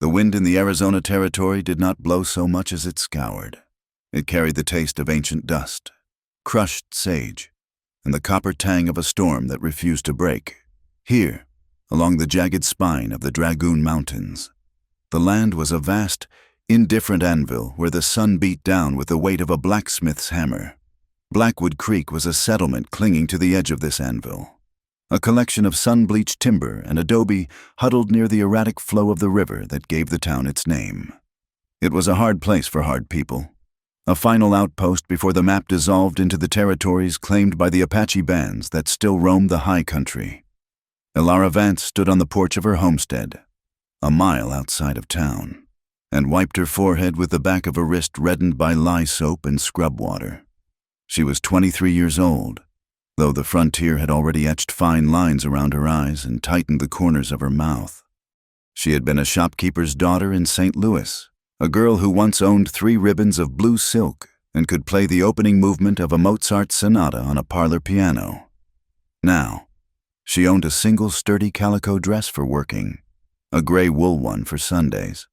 The wind in the Arizona territory did not blow so much as it scoured. It carried the taste of ancient dust, crushed sage, and the copper tang of a storm that refused to break. Here, along the jagged spine of the Dragoon Mountains, the land was a vast, indifferent anvil where the sun beat down with the weight of a blacksmith's hammer. Blackwood Creek was a settlement clinging to the edge of this anvil, a collection of sun-bleached timber and adobe huddled near the erratic flow of the river that gave the town its name. It was a hard place for hard people, a final outpost before the map dissolved into the territories claimed by the Apache bands that still roamed the high country. Elara Vance stood on the porch of her homestead, a mile outside of town, and wiped her forehead with the back of a wrist reddened by lye soap and scrub water. She was 23 years old, though the frontier had already etched fine lines around her eyes and tightened the corners of her mouth. She had been a shopkeeper's daughter in St. Louis, a girl who once owned 3 ribbons of blue silk and could play the opening movement of a Mozart sonata on a parlor piano. Now, she owned a single sturdy calico dress for working, a gray wool one for Sundays,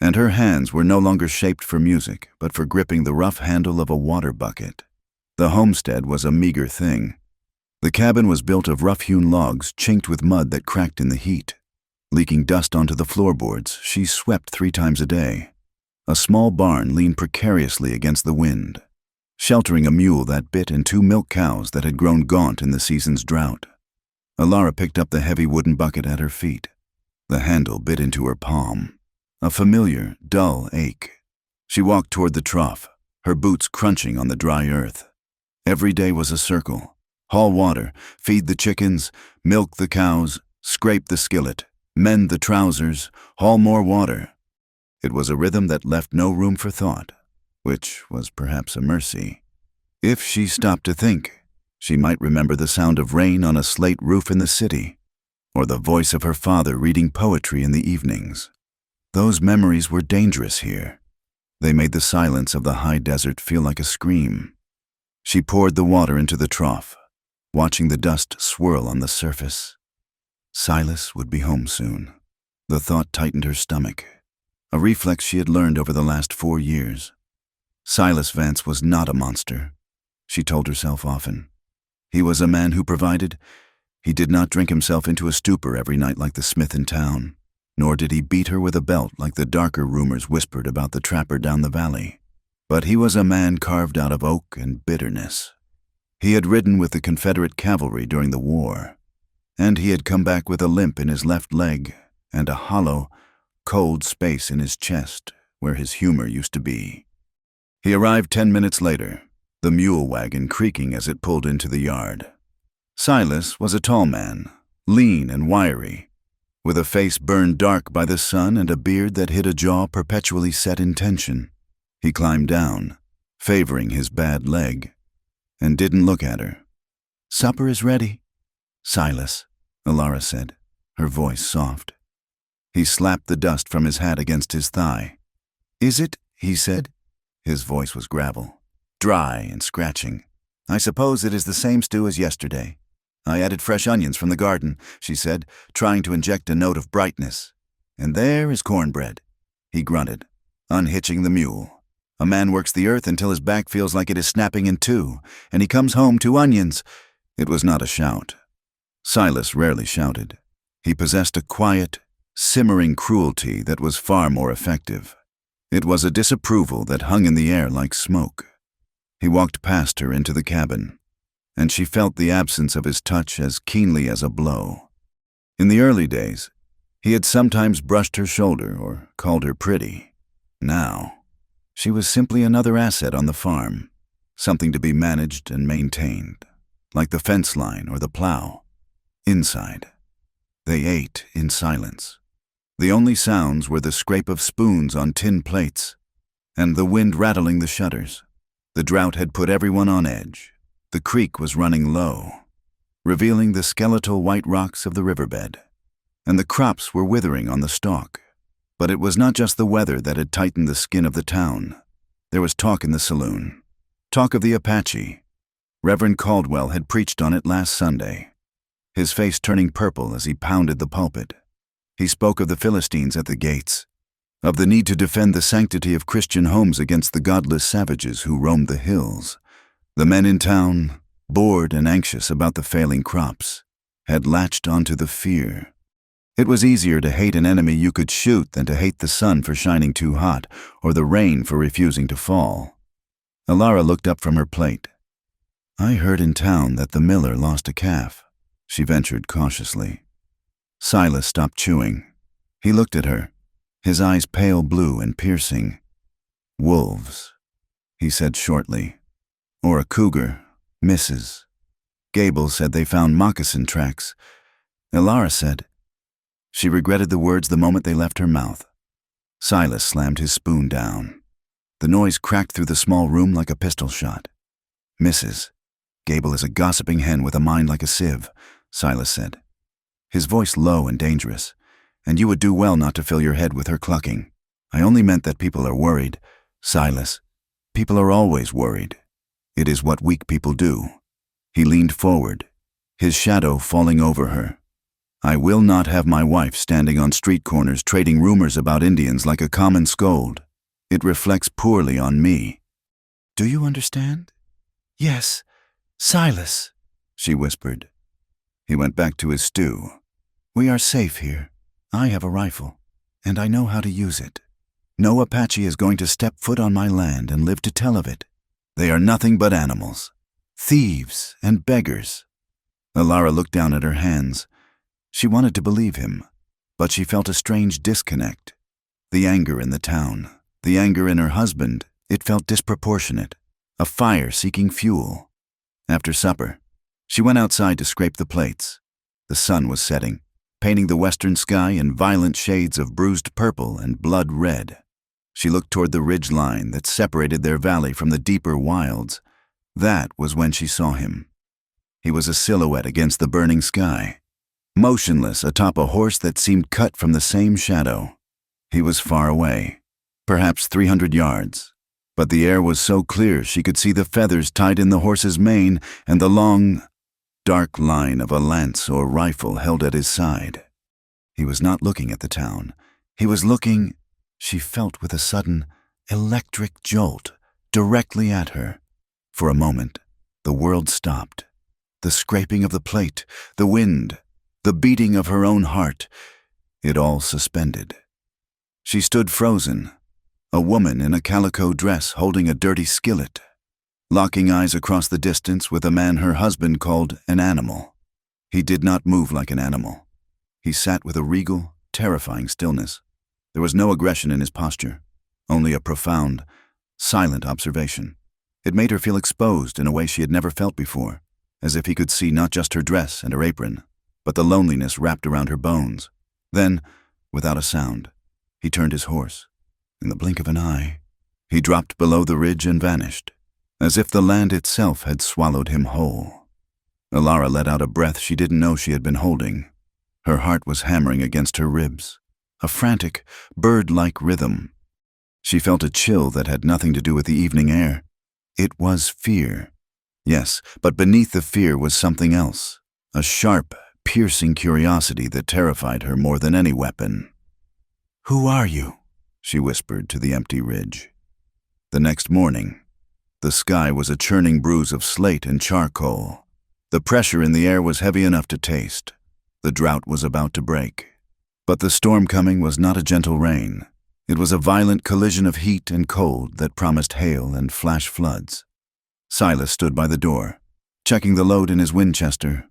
and her hands were no longer shaped for music but for gripping the rough handle of a water bucket. The homestead was a meager thing. The cabin was built of rough-hewn logs chinked with mud that cracked in the heat. Leaking dust onto the floorboards, she swept 3 times a day. A small barn leaned precariously against the wind, sheltering a mule that bit and 2 milk cows that had grown gaunt in the season's drought. Elara picked up the heavy wooden bucket at her feet. The handle bit into her palm, a familiar, dull ache. She walked toward the trough, her boots crunching on the dry earth. Every day was a circle. Haul water, feed the chickens, milk the cows, scrape the skillet, mend the trousers, haul more water. It was a rhythm that left no room for thought, which was perhaps a mercy. If she stopped to think, she might remember the sound of rain on a slate roof in the city, or the voice of her father reading poetry in the evenings. Those memories were dangerous here. They made the silence of the high desert feel like a scream. She poured the water into the trough, watching the dust swirl on the surface. Silas would be home soon. The thought tightened her stomach, a reflex she had learned over the last 4 years. Silas Vance was not a monster, she told herself often. He was a man who provided. He did not drink himself into a stupor every night like the smith in town, nor did he beat her with a belt like the darker rumors whispered about the trapper down the valley. But he was a man carved out of oak and bitterness. He had ridden with the Confederate cavalry during the war, and he had come back with a limp in his left leg and a hollow, cold space in his chest where his humor used to be. He arrived 10 minutes later, the mule wagon creaking as it pulled into the yard. Silas was a tall man, lean and wiry, with a face burned dark by the sun and a beard that hid a jaw perpetually set in tension. He climbed down, favoring his bad leg, and didn't look at her. "Supper is ready, Silas," Elara said, her voice soft. He slapped the dust from his hat against his thigh. "Is it?" he said. His voice was gravel, dry and scratching. "I suppose it is the same stew as yesterday. I added fresh onions from the garden," she said, trying to inject a note of brightness. "And there is cornbread," he grunted, unhitching the mule. "A man works the earth until his back feels like it is snapping in 2, and he comes home to onions." It was not a shout. Silas rarely shouted. He possessed a quiet, simmering cruelty that was far more effective. It was a disapproval that hung in the air like smoke. He walked past her into the cabin, and she felt the absence of his touch as keenly as a blow. In the early days, he had sometimes brushed her shoulder or called her pretty. Now, she was simply another asset on the farm, something to be managed and maintained, like the fence line or the plow. Inside, they ate in silence. The only sounds were the scrape of spoons on tin plates and the wind rattling the shutters. The drought had put everyone on edge. The creek was running low, revealing the skeletal white rocks of the riverbed, and the crops were withering on the stalk. But it was not just the weather that had tightened the skin of the town. There was talk in the saloon, talk of the Apache. Reverend Caldwell had preached on it last Sunday, his face turning purple as he pounded the pulpit. He spoke of the Philistines at the gates, of the need to defend the sanctity of Christian homes against the godless savages who roamed the hills. The men in town, bored and anxious about the failing crops, had latched onto the fear. It was easier to hate an enemy you could shoot than to hate the sun for shining too hot or the rain for refusing to fall. Alara looked up from her plate. "I heard in town that the miller lost a calf," she ventured cautiously. Silas stopped chewing. He looked at her, his eyes pale blue and piercing. "Wolves," he said shortly. "Or a cougar, Mrs. Gable said they found moccasin tracks." Alara said. She regretted the words the moment they left her mouth. Silas slammed his spoon down. The noise cracked through the small room like a pistol shot. "Mrs. Gable is a gossiping hen with a mind like a sieve," Silas said, his voice low and dangerous, "and you would do well not to fill your head with her clucking. I only meant that people are worried. Silas, people are always worried. It is what weak people do." He leaned forward, his shadow falling over her. "I will not have my wife standing on street corners trading rumors about Indians like a common scold. It reflects poorly on me. Do you understand?" "Yes, Silas," she whispered. He went back to his stew. "We are safe here. I have a rifle, and I know how to use it. No Apache is going to step foot on my land and live to tell of it. They are nothing but animals, thieves and beggars." Alara looked down at her hands. She wanted to believe him, but she felt a strange disconnect. The anger in the town, the anger in her husband, it felt disproportionate, a fire seeking fuel. After supper, she went outside to scrape the plates. The sun was setting, painting the western sky in violent shades of bruised purple and blood red. She looked toward the ridge line that separated their valley from the deeper wilds. That was when she saw him. He was a silhouette against the burning sky, motionless atop a horse that seemed cut from the same shadow. He was far away, perhaps 300 yards, but the air was so clear she could see the feathers tied in the horse's mane and the long, dark line of a lance or rifle held at his side. He was not looking at the town. He was looking, she felt with a sudden, electric jolt, directly at her. For a moment, the world stopped. The scraping of the plate, the wind, the beating of her own heart, it all suspended. She stood frozen, a woman in a calico dress holding a dirty skillet, locking eyes across the distance with a man her husband called an animal. He did not move like an animal. He sat with a regal, terrifying stillness. There was no aggression in his posture, only a profound, silent observation. It made her feel exposed in a way she had never felt before, as if he could see not just her dress and her apron, but the loneliness wrapped around her bones. Then, without a sound, he turned his horse. In the blink of an eye, he dropped below the ridge and vanished, as if the land itself had swallowed him whole. Alara let out a breath she didn't know she had been holding. Her heart was hammering against her ribs, a frantic, bird-like rhythm. She felt a chill that had nothing to do with the evening air. It was fear. Yes, but beneath the fear was something else, a sharp, piercing curiosity that terrified her more than any weapon. "Who are you?" she whispered to the empty ridge. The next morning, the sky was a churning bruise of slate and charcoal. The pressure in the air was heavy enough to taste. The drought was about to break. But the storm coming was not a gentle rain. It was a violent collision of heat and cold that promised hail and flash floods. Silas stood by the door, checking the load in his Winchester.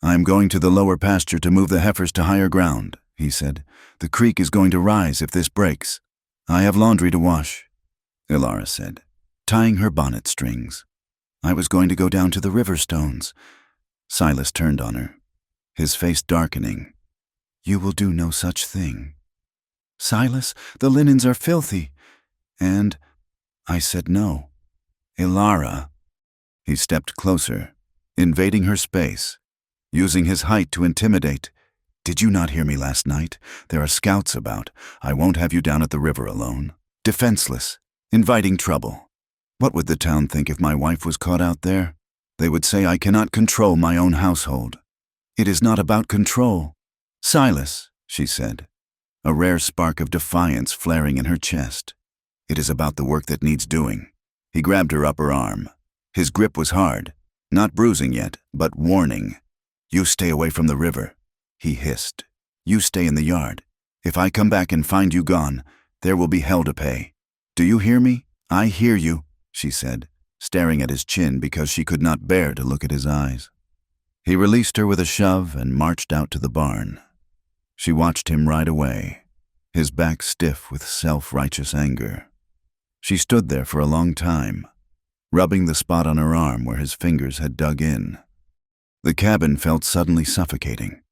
"I am going to the lower pasture to move the heifers to higher ground," he said. "The creek is going to rise if this breaks. I have laundry to wash," Alara said, tying her bonnet strings. "I was going to go down to the river stones." Silas turned on her, his face darkening. "You will do no such thing." "Silas, the linens are filthy." And I said no. "Alara." He stepped closer, invading her space, using his height to intimidate. "Did you not hear me last night? There are scouts about. I won't have you down at the river alone, defenseless, inviting trouble. What would the town think if my wife was caught out there? They would say I cannot control my own household." "It is not about control." "Silas," she said. a rare spark of defiance flaring in her chest. It is about the work that needs doing. He grabbed her upper arm. His grip was hard, not bruising yet, but warning. You stay away from the river, he hissed. You stay in the yard. If I come back and find you gone, there will be hell to pay. Do you hear me? I hear you, she said, staring at his chin because she could not bear to look at his eyes. He released her with a shove and marched out to the barn. She watched him ride away, his back stiff with self-righteous anger. She stood there for a long time, rubbing the spot on her arm where his fingers had dug in. The cabin felt suddenly suffocating.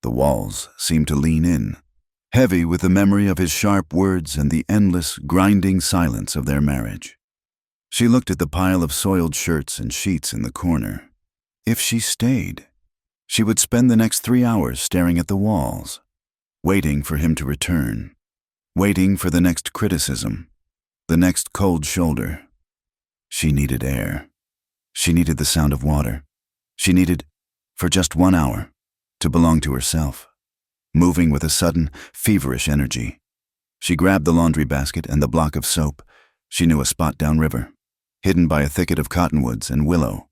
The walls seemed to lean in, heavy with the memory of his sharp words and the endless, grinding silence of their marriage. She looked at the pile of soiled shirts and sheets in the corner. If she stayed, she would spend the next 3 hours staring at the walls, waiting for him to return, waiting for the next criticism, the next cold shoulder. She needed air. She needed the sound of water. She needed, for just 1 hour, to belong to herself, moving with a sudden, feverish energy. She grabbed the laundry basket and the block of soap. She knew a spot downriver, hidden by a thicket of cottonwoods and willow,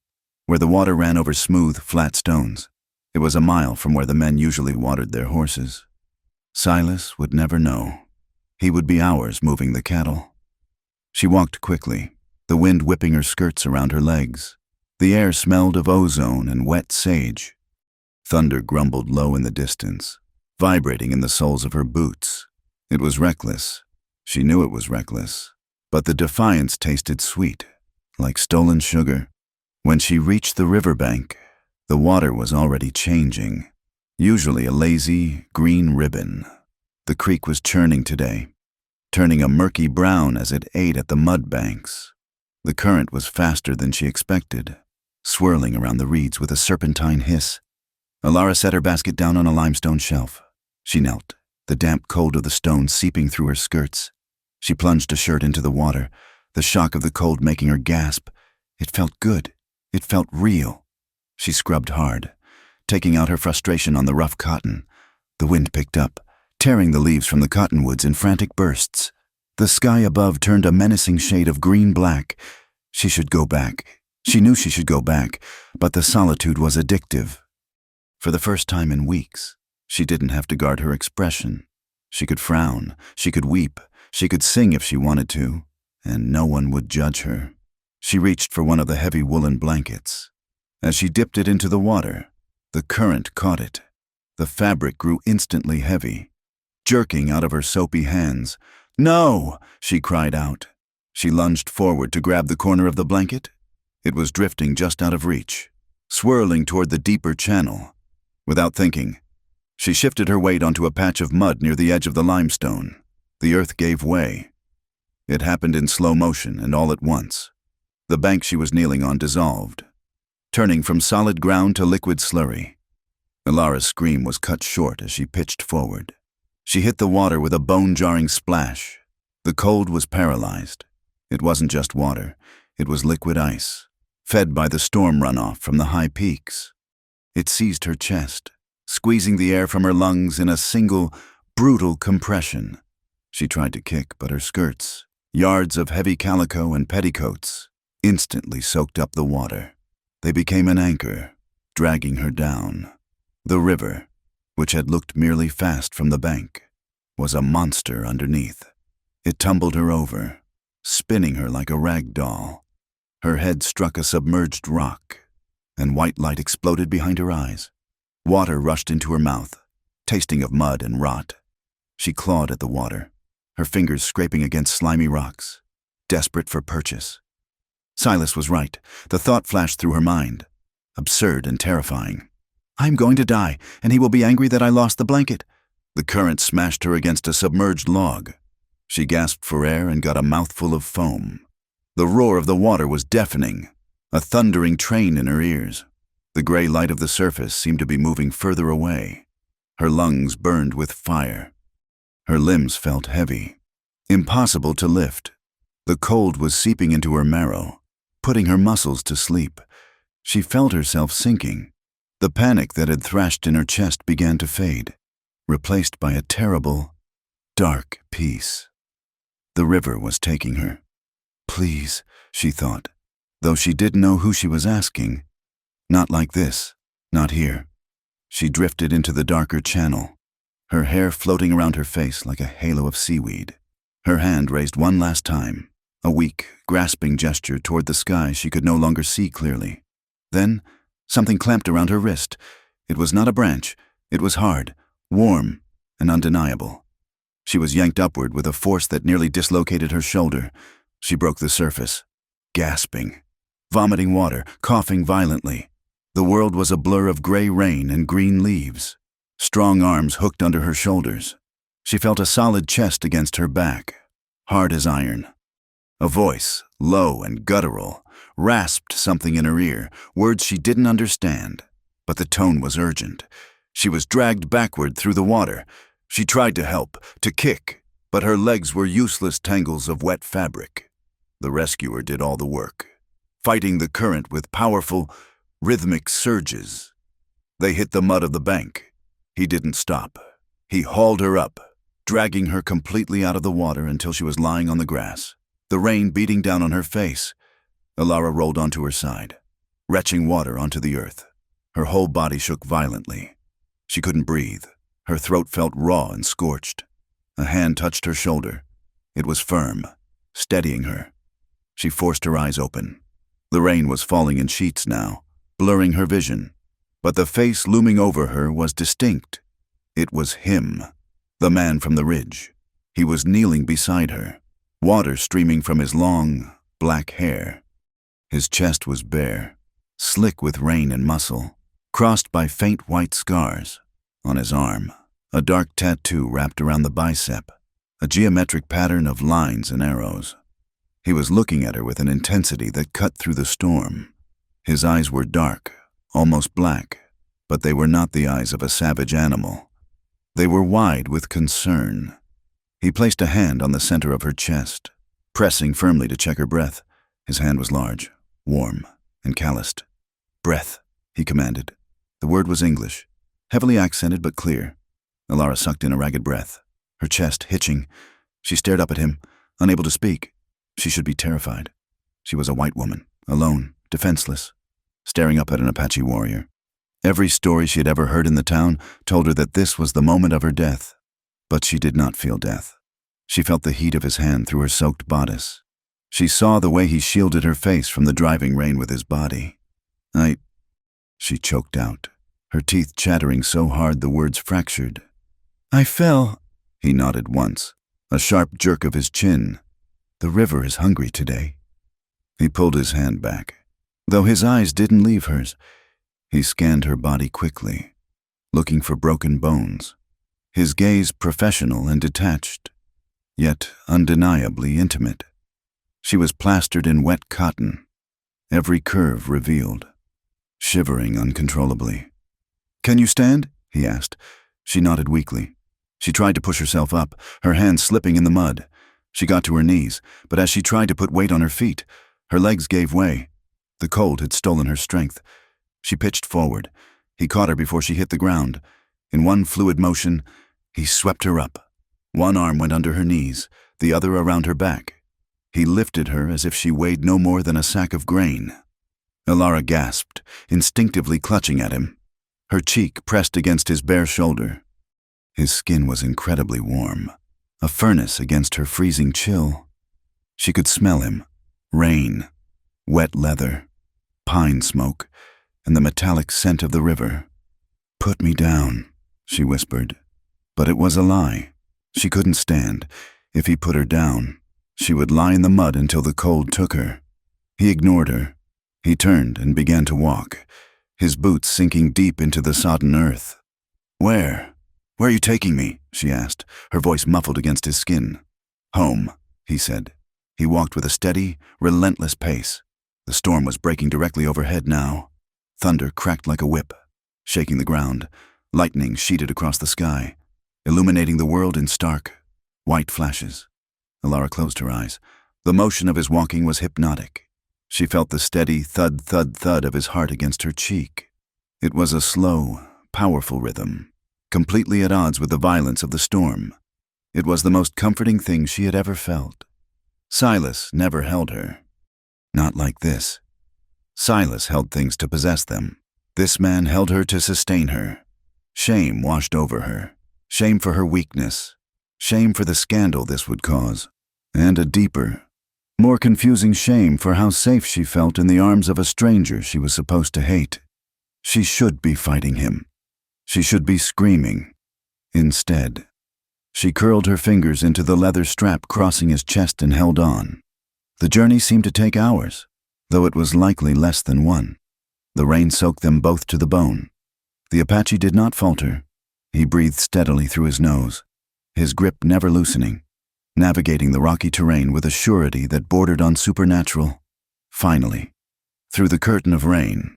where the water ran over smooth, flat stones. It was a mile from where the men usually watered their horses. Silas would never know. He would be hours moving the cattle. She walked quickly, the wind whipping her skirts around her legs. The air smelled of ozone and wet sage. Thunder grumbled low in the distance, vibrating in the soles of her boots. It was reckless. She knew it was reckless, but the defiance tasted sweet, like stolen sugar. When she reached the riverbank, the water was already changing, usually a lazy, green ribbon. The creek was churning today, turning a murky brown as it ate at the mud banks. The current was faster than she expected, swirling around the reeds with a serpentine hiss. Alara set her basket down on a limestone shelf. She knelt, the damp cold of the stone seeping through her skirts. She plunged a shirt into the water, the shock of the cold making her gasp. It felt good. It felt real. She scrubbed hard, taking out her frustration on the rough cotton. The wind picked up, tearing the leaves from the cottonwoods in frantic bursts. The sky above turned a menacing shade of green-black. She should go back. She knew she should go back, but the solitude was addictive. For the first time in weeks, she didn't have to guard her expression. She could frown, she could weep, she could sing if she wanted to, and no one would judge her. She reached for one of the heavy woolen blankets. As she dipped it into the water, the current caught it. The fabric grew instantly heavy, jerking out of her soapy hands. "No!" she cried out. She lunged forward to grab the corner of the blanket. It was drifting just out of reach, swirling toward the deeper channel. Without thinking, she shifted her weight onto a patch of mud near the edge of the limestone. The earth gave way. It happened in slow motion and all at once. The bank she was kneeling on dissolved, turning from solid ground to liquid slurry. Alara's scream was cut short as she pitched forward. She hit the water with a bone-jarring splash. The cold was paralyzed. It wasn't just water, it was liquid ice, fed by the storm runoff from the high peaks. It seized her chest, squeezing the air from her lungs in a single, brutal compression. She tried to kick, but her skirts, yards of heavy calico and petticoats, instantly soaked up the water. They became an anchor, dragging her down. The river, which had looked merely fast from the bank, was a monster underneath. It tumbled her over, spinning her like a rag doll. Her head struck a submerged rock, and white light exploded behind her eyes. Water rushed into her mouth, tasting of mud and rot. She clawed at the water, her fingers scraping against slimy rocks, desperate for purchase. Silas was right. The thought flashed through her mind, absurd and terrifying. "I'm going to die, and he will be angry that I lost the blanket." The current smashed her against a submerged log. She gasped for air and got a mouthful of foam. The roar of the water was deafening, a thundering train in her ears. The gray light of the surface seemed to be moving further away. Her lungs burned with fire. Her limbs felt heavy, impossible to lift. The cold was seeping into her marrow, putting her muscles to sleep. She felt herself sinking. The panic that had thrashed in her chest began to fade, replaced by a terrible, dark peace. The river was taking her. Please, she thought, though she didn't know who she was asking. Not like this, not here. She drifted into the darker channel, her hair floating around her face like a halo of seaweed. Her hand raised one last time, a weak, grasping gesture toward the sky she could no longer see clearly. Then, something clamped around her wrist. It was not a branch. It was hard, warm, and undeniable. She was yanked upward with a force that nearly dislocated her shoulder. She broke the surface, gasping, vomiting water, coughing violently. The world was a blur of gray rain and green leaves. Strong arms hooked under her shoulders. She felt a solid chest against her back, hard as iron. A voice, low and guttural, rasped something in her ear, words she didn't understand, but the tone was urgent. She was dragged backward through the water. She tried to help, to kick, but her legs were useless tangles of wet fabric. The rescuer did all the work, fighting the current with powerful, rhythmic surges. They hit the mud of the bank. He didn't stop. He hauled her up, dragging her completely out of the water until she was lying on the grass, the rain beating down on her face. Alara rolled onto her side, retching water onto the earth. Her whole body shook violently. She couldn't breathe. Her throat felt raw and scorched. A hand touched her shoulder. It was firm, steadying her. She forced her eyes open. The rain was falling in sheets now, blurring her vision. But the face looming over her was distinct. It was him, the man from the ridge. He was kneeling beside her, water streaming from his long, black hair. His chest was bare, slick with rain and muscle, crossed by faint white scars. On his arm, a dark tattoo wrapped around the bicep, a geometric pattern of lines and arrows. He was looking at her with an intensity that cut through the storm. His eyes were dark, almost black, but they were not the eyes of a savage animal. They were wide with concern. He placed a hand on the center of her chest, pressing firmly to check her breath. His hand was large, warm, and calloused. "Breath," he commanded. The word was English, heavily accented but clear. Alara sucked in a ragged breath, her chest hitching. She stared up at him, unable to speak. She should be terrified. She was a white woman, alone, defenseless, staring up at an Apache warrior. Every story she had ever heard in the town told her that this was the moment of her death. But she did not feel death. She felt the heat of his hand through her soaked bodice. She saw the way he shielded her face from the driving rain with his body. She choked out, her teeth chattering so hard the words fractured. "I fell." He nodded once, a sharp jerk of his chin. "The river is hungry today." He pulled his hand back. Though his eyes didn't leave hers, he scanned her body quickly, looking for broken bones. His gaze professional and detached, yet undeniably intimate. She was plastered in wet cotton, every curve revealed, shivering uncontrollably. "Can you stand?" he asked. She nodded weakly. She tried to push herself up, her hands slipping in the mud. She got to her knees, but as she tried to put weight on her feet, her legs gave way. The cold had stolen her strength. She pitched forward. He caught her before she hit the ground. In one fluid motion, he swept her up. One arm went under her knees, the other around her back. He lifted her as if she weighed no more than a sack of grain. Alara gasped, instinctively clutching at him, her cheek pressed against his bare shoulder. His skin was incredibly warm, a furnace against her freezing chill. She could smell him, rain, wet leather, pine smoke, and the metallic scent of the river. "Put me down," she whispered. But it was a lie. She couldn't stand. If he put her down, she would lie in the mud until the cold took her. He ignored her. He turned and began to walk, his boots sinking deep into the sodden earth. Where are you taking me?" she asked, her voice muffled against his skin. "Home," he said. He walked with a steady, relentless pace. The storm was breaking directly overhead now. Thunder cracked like a whip, shaking the ground. Lightning sheeted across the sky, illuminating the world in stark, white flashes. Alara closed her eyes. The motion of his walking was hypnotic. She felt the steady thud, thud, thud of his heart against her cheek. It was a slow, powerful rhythm, completely at odds with the violence of the storm. It was the most comforting thing she had ever felt. Silas never held her. Not like this. Silas held things to possess them. This man held her to sustain her. Shame washed over her. Shame for her weakness. Shame for the scandal this would cause. And a deeper, more confusing shame for how safe she felt in the arms of a stranger she was supposed to hate. She should be fighting him. She should be screaming. Instead, she curled her fingers into the leather strap crossing his chest and held on. The journey seemed to take hours, though it was likely less than one. The rain soaked them both to the bone. The Apache did not falter. He breathed steadily through his nose, his grip never loosening, navigating the rocky terrain with a surety that bordered on supernatural. Finally, through the curtain of rain,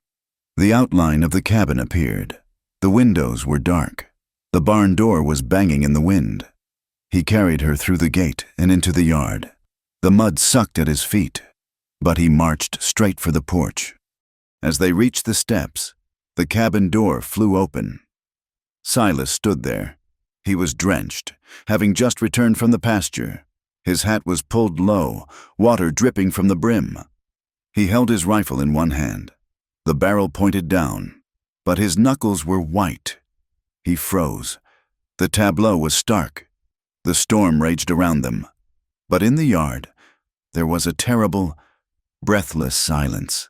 the outline of the cabin appeared. The windows were dark. The barn door was banging in the wind. He carried her through the gate and into the yard. The mud sucked at his feet, but he marched straight for the porch. As they reached the steps, the cabin door flew open. Silas stood there. He was drenched, having just returned from the pasture. His hat was pulled low, water dripping from the brim. He held his rifle in one hand, the barrel pointed down, but his knuckles were white. He froze. The tableau was stark. The storm raged around them. But in the yard, there was a terrible, breathless silence.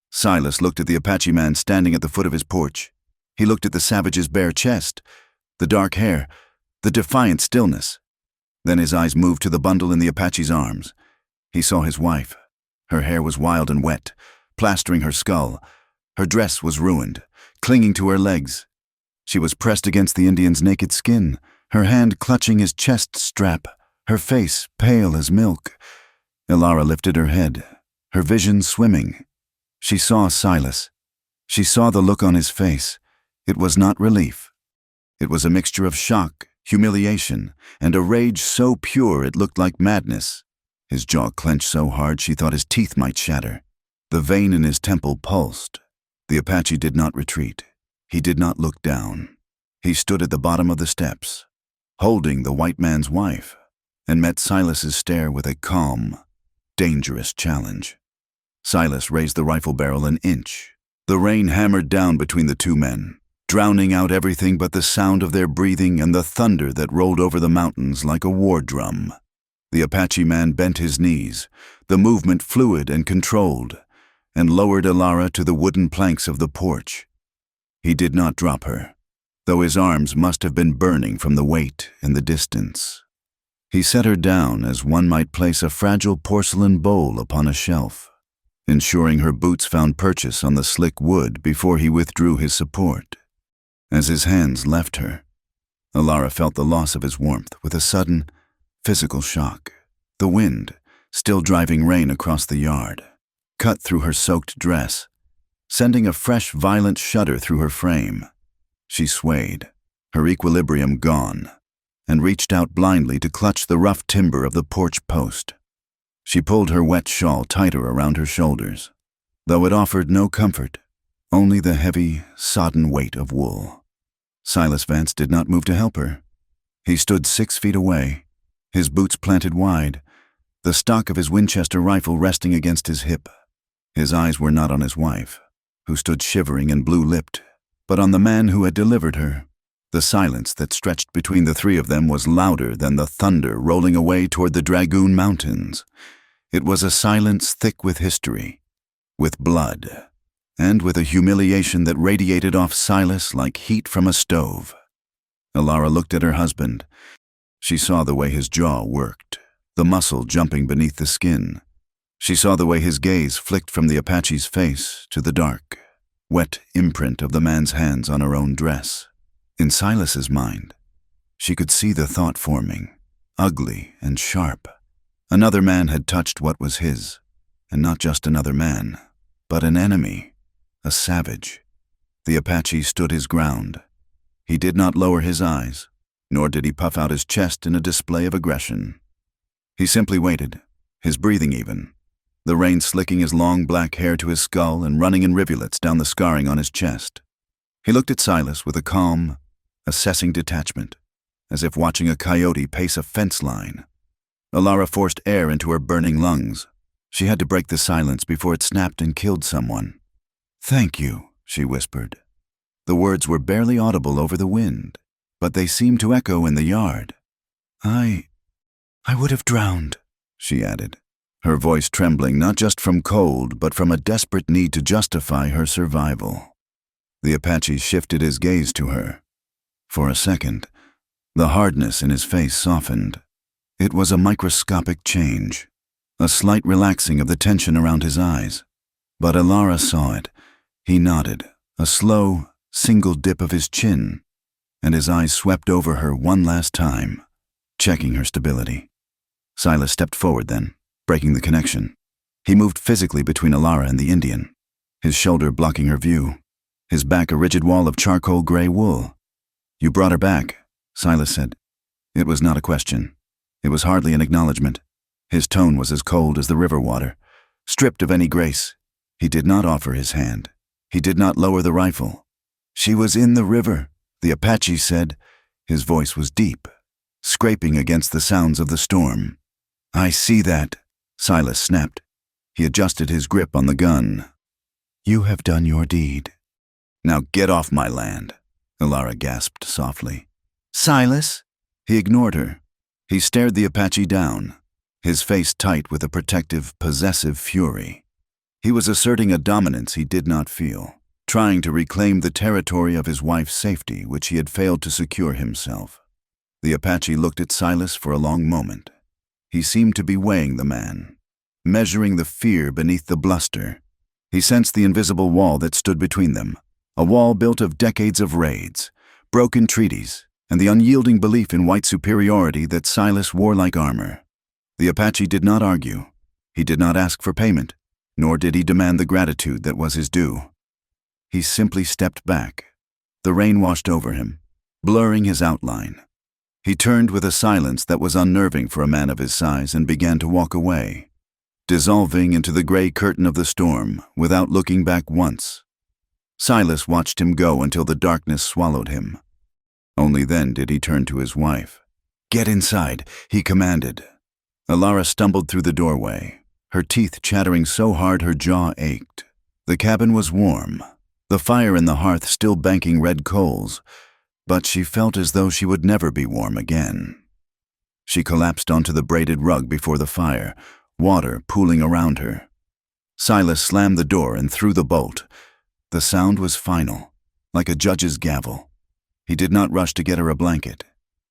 Silas looked at the Apache man standing at the foot of his porch. He looked at the savage's bare chest, the dark hair, the defiant stillness. Then his eyes moved to the bundle in the Apache's arms. He saw his wife. Her hair was wild and wet, plastering her skull. Her dress was ruined, clinging to her legs. She was pressed against the Indian's naked skin, her hand clutching his chest strap, her face pale as milk. Ilara lifted her head, her vision swimming. She saw Silas. She saw the look on his face. It was not relief. It was a mixture of shock, humiliation, and a rage so pure it looked like madness. His jaw clenched so hard she thought his teeth might shatter. The vein in his temple pulsed. The Apache did not retreat. He did not look down. He stood at the bottom of the steps, holding the white man's wife, and met Silas's stare with a calm, dangerous challenge. Silas raised the rifle barrel an inch. The rain hammered down between the two men, drowning out everything but the sound of their breathing and the thunder that rolled over the mountains like a war drum. The Apache man bent his knees, the movement fluid and controlled, and lowered Ilara to the wooden planks of the porch. He did not drop her, though his arms must have been burning from the weight and the distance. He set her down as one might place a fragile porcelain bowl upon a shelf, ensuring her boots found purchase on the slick wood before he withdrew his support. As his hands left her, Ilara felt the loss of his warmth with a sudden, physical shock. The wind, still driving rain across the yard, cut through her soaked dress, sending a fresh, violent shudder through her frame. She swayed, her equilibrium gone, and reached out blindly to clutch the rough timber of the porch post. She pulled her wet shawl tighter around her shoulders, though it offered no comfort, only the heavy, sodden weight of wool. Silas Vance did not move to help her. He stood 6 feet away, his boots planted wide, the stock of his Winchester rifle resting against his hip. His eyes were not on his wife, who stood shivering and blue-lipped, but on the man who had delivered her. The silence that stretched between the three of them was louder than the thunder rolling away toward the Dragoon Mountains. It was a silence thick with history, with blood, and with a humiliation that radiated off Silas like heat from a stove. Ilara looked at her husband. She saw the way his jaw worked, the muscle jumping beneath the skin. She saw the way his gaze flicked from the Apache's face to the dark, wet imprint of the man's hands on her own dress. In Silas's mind, she could see the thought forming, ugly and sharp. Another man had touched what was his, and not just another man, but an enemy, a savage. The Apache stood his ground. He did not lower his eyes, nor did he puff out his chest in a display of aggression. He simply waited, his breathing even, the rain slicking his long black hair to his skull and running in rivulets down the scarring on his chest. He looked at Silas with a calm, assessing detachment, as if watching a coyote pace a fence line. Alara forced air into her burning lungs. She had to break the silence before it snapped and killed someone. "Thank you," she whispered. The words were barely audible over the wind, but they seemed to echo in the yard. I would have drowned," she added, her voice trembling not just from cold but from a desperate need to justify her survival. The Apache shifted his gaze to her. For a second, the hardness in his face softened. It was a microscopic change, a slight relaxing of the tension around his eyes. But Alara saw it. He nodded, a slow, single dip of his chin, and his eyes swept over her one last time, checking her stability. Silas stepped forward then, breaking the connection. He moved physically between Alara and the Indian, his shoulder blocking her view, his back a rigid wall of charcoal gray wool. "You brought her back," Silas said. It was not a question. It was hardly an acknowledgement. His tone was as cold as the river water, stripped of any grace. He did not offer his hand. He did not lower the rifle. "She was in the river," the Apache said. His voice was deep, scraping against the sounds of the storm. "I see that," Silas snapped. He adjusted his grip on the gun. "You have done your deed." "Now get off my land," Alara gasped softly. "Silas?" He ignored her. He stared the Apache down, his face tight with a protective, possessive fury. He was asserting a dominance he did not feel, trying to reclaim the territory of his wife's safety, which he had failed to secure himself. The Apache looked at Silas for a long moment. He seemed to be weighing the man, measuring the fear beneath the bluster. He sensed the invisible wall that stood between them, a wall built of decades of raids, broken treaties, and the unyielding belief in white superiority that Silas wore like armor. The Apache did not argue. He did not ask for payment, nor did he demand the gratitude that was his due. He simply stepped back. The rain washed over him, blurring his outline. He turned with a silence that was unnerving for a man of his size and began to walk away, dissolving into the gray curtain of the storm without looking back once. Silas watched him go until the darkness swallowed him. Only then did he turn to his wife. "Get inside," he commanded. Alara stumbled through the doorway, her teeth chattering so hard her jaw ached. The cabin was warm, the fire in the hearth still banking red coals, but she felt as though she would never be warm again. She collapsed onto the braided rug before the fire, water pooling around her. Silas slammed the door and threw the bolt. The sound was final, like a judge's gavel. He did not rush to get her a blanket.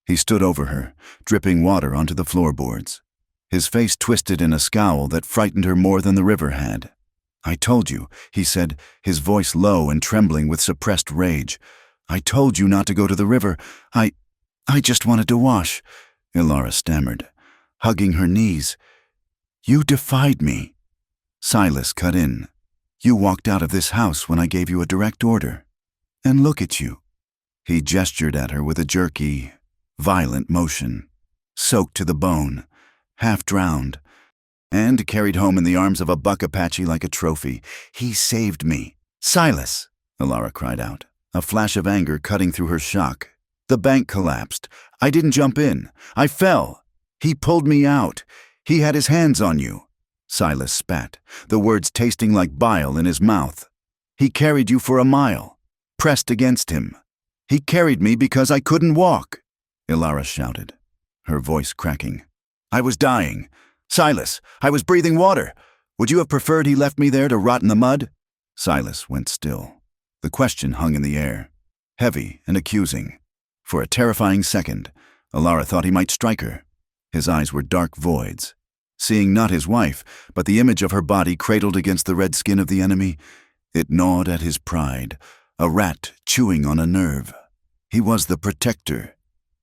He stood over her, dripping water onto the floorboards. His face twisted in a scowl that frightened her more than the river had. "I told you," he said, his voice low and trembling with suppressed rage. "I told you not to go to the river. I just wanted to wash," Alara stammered, hugging her knees. "You defied me." Silas cut in. "You walked out of this house when I gave you a direct order. And look at you." He gestured at her with a jerky, violent motion, soaked to the bone, half drowned, and carried home in the arms of a buck Apache like a trophy. "He saved me." "Silas!" Alara cried out, a flash of anger cutting through her shock. "The bank collapsed. I didn't jump in. I fell. He pulled me out. He had his hands on you." Silas spat, the words tasting like bile in his mouth. "He carried you for a mile, pressed against him. He carried me because I couldn't walk," Alara shouted, her voice cracking. "I was dying. Silas, I was breathing water. Would you have preferred he left me there to rot in the mud?" Silas went still. The question hung in the air, heavy and accusing. For a terrifying second, Alara thought he might strike her. His eyes were dark voids. Seeing not his wife, but the image of her body cradled against the red skin of the enemy, it gnawed at his pride, a rat chewing on a nerve. He was the protector.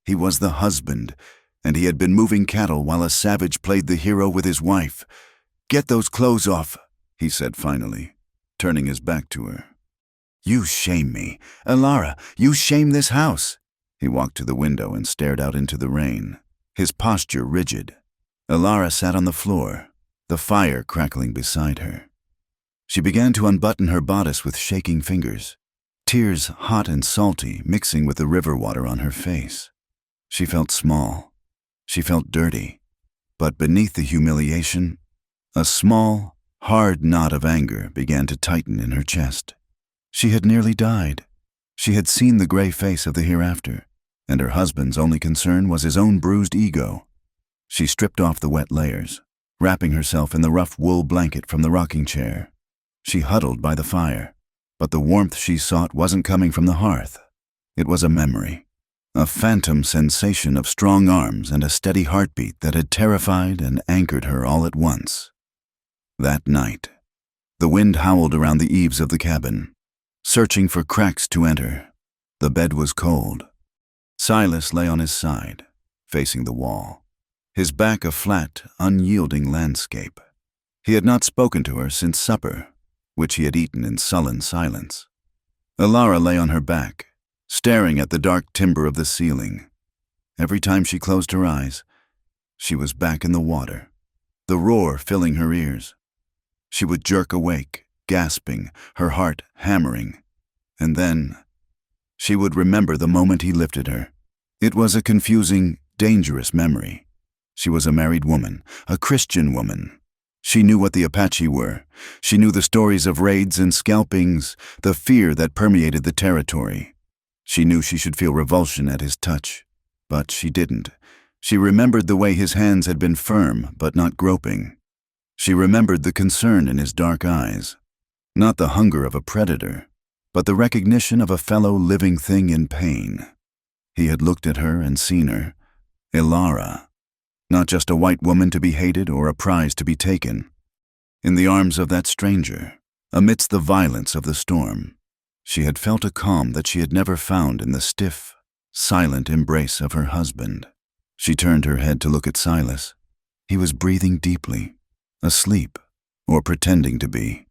He was the husband, and he had been moving cattle while a savage played the hero with his wife. "Get those clothes off," he said finally, turning his back to her. "You shame me. Alara, you shame this house." He walked to the window and stared out into the rain, his posture rigid. Alara sat on the floor, the fire crackling beside her. She began to unbutton her bodice with shaking fingers, tears hot and salty mixing with the river water on her face. She felt small. She felt dirty. But beneath the humiliation, a small, hard knot of anger began to tighten in her chest. She had nearly died. She had seen the gray face of the hereafter, and her husband's only concern was his own bruised ego. She stripped off the wet layers, wrapping herself in the rough wool blanket from the rocking chair. She huddled by the fire, but the warmth she sought wasn't coming from the hearth. It was a memory, a phantom sensation of strong arms and a steady heartbeat that had terrified and anchored her all at once. That night, the wind howled around the eaves of the cabin, searching for cracks to enter. The bed was cold. Silas lay on his side, facing the wall, his back a flat, unyielding landscape. He had not spoken to her since supper, which he had eaten in sullen silence. Ilara lay on her back, staring at the dark timber of the ceiling. Every time she closed her eyes, she was back in the water, the roar filling her ears. She would jerk awake, gasping, her heart hammering. And then she would remember the moment he lifted her. It was a confusing, dangerous memory. She was a married woman, a Christian woman. She knew what the Apache were. She knew the stories of raids and scalpings, the fear that permeated the territory. She knew she should feel revulsion at his touch, but she didn't. She remembered the way his hands had been firm but not groping. She remembered the concern in his dark eyes. Not the hunger of a predator, but the recognition of a fellow living thing in pain. He had looked at her and seen her, Ilara, not just a white woman to be hated or a prize to be taken. In the arms of that stranger, amidst the violence of the storm, she had felt a calm that she had never found in the stiff, silent embrace of her husband. She turned her head to look at Silas. He was breathing deeply, asleep, or pretending to be.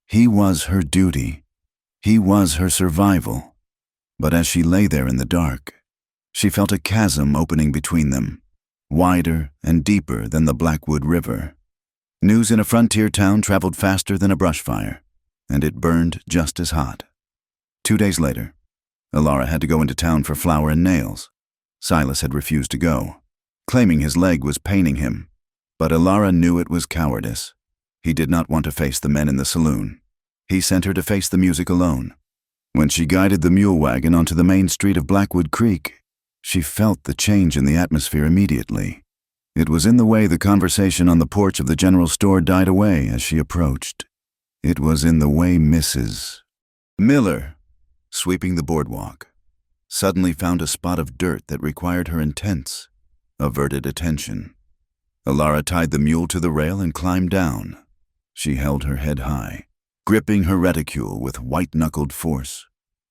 He was her duty. He was her survival. But as she lay there in the dark, she felt a chasm opening between them, wider and deeper than the Blackwood River. News in a frontier town traveled faster than a brush fire, and it burned just as hot. 2 days later, Ilara had to go into town for flour and nails. Silas had refused to go, claiming his leg was paining him, but Ilara knew it was cowardice. He did not want to face the men in the saloon. He sent her to face the music alone. When she guided the mule wagon onto the main street of Blackwood Creek, she felt the change in the atmosphere immediately. It was in the way the conversation on the porch of the general store died away as she approached. It was in the way Mrs. Miller, sweeping the boardwalk, suddenly found a spot of dirt that required her intense, averted attention. Ilara tied the mule to the rail and climbed down. She held her head high, gripping her reticule with white-knuckled force.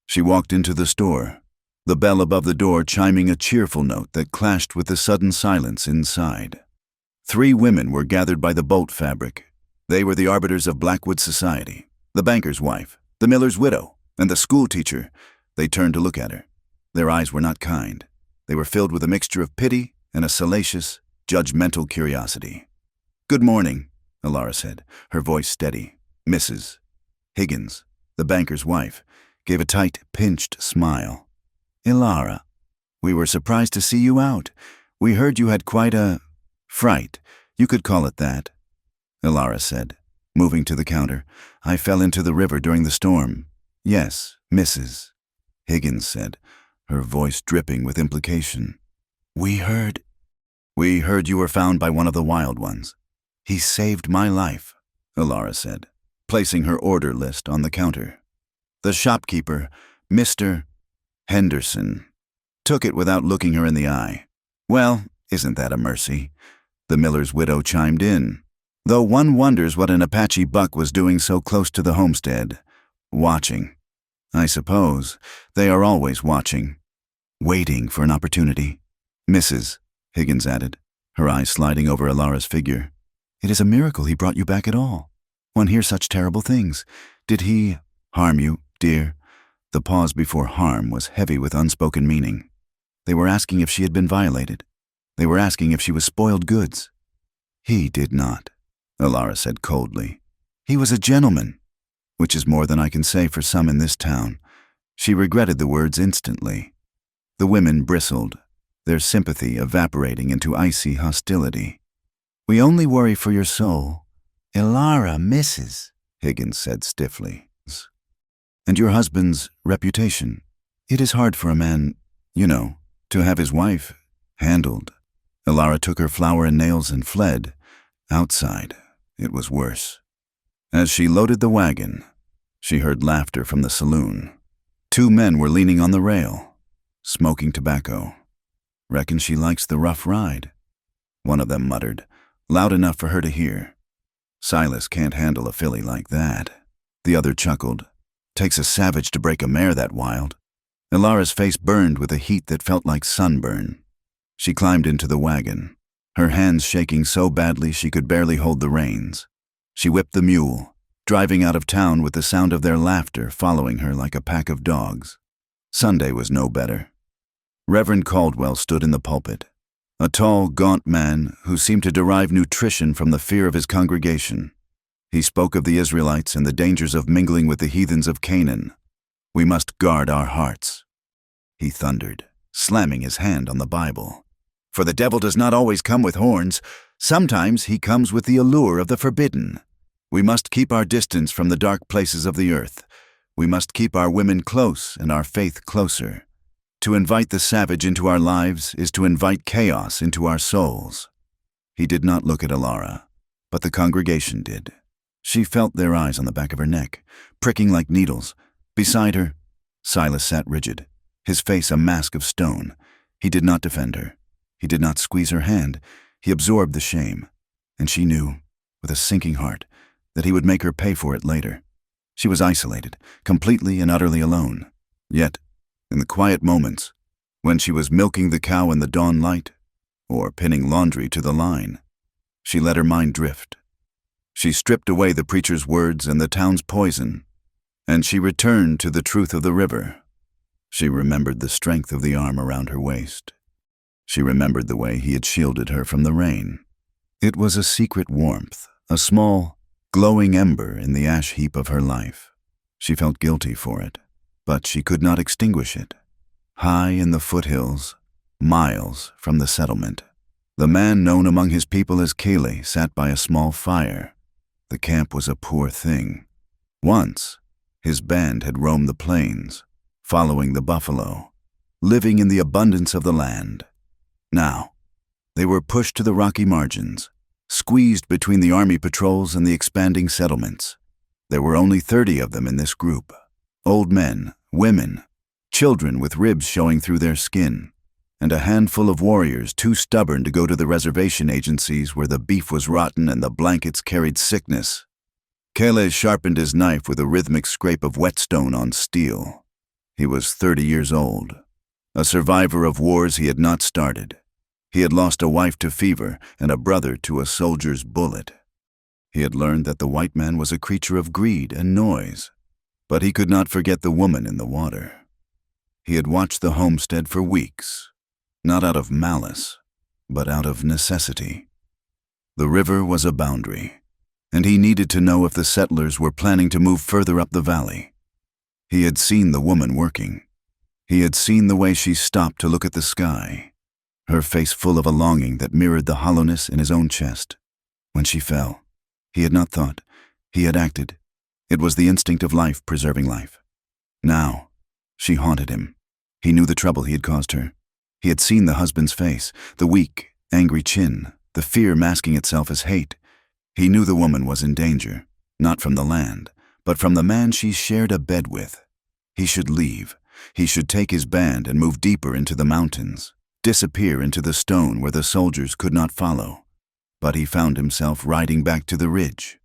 She walked into the store, the bell above the door chiming a cheerful note that clashed with the sudden silence inside. 3 women were gathered by the bolt fabric. They were the arbiters of Blackwood society, the banker's wife, the miller's widow, and the school teacher. They turned to look at her. Their eyes were not kind. They were filled with a mixture of pity and a salacious, judgmental curiosity. "Good morning," Ilara said, her voice steady. Mrs. Higgins, the banker's wife, gave a tight, pinched smile. "Ilara, we were surprised to see you out. We heard you had quite a fright. You could call it that," Ilara said, moving to the counter. "I fell into the river during the storm." "Yes, Mrs. Higgins said, her voice dripping with implication. We heard you were found by one of the wild ones. He saved my life," Ilara said, placing her order list on the counter. "The shopkeeper, Mr. Henderson, took it without looking her in the eye." "Well, isn't that a mercy?" the miller's widow chimed in, though one wonders what an Apache buck was doing so close to the homestead. Watching. I suppose they are always watching, waiting for an opportunity. "Mrs. Higgins added, her eyes sliding over Ilara's figure. "It is a miracle he brought you back at all. One hears such terrible things. Did he harm you, dear?" The pause before harm was heavy with unspoken meaning. They were asking if she had been violated. They were asking if she was spoiled goods. "He did not," Ilara said coldly. "He was a gentleman," which is more than I can say for some in this town. She regretted the words instantly. The women bristled. their sympathy evaporating into icy hostility. "We only worry for your soul." "Elara misses," Higgins said stiffly. "And your husband's reputation. It is hard for a man, to have his wife handled." Elara took her flour and nails and fled. Outside, it was worse. As she loaded the wagon, she heard laughter from the saloon. 2 men were leaning on the rail, smoking tobacco. "Reckon she likes the rough ride," one of them muttered, loud enough for her to hear. "Silas can't handle a filly like that." The other chuckled. "Takes a savage to break a mare that wild." Elara's face burned with a heat that felt like sunburn. She climbed into the wagon, her hands shaking so badly she could barely hold the reins. She whipped the mule, driving out of town with the sound of their laughter following her like a pack of dogs. Sunday was no better. Reverend Caldwell stood in the pulpit, a tall, gaunt man who seemed to derive nutrition from the fear of his congregation. He spoke of the Israelites and the dangers of mingling with the heathens of Canaan. "We must guard our hearts," he thundered, slamming his hand on the Bible. "For the devil does not always come with horns. Sometimes he comes with the allure of the forbidden. We must keep our distance from the dark places of the earth. We must keep our women close and our faith closer. To invite the savage into our lives is to invite chaos into our souls." He did not look at Elara, but the congregation did. She felt their eyes on the back of her neck, pricking like needles. Beside her, Silas sat rigid, his face a mask of stone. He did not defend her. He did not squeeze her hand. He absorbed the shame, and she knew, with a sinking heart, that he would make her pay for it later. She was isolated, completely and utterly alone. Yet, in the quiet moments, when she was milking the cow in the dawn light, or pinning laundry to the line, she let her mind drift. She stripped away the preacher's words and the town's poison, and she returned to the truth of the river. She remembered the strength of the arm around her waist. She remembered the way he had shielded her from the rain. It was a secret warmth, a small, glowing ember in the ash heap of her life. She felt guilty for it, but she could not extinguish it. High in the foothills, miles from the settlement, the man known among his people as Kele sat by a small fire. The camp was a poor thing. Once, his band had roamed the plains, following the buffalo, living in the abundance of the land. Now, they were pushed to the rocky margins, squeezed between the army patrols and the expanding settlements. There were only 30 of them in this group. Old men, women, children with ribs showing through their skin, and a handful of warriors too stubborn to go to the reservation agencies where the beef was rotten and the blankets carried sickness. Kele sharpened his knife with a rhythmic scrape of whetstone on steel. He was 30 years old, a survivor of wars he had not started. He had lost a wife to fever and a brother to a soldier's bullet. He had learned that the white man was a creature of greed and noise, but he could not forget the woman in the water. He had watched the homestead for weeks, not out of malice, but out of necessity. The river was a boundary, and he needed to know if the settlers were planning to move further up the valley. He had seen the woman working. He had seen the way she stopped to look at the sky, her face full of a longing that mirrored the hollowness in his own chest. When she fell, he had not thought, he had acted. It was the instinct of life preserving life. Now, she haunted him. He knew the trouble he had caused her. He had seen the husband's face, the weak, angry chin, the fear masking itself as hate. He knew the woman was in danger, not from the land, but from the man she shared a bed with. He should leave. He should take his band and move deeper into the mountains, disappear into the stone where the soldiers could not follow. But he found himself riding back to the ridge.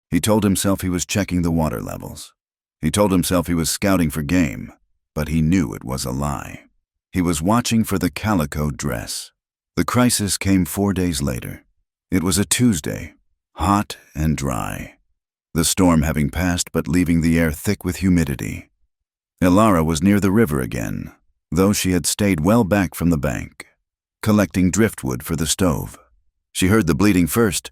He told himself he was checking the water levels. He told himself he was scouting for game, but he knew it was a lie. He was watching for the calico dress. The crisis came 4 days later. It was a Tuesday, hot and dry, the storm having passed but leaving the air thick with humidity. Elara was near the river again, though she had stayed well back from the bank, collecting driftwood for the stove. She heard the bleating first.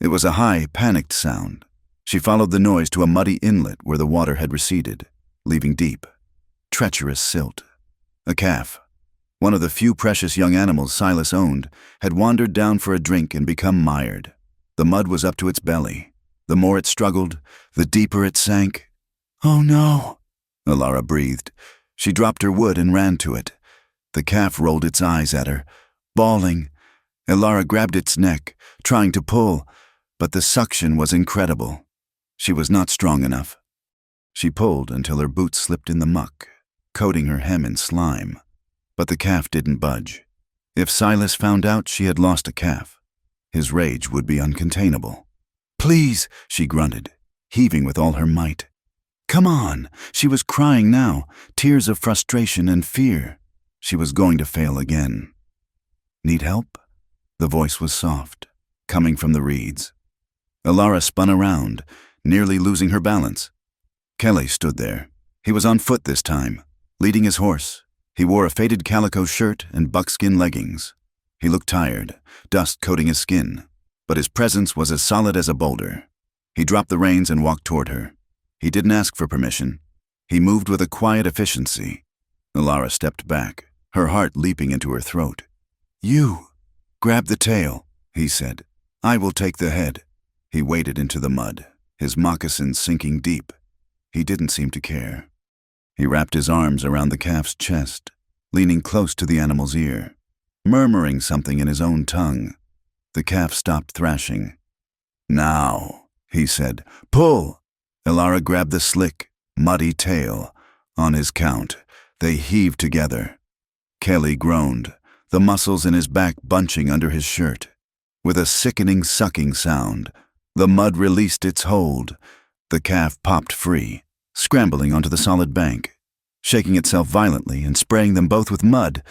It was a high, panicked sound. She followed the noise to a muddy inlet where the water had receded, leaving deep, treacherous silt. A calf. One of the few precious young animals Silas owned had wandered down for a drink and become mired. The mud was up to its belly. The more it struggled, the deeper it sank. "Oh no," Alara breathed. She dropped her wood and ran to it. The calf rolled its eyes at her, bawling. Alara grabbed its neck, trying to pull, but the suction was incredible. She was not strong enough. She pulled until her boots slipped in the muck, coating her hem in slime. But the calf didn't budge. If Silas found out she had lost a calf, his rage would be uncontainable. "Please," she grunted, heaving with all her might. "Come on." She was crying now, tears of frustration and fear. She was going to fail again. "Need help?" The voice was soft, coming from the reeds. Alara spun around, nearly losing her balance. Kelly stood there. He was on foot this time, leading his horse. He wore a faded calico shirt and buckskin leggings. He looked tired, dust coating his skin, but his presence was as solid as a boulder. He dropped the reins and walked toward her. He didn't ask for permission. He moved with a quiet efficiency. Alara stepped back, her heart leaping into her throat. "You, grab the tail," he said. "I will take the head." He waded into the mud, his moccasins sinking deep. He didn't seem to care. He wrapped his arms around the calf's chest, leaning close to the animal's ear, murmuring something in his own tongue. The calf stopped thrashing. "Now," he said, "pull." Alara grabbed the slick, muddy tail. On his count, they heaved together. Kelly groaned, the muscles in his back bunching under his shirt. With a sickening sucking sound, the mud released its hold. The calf popped free, scrambling onto the solid bank, shaking itself violently and spraying them both with mud.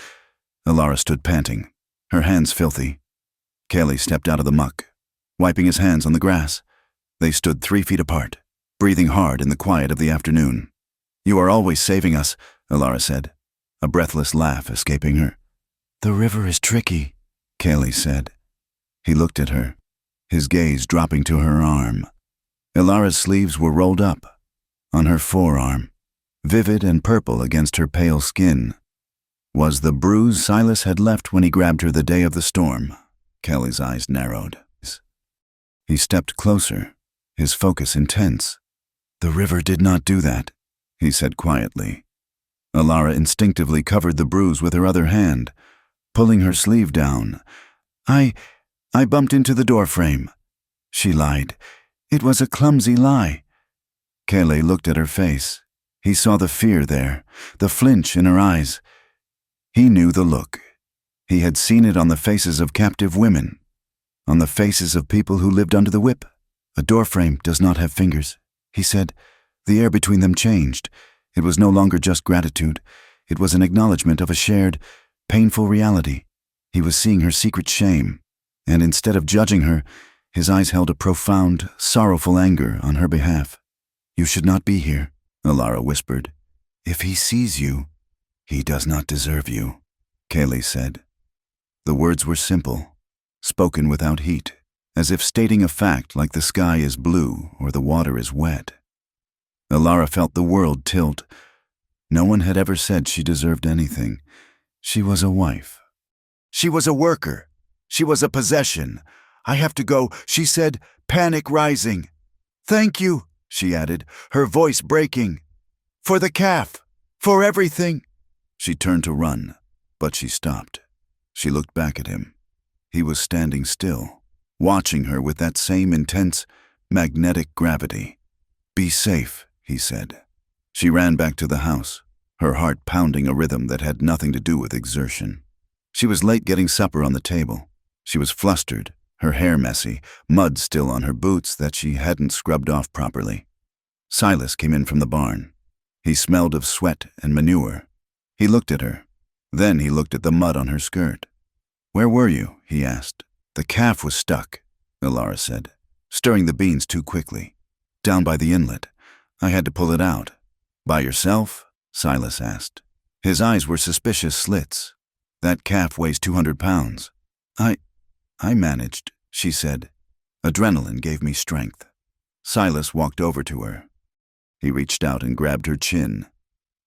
Alara stood panting, her hands filthy. Kelly stepped out of the muck, wiping his hands on the grass. They stood 3 feet apart, breathing hard in the quiet of the afternoon. "You are always saving us," Alara said, a breathless laugh escaping her. "The river is tricky," Kelly said. He looked at her, his gaze dropping to her arm. Alara's sleeves were rolled up, on her forearm, vivid and purple against her pale skin. Was the bruise Silas had left when he grabbed her the day of the storm? Kelly's eyes narrowed. He stepped closer, his focus intense. "The river did not do that," he said quietly. Alara instinctively covered the bruise with her other hand, pulling her sleeve down. I bumped into the doorframe," she lied. "It was a clumsy lie." Kelly looked at her face. He saw the fear there, the flinch in her eyes. He knew the look. He had seen it on the faces of captive women, on the faces of people who lived under the whip. "A doorframe does not have fingers," he said. The air between them changed. It was no longer just gratitude. It was an acknowledgement of a shared, painful reality. He was seeing her secret shame, and instead of judging her, his eyes held a profound, sorrowful anger on her behalf. "You should not be here," Alara whispered. "If he sees you, he does not deserve you," Kelly said. The words were simple, spoken without heat, as if stating a fact like the sky is blue or the water is wet. Alara felt the world tilt. No one had ever said she deserved anything. She was a wife. She was a worker. She was a possession. "I have to go," she said, panic rising. "Thank you," she added, her voice breaking. "For the calf. For everything." She turned to run, but she stopped. She looked back at him. He was standing still, watching her with that same intense, magnetic gravity. "Be safe," he said. She ran back to the house, her heart pounding a rhythm that had nothing to do with exertion. She was late getting supper on the table. She was flustered, her hair messy, mud still on her boots that she hadn't scrubbed off properly. Silas came in from the barn. He smelled of sweat and manure. He looked at her. Then he looked at the mud on her skirt. "Where were you?" he asked. "The calf was stuck," Alara said, stirring the beans too quickly. "Down by the inlet. I had to pull it out." "By yourself?" Silas asked. His eyes were suspicious slits. "That calf weighs 200 pounds. I managed," she said. Adrenaline gave me strength. Silas walked over to her. He reached out and grabbed her chin,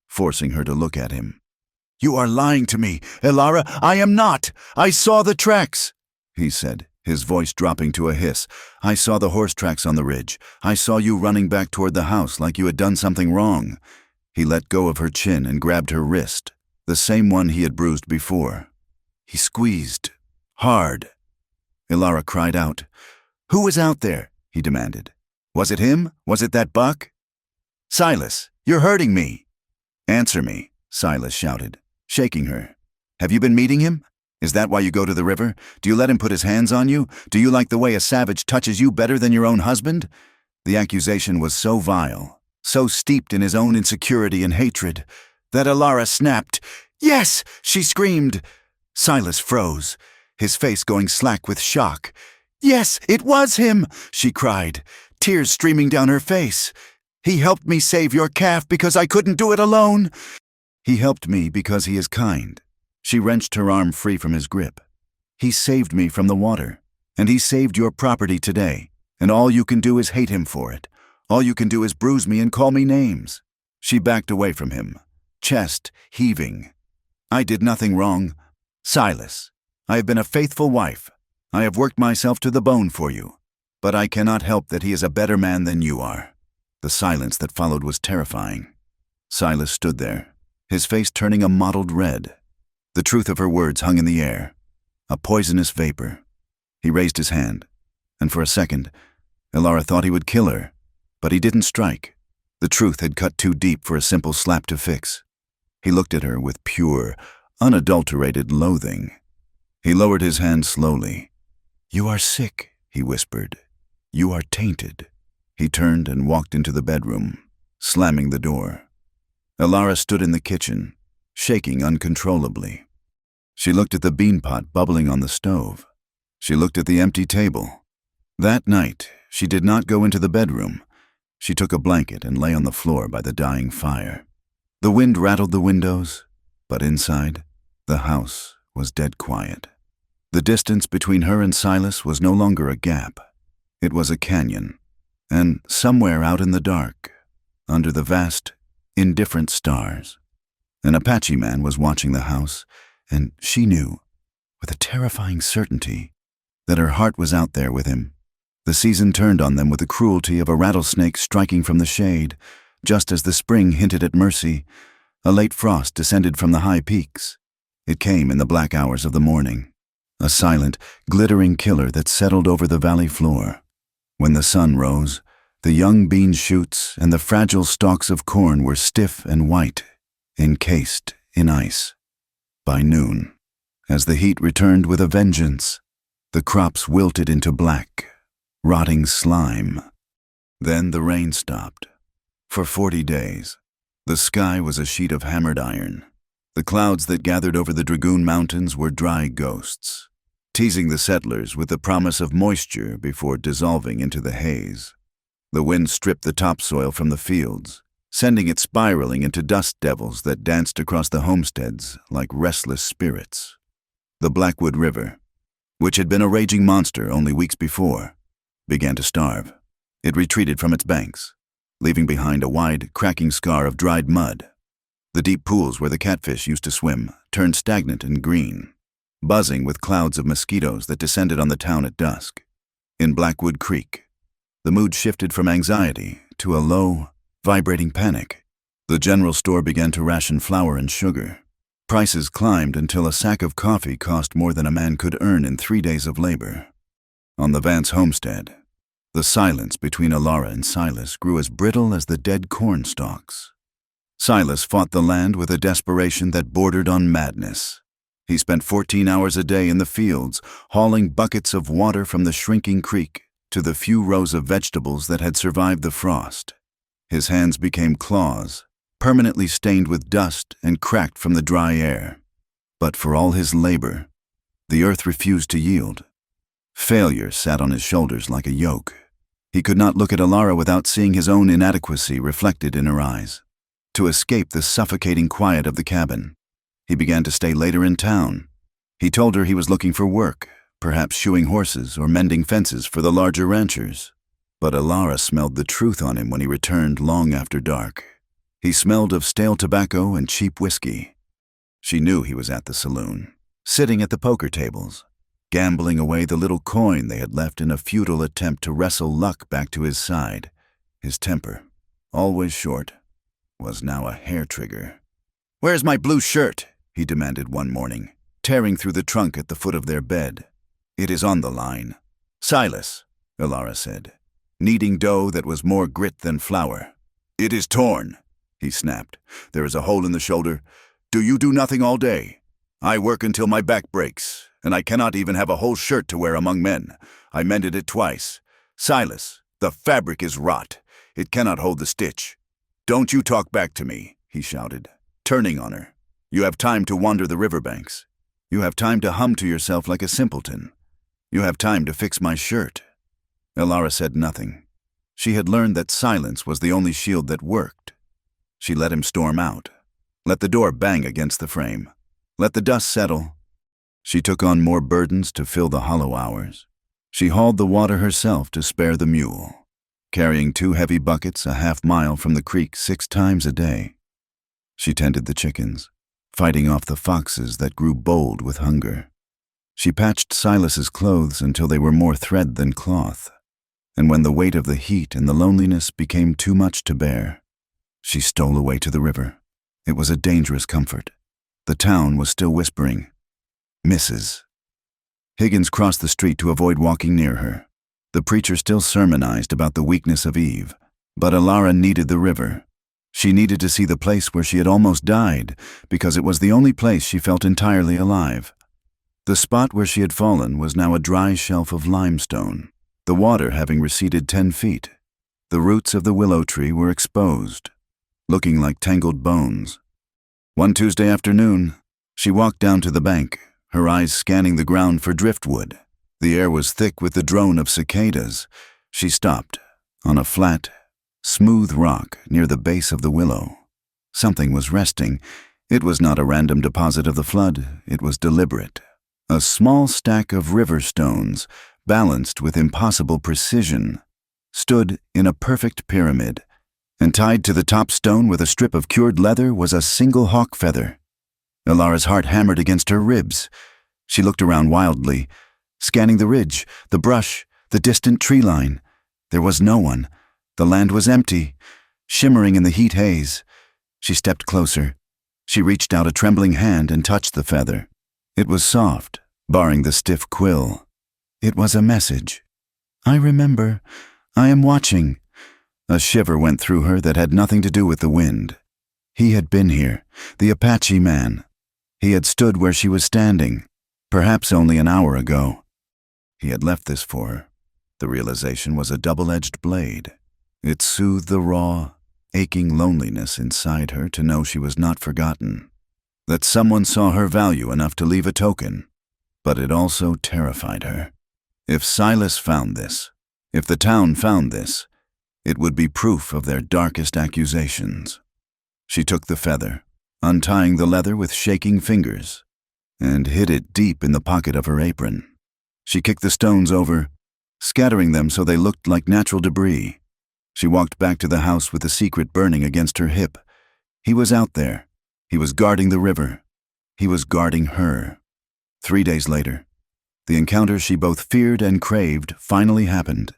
forcing her to look at him. "You are lying to me, Elara. I am not. I saw the tracks," he said, his voice dropping to a hiss. "I saw the horse tracks on the ridge. I saw you running back toward the house like you had done something wrong." He let go of her chin and grabbed her wrist, the same one he had bruised before. He squeezed, hard. Elara cried out. "Who was out there?" he demanded. "Was it him? Was it that buck?" "Silas, you're hurting me." "Answer me," Silas shouted, shaking her. "Have you been meeting him? Is that why you go to the river? Do you let him put his hands on you? Do you like the way a savage touches you better than your own husband?" The accusation was so vile, so steeped in his own insecurity and hatred, that Elara snapped. "Yes!" she screamed. Silas froze, his face going slack with shock. "Yes, it was him!" she cried, tears streaming down her face. "He helped me save your calf because I couldn't do it alone." "He helped me because he is kind." She wrenched her arm free from his grip. "He saved me from the water, and he saved your property today, and all you can do is hate him for it. All you can do is bruise me and call me names." She backed away from him, chest heaving. "I did nothing wrong. Silas, I have been a faithful wife. I have worked myself to the bone for you, but I cannot help that he is a better man than you are." The silence that followed was terrifying. Silas stood there, his face turning a mottled red. The truth of her words hung in the air, a poisonous vapor. He raised his hand, and for a second, Elara thought he would kill her, but he didn't strike. The truth had cut too deep for a simple slap to fix. He looked at her with pure, unadulterated loathing. He lowered his hand slowly. "You are sick," he whispered. "You are tainted." He turned and walked into the bedroom, slamming the door. Elara stood in the kitchen, shaking uncontrollably. She looked at the bean pot bubbling on the stove. She looked at the empty table. That night, she did not go into the bedroom. She took a blanket and lay on the floor by the dying fire. The wind rattled the windows, but inside, the house was dead quiet. The distance between her and Silas was no longer a gap. It was a canyon, and somewhere out in the dark, under the vast, indifferent stars, an Apache man was watching the house, and she knew, with a terrifying certainty, that her heart was out there with him. The season turned on them with the cruelty of a rattlesnake striking from the shade, just as the spring hinted at mercy. A late frost descended from the high peaks. It came in the black hours of the morning, a silent, glittering killer that settled over the valley floor. When the sun rose, the young bean shoots and the fragile stalks of corn were stiff and white, encased in ice. By noon, as the heat returned with a vengeance, the crops wilted into black, rotting slime. Then the rain stopped. For 40 days, the sky was a sheet of hammered iron. The clouds that gathered over the Dragoon Mountains were dry ghosts, teasing the settlers with the promise of moisture before dissolving into the haze. The wind stripped the topsoil from the fields, sending it spiraling into dust devils that danced across the homesteads like restless spirits. The Blackwood River, which had been a raging monster only weeks before, began to starve. It retreated from its banks, leaving behind a wide, cracking scar of dried mud. The deep pools where the catfish used to swim turned stagnant and green, buzzing with clouds of mosquitoes that descended on the town at dusk. In Blackwood Creek, the mood shifted from anxiety to a low, vibrating panic. The general store began to ration flour and sugar. Prices climbed until a sack of coffee cost more than a man could earn in 3 days of labor. On the Vance homestead, the silence between Elara and Silas grew as brittle as the dead corn stalks. Silas fought the land with a desperation that bordered on madness. He spent 14 hours a day in the fields, hauling buckets of water from the shrinking creek to the few rows of vegetables that had survived the frost. His hands became claws, permanently stained with dust and cracked from the dry air. But for all his labor, the earth refused to yield. Failure sat on his shoulders like a yoke. He could not look at Elara without seeing his own inadequacy reflected in her eyes. To escape the suffocating quiet of the cabin, he began to stay later in town. He told her he was looking for work, perhaps shoeing horses or mending fences for the larger ranchers. But Elara smelled the truth on him when he returned long after dark. He smelled of stale tobacco and cheap whiskey. She knew he was at the saloon, sitting at the poker tables, gambling away the little coin they had left in a futile attempt to wrestle luck back to his side. His temper, always short, was now a hair trigger. "Where's my blue shirt?" he demanded one morning, tearing through the trunk at the foot of their bed. "It is on the line." "Silas," Ilara said, kneading dough that was more grit than flour. "It is torn," he snapped. "There is a hole in the shoulder. Do you do nothing all day? I work until my back breaks, and I cannot even have a whole shirt to wear among men. I mended it twice. Silas, the fabric is rot. It cannot hold the stitch. Don't you talk back to me," he shouted, turning on her. "You have time to wander the riverbanks. You have time to hum to yourself like a simpleton. You have time to fix my shirt." Ilara said nothing. She had learned that silence was the only shield that worked. She let him storm out. Let the door bang against the frame. Let the dust settle. She took on more burdens to fill the hollow hours. She hauled the water herself to spare the mule, carrying 2 heavy buckets a half-mile from the creek 6 times a day. She tended the chickens, fighting off the foxes that grew bold with hunger. She patched Silas's clothes until they were more thread than cloth, and when the weight of the heat and the loneliness became too much to bear, she stole away to the river. It was a dangerous comfort. The town was still whispering, "Mrs." Higgins crossed the street to avoid walking near her. The preacher still sermonized about the weakness of Eve, but Ilara needed the river. She needed to see the place where she had almost died, because it was the only place she felt entirely alive. The spot where she had fallen was now a dry shelf of limestone, the water having receded 10 feet. The roots of the willow tree were exposed, looking like tangled bones. One Tuesday afternoon, she walked down to the bank, her eyes scanning the ground for driftwood. The air was thick with the drone of cicadas. She stopped, on a flat, smooth rock near the base of the willow. Something was resting. It was not a random deposit of the flood, it was deliberate. A small stack of river stones, balanced with impossible precision, stood in a perfect pyramid, and tied to the top stone with a strip of cured leather was a single hawk feather. Ilara's heart hammered against her ribs. She looked around wildly, scanning the ridge, the brush, the distant tree line. There was no one. The land was empty, shimmering in the heat haze. She stepped closer. She reached out a trembling hand and touched the feather. It was soft, barring the stiff quill. It was a message. "I remember. I am watching." A shiver went through her that had nothing to do with the wind. He had been here, the Apache man. He had stood where she was standing, perhaps only an hour ago. He had left this for her. The realization was a double-edged blade. It soothed the raw, aching loneliness inside her to know she was not forgotten, that someone saw her value enough to leave a token, but it also terrified her. If Silas found this, if the town found this, it would be proof of their darkest accusations. She took the feather, untying the leather with shaking fingers, and hid it deep in the pocket of her apron. She kicked the stones over, scattering them so they looked like natural debris. She walked back to the house with the secret burning against her hip. He was out there. He was guarding the river. He was guarding her. 3 days later, the encounter she both feared and craved finally happened.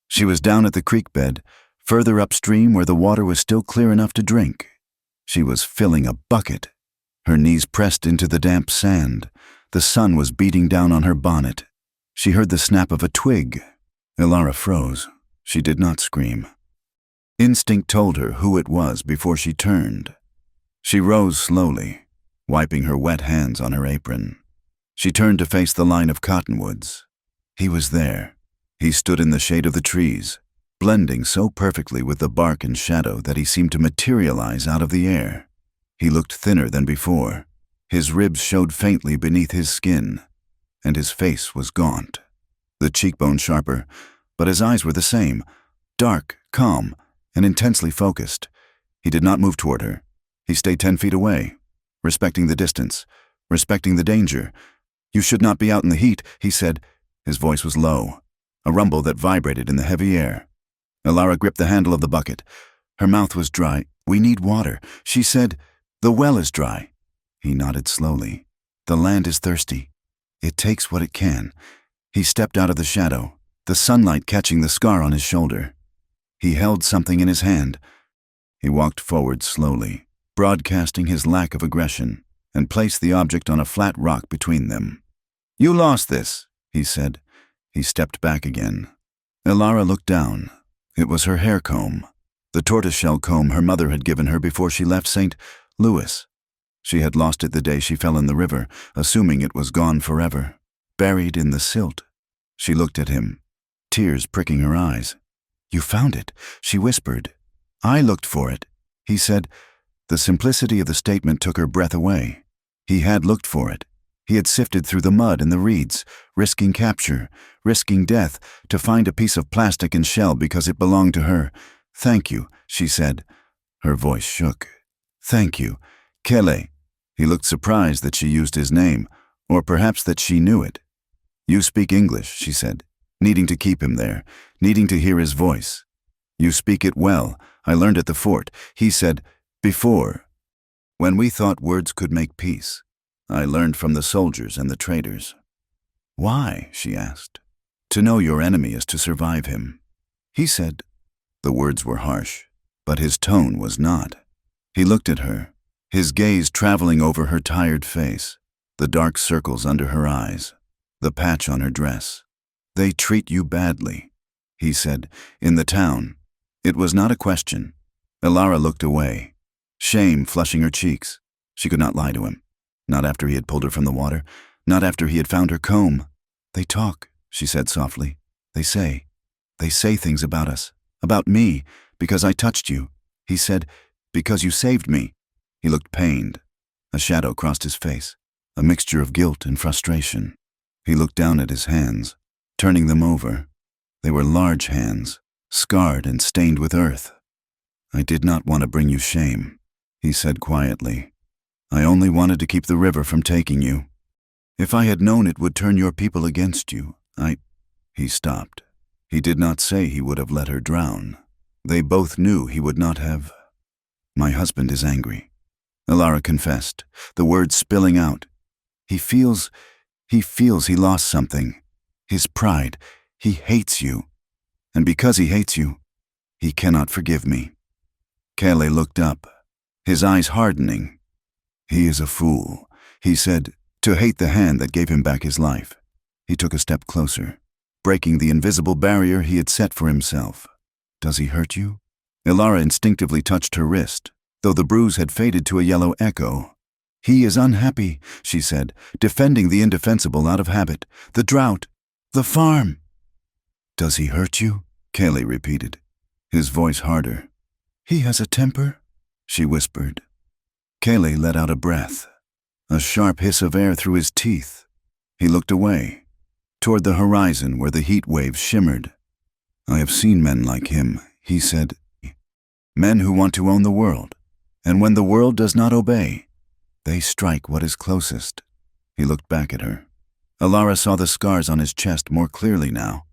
She was down at the creek bed, further upstream where the water was still clear enough to drink. She was filling a bucket, her knees pressed into the damp sand. The sun was beating down on her bonnet. She heard the snap of a twig. Ilara froze. She did not scream. Instinct told her who it was before she turned. She rose slowly, wiping her wet hands on her apron. She turned to face the line of cottonwoods. He was there. He stood in the shade of the trees, blending so perfectly with the bark and shadow that he seemed to materialize out of the air. He looked thinner than before. His ribs showed faintly beneath his skin, and his face was gaunt, the cheekbone sharper, but his eyes were the same, dark, calm, and intensely focused. He did not move toward her. He stayed 10 feet away, respecting the distance, respecting the danger. "You should not be out in the heat," he said. His voice was low, a rumble that vibrated in the heavy air. Ilara gripped the handle of the bucket. Her mouth was dry. "We need water," she said. "The well is dry." He nodded slowly. The land is thirsty. It takes what it can. He stepped out of the shadow, the sunlight catching the scar on his shoulder. He held something in his hand. He walked forward slowly, broadcasting his lack of aggression, and placed the object on a flat rock between them. "You lost this," he said. He stepped back again. Elara looked down. It was her hair comb, the tortoiseshell comb her mother had given her before she left St. Louis. She had lost it the day she fell in the river, assuming it was gone forever, buried in the silt. She looked at him, tears pricking her eyes. "You found it," she whispered. "I looked for it," he said. The simplicity of the statement took her breath away. He had looked for it. He had sifted through the mud and the reeds, risking capture, risking death, to find a piece of plastic and shell because it belonged to her. "Thank you," she said. Her voice shook. "Thank you, Kele." He looked surprised that she used his name, or perhaps that she knew it. "You speak English," she said, needing to keep him there, needing to hear his voice. "You speak it well. I learned at the fort," he said, "before. When we thought words could make peace. I learned from the soldiers and the traders." "Why?" she asked. "To know your enemy is to survive him," he said. The words were harsh, but his tone was not. He looked at her, his gaze traveling over her tired face, the dark circles under her eyes, the patch on her dress. "They treat you badly," he said, "in the town." It was not a question. Elara looked away, shame flushing her cheeks. She could not lie to him. Not after he had pulled her from the water, not after he had found her comb. "They talk," she said softly. They say things about us, about me, because I touched you," he said, "because you saved me." He looked pained. A shadow crossed his face, a mixture of guilt and frustration. He looked down at his hands, turning them over. They were large hands, scarred and stained with earth. "I did not want to bring you shame," he said quietly. "I only wanted to keep the river from taking you. If I had known it would turn your people against you, He stopped. He did not say he would have let her drown. They both knew he would not have. "My husband is angry," Elara confessed, the words spilling out. He feels he lost something. His pride. He hates you. And because he hates you, he cannot forgive me." Kele looked up, his eyes hardening. "He is a fool," he said, "to hate the hand that gave him back his life." He took a step closer, breaking the invisible barrier he had set for himself. "Does he hurt you?" Elara instinctively touched her wrist, though the bruise had faded to a yellow echo. "He is unhappy," she said, defending the indefensible out of habit. "The drought, the farm." "Does he hurt you?" Kele repeated, his voice harder. "He has a temper," she whispered. Kele let out a breath, a sharp hiss of air through his teeth. He looked away, toward the horizon where the heat waves shimmered. "I have seen men like him," he said. "Men who want to own the world, and when the world does not obey, they strike what is closest." He looked back at her. Elara saw the scars on his chest more clearly now.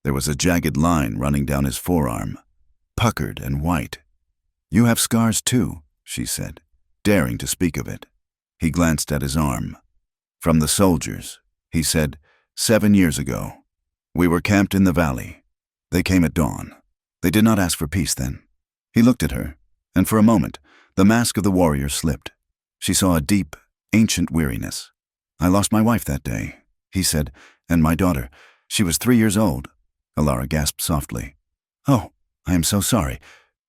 There was a jagged line running down his forearm, puckered and white. "You have scars too," she said, daring to speak of it. He glanced at his arm. "From the soldiers," he said, 7 years ago. We were camped in the valley. They came at dawn. They did not ask for peace then." He looked at her, and for a moment, the mask of the warrior slipped. She saw a deep, ancient weariness. "I lost my wife that day," he said, "and my daughter. She was 3 years old." Elara gasped softly. "Oh, I am so sorry."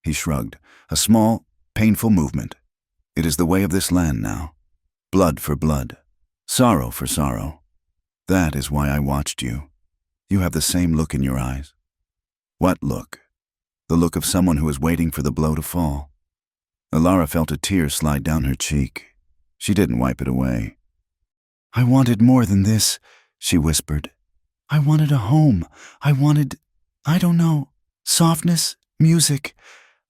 He shrugged, a small, painful movement. "It is the way of this land now. Blood for blood. Sorrow for sorrow. That is why I watched you. You have the same look in your eyes." "What look?" "The look of someone who is waiting for the blow to fall." Elara felt a tear slide down her cheek. She didn't wipe it away. "I wanted more than this," she whispered. "I wanted a home. I wanted, I don't know, softness, music.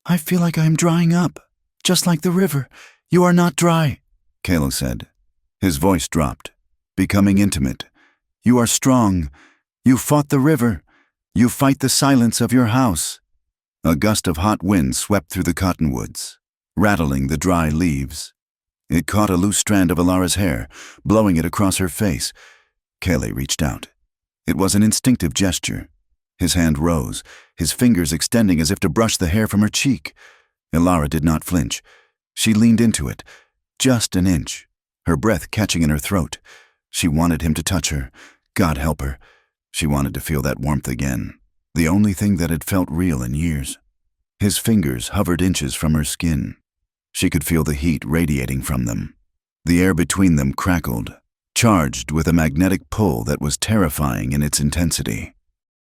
I feel like I am drying up, just like the river." "You are not dry," Kalo said. His voice dropped, becoming intimate. "You are strong. You fought the river. You fight the silence of your house." A gust of hot wind swept through the cottonwoods, rattling the dry leaves. It caught a loose strand of Alara's hair, blowing it across her face. Kaylee reached out. It was an instinctive gesture. His hand rose, his fingers extending as if to brush the hair from her cheek. Alara did not flinch. She leaned into it, just an inch, her breath catching in her throat. She wanted him to touch her. God help her. She wanted to feel that warmth again, the only thing that had felt real in years. His fingers hovered inches from her skin. She could feel the heat radiating from them. The air between them crackled, charged with a magnetic pull that was terrifying in its intensity.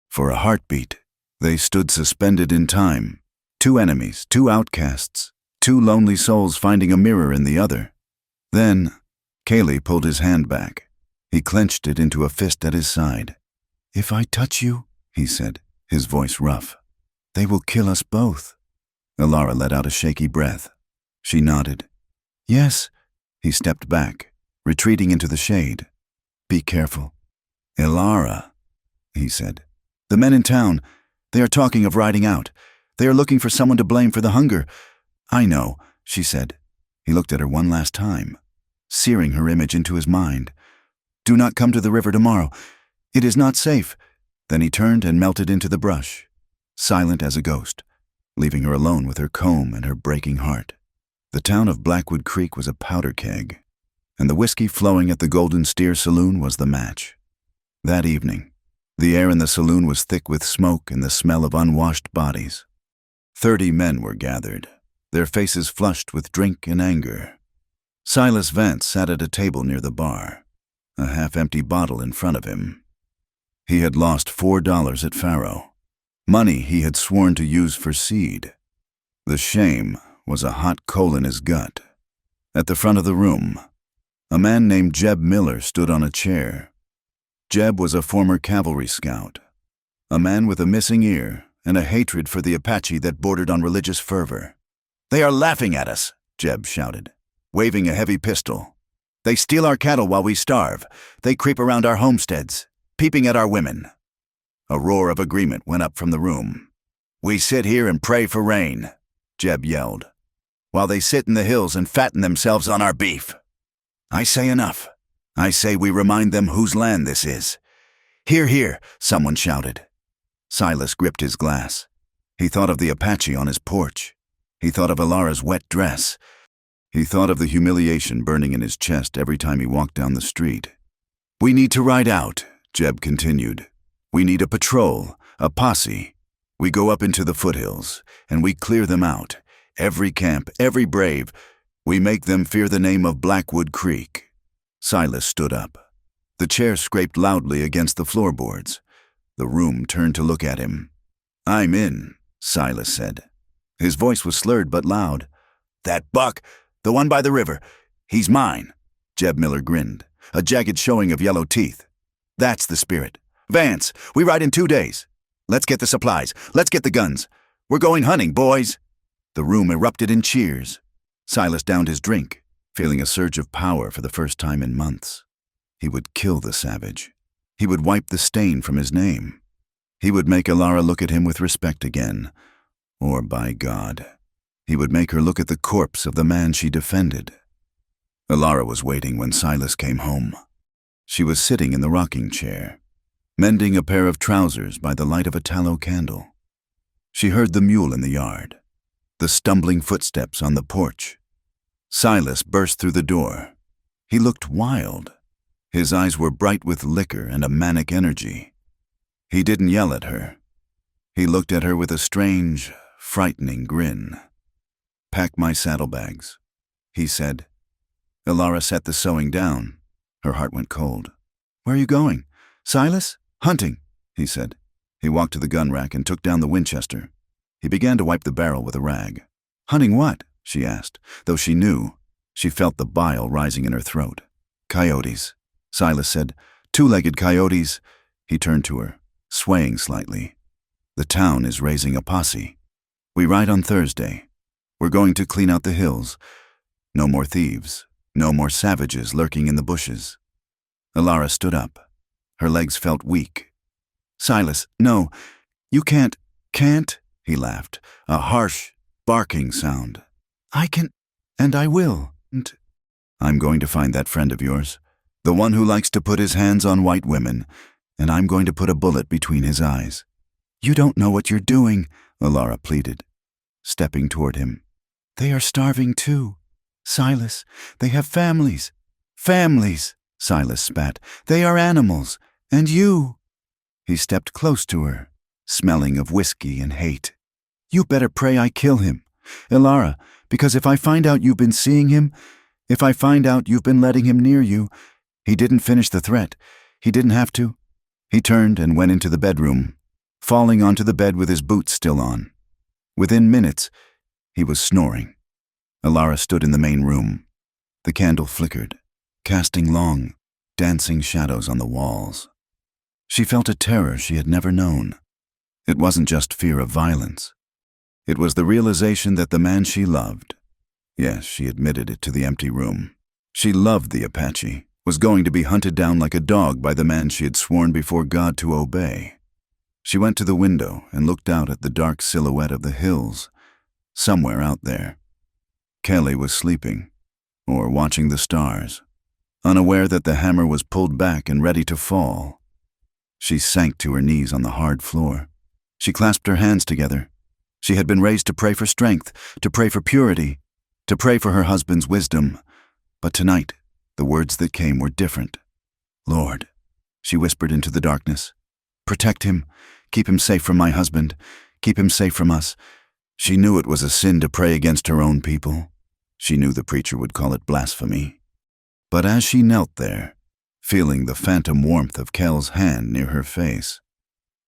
For a heartbeat, they stood suspended in time. Two enemies, two outcasts, two lonely souls finding a mirror in the other. Then, Kaylee pulled his hand back. He clenched it into a fist at his side. "If I touch you," he said, his voice rough, "they will kill us both." Alara let out a shaky breath. She nodded. "Yes." He stepped back, retreating into the shade. "Be careful." "Alara," he said. "The men in town, they are talking of riding out. They are looking for someone to blame for the hunger." "I know," she said. He looked at her one last time, searing her image into his mind. "Do not come to the river tomorrow. It is not safe." Then he turned and melted into the brush, silent as a ghost, leaving her alone with her comb and her breaking heart. The town of Blackwood Creek was a powder keg, and the whiskey flowing at the Golden Steer Saloon was the match. That evening, the air in the saloon was thick with smoke and the smell of unwashed bodies. 30 men were gathered, their faces flushed with drink and anger. Silas Vance sat at a table near the bar, a half-empty bottle in front of him. He had lost $4 at faro, money he had sworn to use for seed. The shame was a hot coal in his gut. At the front of the room, a man named Jeb Miller stood on a chair. Jeb was a former cavalry scout, a man with a missing ear and a hatred for the Apache that bordered on religious fervor. "They are laughing at us," Jeb shouted, waving a heavy pistol. "They steal our cattle while we starve. They creep around our homesteads, peeping at our women." A roar of agreement went up from the room. "We sit here and pray for rain," Jeb yelled, "while they sit in the hills and fatten themselves on our beef. I say enough. I say we remind them whose land this is." "Hear, hear," someone shouted. Silas gripped his glass. He thought of the Apache on his porch. He thought of Alara's wet dress. He thought of the humiliation burning in his chest every time he walked down the street. "We need to ride out," Jeb continued. "We need a patrol, a posse. We go up into the foothills, and we clear them out. Every camp, every brave. We make them fear the name of Blackwood Creek." Silas stood up. The chair scraped loudly against the floorboards. The room turned to look at him. "I'm in," Silas said. His voice was slurred but loud. "That buck, the one by the river, he's mine." Jeb Miller grinned, a jagged showing of yellow teeth. "That's the spirit. Vance, we ride in 2 days. Let's get the supplies. Let's get the guns. We're going hunting, boys." The room erupted in cheers. Silas downed his drink, feeling a surge of power for the first time in months. He would kill the savage. He would wipe the stain from his name. He would make Alara look at him with respect again. Or, by God, he would make her look at the corpse of the man she defended. Alara was waiting when Silas came home. She was sitting in the rocking chair, mending a pair of trousers by the light of a tallow candle. She heard the mule in the yard, the stumbling footsteps on the porch. Silas burst through the door. He looked wild. His eyes were bright with liquor and a manic energy. He didn't yell at her. He looked at her with a strange, frightening grin. "Pack my saddlebags," he said. Alara set the sewing down. Her heart went cold. "Where are you going?" "Silas? Hunting," he said. He walked to the gun rack and took down the Winchester. He began to wipe the barrel with a rag. "Hunting what?" she asked, though she knew. She felt the bile rising in her throat. "Coyotes," Silas said. "Two-legged coyotes." He turned to her, swaying slightly. "The town is raising a posse. We ride on Thursday. We're going to clean out the hills. No more thieves, no more savages lurking in the bushes." Alara stood up. Her legs felt weak. "Silas, no, you can't," he laughed, a harsh, barking sound. "I can, and I will." I'm going to find that friend of yours, the one who likes to put his hands on white women, and I'm going to put a bullet between his eyes." "You don't know what you're doing," Alara pleaded, stepping toward him. "They are starving too. Silas, they have families." "Families," Silas spat. "They are animals. And you." He stepped close to her, smelling of whiskey and hate. "You better pray I kill him, Alara, because if I find out you've been seeing him, if I find out you've been letting him near you—" He didn't finish the threat. He didn't have to. He turned and went into the bedroom, falling onto the bed with his boots still on. Within minutes, he was snoring. Alara stood in the main room. The candle flickered, casting long, dancing shadows on the walls. She felt a terror she had never known. It wasn't just fear of violence. It was the realization that the man she loved, yes, she admitted it to the empty room, she loved the Apache, was going to be hunted down like a dog by the man she had sworn before God to obey. She went to the window and looked out at the dark silhouette of the hills, somewhere out there. Kelly was sleeping, or watching the stars, unaware that the hammer was pulled back and ready to fall. She sank to her knees on the hard floor. She clasped her hands together. She had been raised to pray for strength, to pray for purity, to pray for her husband's wisdom. But tonight, the words that came were different. "Lord," she whispered into the darkness, "protect him. Keep him safe from my husband. Keep him safe from us." She knew it was a sin to pray against her own people. She knew the preacher would call it blasphemy. But as she knelt there, feeling the phantom warmth of Kel's hand near her face,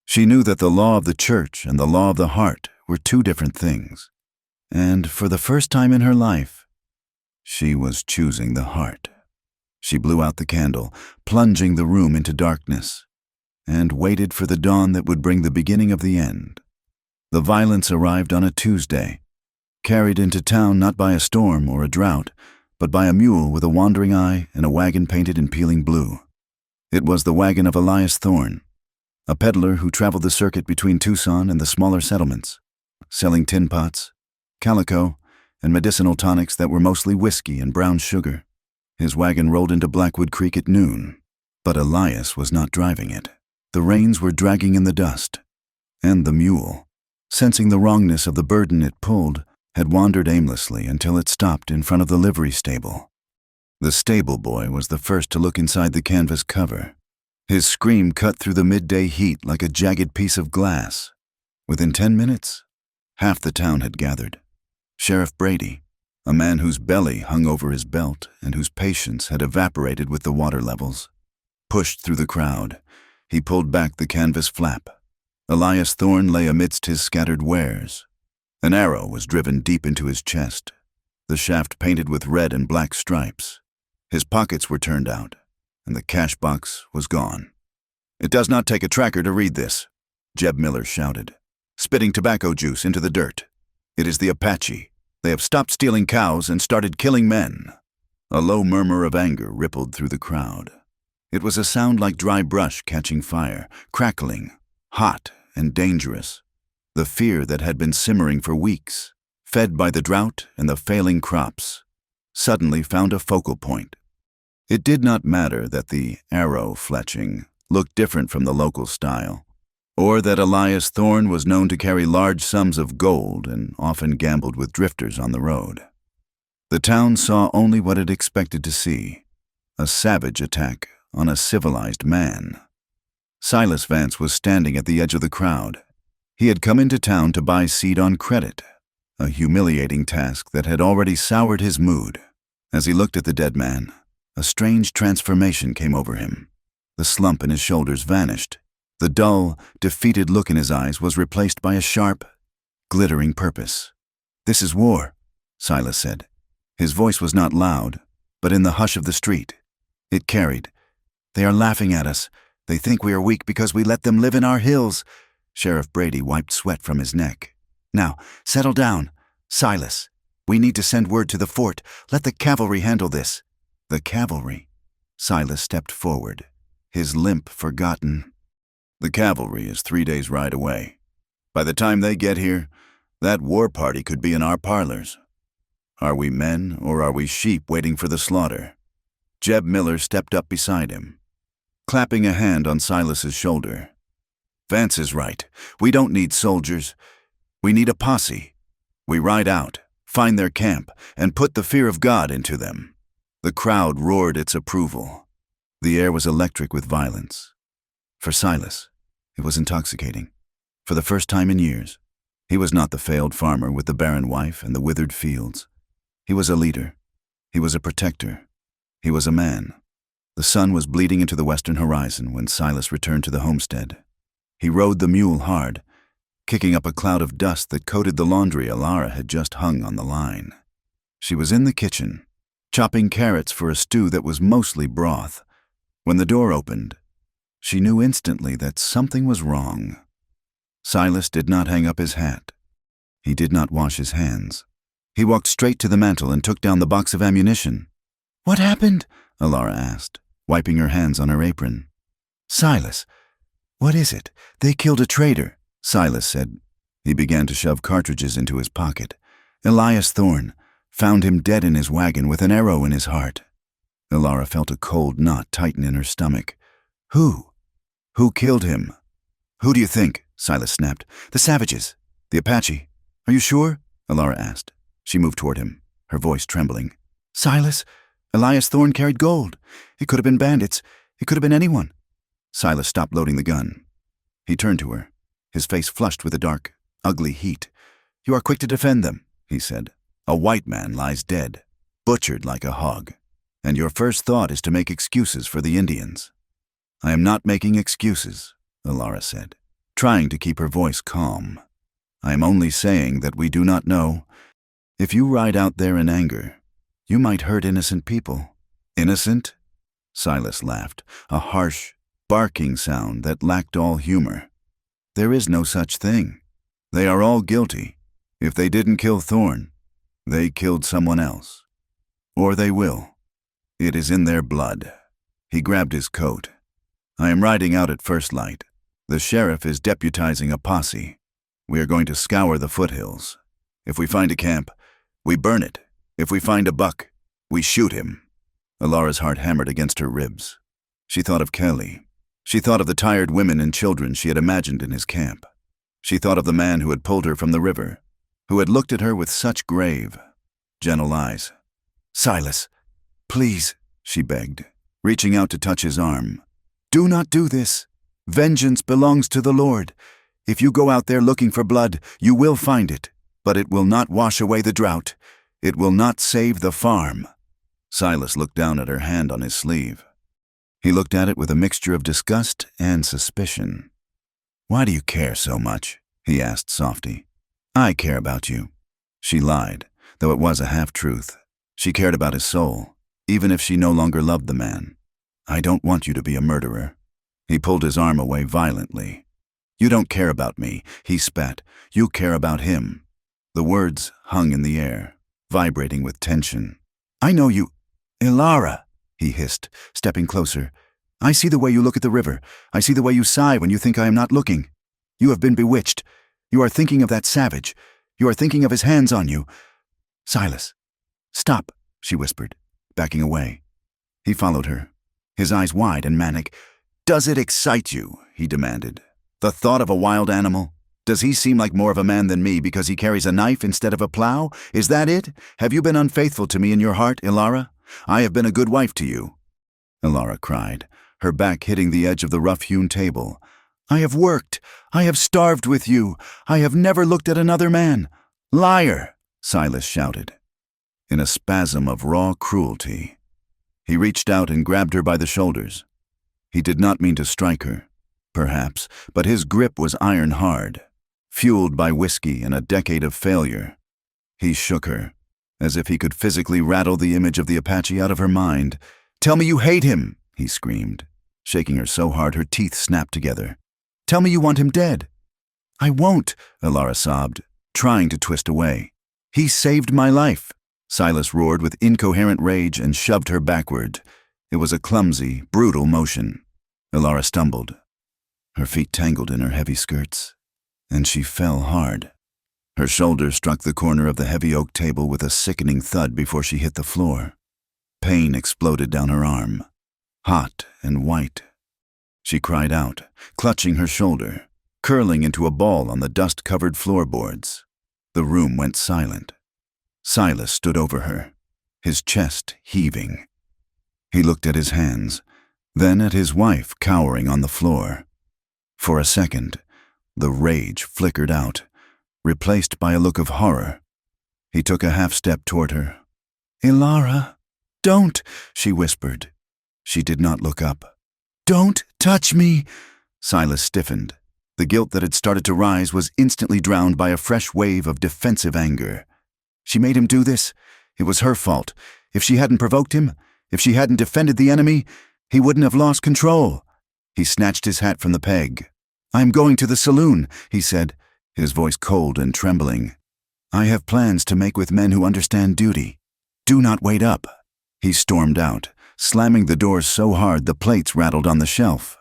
she knew that the law of the church and the law of the heart were two different things. And for the first time in her life, she was choosing the heart. She blew out the candle, plunging the room into darkness, and waited for the dawn that would bring the beginning of the end. The violence arrived on a Tuesday, carried into town not by a storm or a drought, but by a mule with a wandering eye and a wagon painted in peeling blue. It was the wagon of Elias Thorne, a peddler who traveled the circuit between Tucson and the smaller settlements, selling tin pots, calico, and medicinal tonics that were mostly whiskey and brown sugar. His wagon rolled into Blackwood Creek at noon, but Elias was not driving it. The reins were dragging in the dust, and the mule, sensing the wrongness of the burden it pulled, had wandered aimlessly until it stopped in front of the livery stable. The stable boy was the first to look inside the canvas cover. His scream cut through the midday heat like a jagged piece of glass. Within 10 minutes, half the town had gathered. Sheriff Brady, a man whose belly hung over his belt and whose patience had evaporated with the water levels, pushed through the crowd. He pulled back the canvas flap. Elias Thorne lay amidst his scattered wares. An arrow was driven deep into his chest, the shaft painted with red and black stripes. His pockets were turned out, and the cash box was gone. "It does not take a tracker to read this," Jeb Miller shouted, spitting tobacco juice into the dirt. "It is the Apache. They have stopped stealing cows and started killing men." A low murmur of anger rippled through the crowd. It was a sound like dry brush catching fire, crackling, hot and dangerous. The fear that had been simmering for weeks, fed by the drought and the failing crops, suddenly found a focal point. It did not matter that the arrow fletching looked different from the local style, or that Elias Thorne was known to carry large sums of gold and often gambled with drifters on the road. The town saw only what it expected to see, a savage attack on a civilized man. Silas Vance was standing at the edge of the crowd. He had come into town to buy seed on credit, a humiliating task that had already soured his mood. As he looked at the dead man, a strange transformation came over him. The slump in his shoulders vanished. The dull, defeated look in his eyes was replaced by a sharp, glittering purpose. "This is war," Silas said. His voice was not loud, but in the hush of the street, it carried. "They are laughing at us. They think we are weak because we let them live in our hills." Sheriff Brady wiped sweat from his neck. "Now, settle down. Silas, we need to send word to the fort. Let the cavalry handle this." "The cavalry?" Silas stepped forward, his limp forgotten. "The cavalry is 3 days' ride away. By the time they get here, that war party could be in our parlors." Are we men or are we sheep waiting for the slaughter? Jeb Miller stepped up beside him, clapping a hand on Silas's shoulder. Vance is right. We don't need soldiers. We need a posse. We ride out, find their camp, and put the fear of God into them. The crowd roared its approval. The air was electric with violence. For Silas, it was intoxicating. For the first time in years, he was not the failed farmer with the barren wife and the withered fields. He was a leader. He was a protector. He was a man. The sun was bleeding into the western horizon when Silas returned to the homestead. He rode the mule hard, kicking up a cloud of dust that coated the laundry Alara had just hung on the line. She was in the kitchen, chopping carrots for a stew that was mostly broth. When the door opened, she knew instantly that something was wrong. Silas did not hang up his hat. He did not wash his hands. He walked straight to the mantel and took down the box of ammunition. "What happened?" Alara asked, wiping her hands on her apron. "Silas, what is it? They killed a traitor," Silas said. He began to shove cartridges into his pocket. "Elias Thorne found him dead in his wagon with an arrow in his heart." Alara felt a cold knot tighten in her stomach. "Who? Who killed him?" "Who do you think?" Silas snapped. "The savages. The Apache. Are you sure?" Alara asked. She moved toward him, her voice trembling. "Silas, Elias Thorne carried gold. It could have been bandits. It could have been anyone." Silas stopped loading the gun. He turned to her, his face flushed with a dark, ugly heat. "You are quick to defend them," he said. "A white man lies dead, butchered like a hog, and your first thought is to make excuses for the Indians." "I am not making excuses," Alara said, trying to keep her voice calm. "I am only saying that we do not know. If you ride out there in anger, you might hurt innocent people." "Innocent?" Silas laughed, a harsh, barking sound that lacked all humor. "There is no such thing. They are all guilty. If they didn't kill Thorne, they killed someone else. Or they will. It is in their blood." He grabbed his coat. "I am riding out at first light. The sheriff is deputizing a posse. We are going to scour the foothills. If we find a camp, we burn it. If we find a buck, we shoot him." Alara's heart hammered against her ribs. She thought of Kelly. She thought of the tired women and children she had imagined in his camp. She thought of the man who had pulled her from the river, who had looked at her with such grave, gentle eyes. "Silas, please," she begged, reaching out to touch his arm. "Do not do this. Vengeance belongs to the Lord. If you go out there looking for blood, you will find it, but it will not wash away the drought. It will not save the farm." Silas looked down at her hand on his sleeve. He looked at it with a mixture of disgust and suspicion. "Why do you care so much?" he asked softly. "I care about you." She lied, though it was a half-truth. She cared about his soul, even if she no longer loved the man. "I don't want you to be a murderer." He pulled his arm away violently. "You don't care about me," he spat. "You care about him." The words hung in the air, vibrating with tension. "I know you—" "Alara," he hissed, stepping closer. "I see the way you look at the river. I see the way you sigh when you think I am not looking. You have been bewitched. You are thinking of that savage. You are thinking of his hands on you." "Silas, stop," she whispered, backing away. He followed her, his eyes wide and manic. "Does it excite you?" he demanded. "The thought of a wild animal? Does he seem like more of a man than me because he carries a knife instead of a plow? Is that it? Have you been unfaithful to me in your heart, Alara? I have been a good wife to you." Alara cried, her back hitting the edge of the rough-hewn table. "I have worked. I have starved with you. I have never looked at another man." "Liar!" Silas shouted. In a spasm of raw cruelty, he reached out and grabbed her by the shoulders. He did not mean to strike her, perhaps, but his grip was iron hard, fueled by whiskey and a decade of failure. He shook her, as if he could physically rattle the image of the Apache out of her mind. "Tell me you hate him," he screamed, shaking her so hard her teeth snapped together. "Tell me you want him dead." "I won't," Alara sobbed, trying to twist away. "He saved my life." Silas roared with incoherent rage and shoved her backward. It was a clumsy, brutal motion. Alara stumbled. Her feet tangled in her heavy skirts, and she fell hard. Her shoulder struck the corner of the heavy oak table with a sickening thud before she hit the floor. Pain exploded down her arm, hot and white. She cried out, clutching her shoulder, curling into a ball on the dust-covered floorboards. The room went silent. Silas stood over her, his chest heaving. He looked at his hands, then at his wife cowering on the floor. For a second, the rage flickered out, replaced by a look of horror. He took a half-step toward her. "Ilara, don't," she whispered. She did not look up. "Don't touch me!" Silas stiffened. The guilt that had started to rise was instantly drowned by a fresh wave of defensive anger. She made him do this. It was her fault. If she hadn't provoked him, if she hadn't defended the enemy, he wouldn't have lost control. He snatched his hat from the peg. "I'm going to the saloon," he said, his voice cold and trembling. "I have plans to make with men who understand duty. Do not wait up." He stormed out, slamming the doors so hard the plates rattled on the shelf.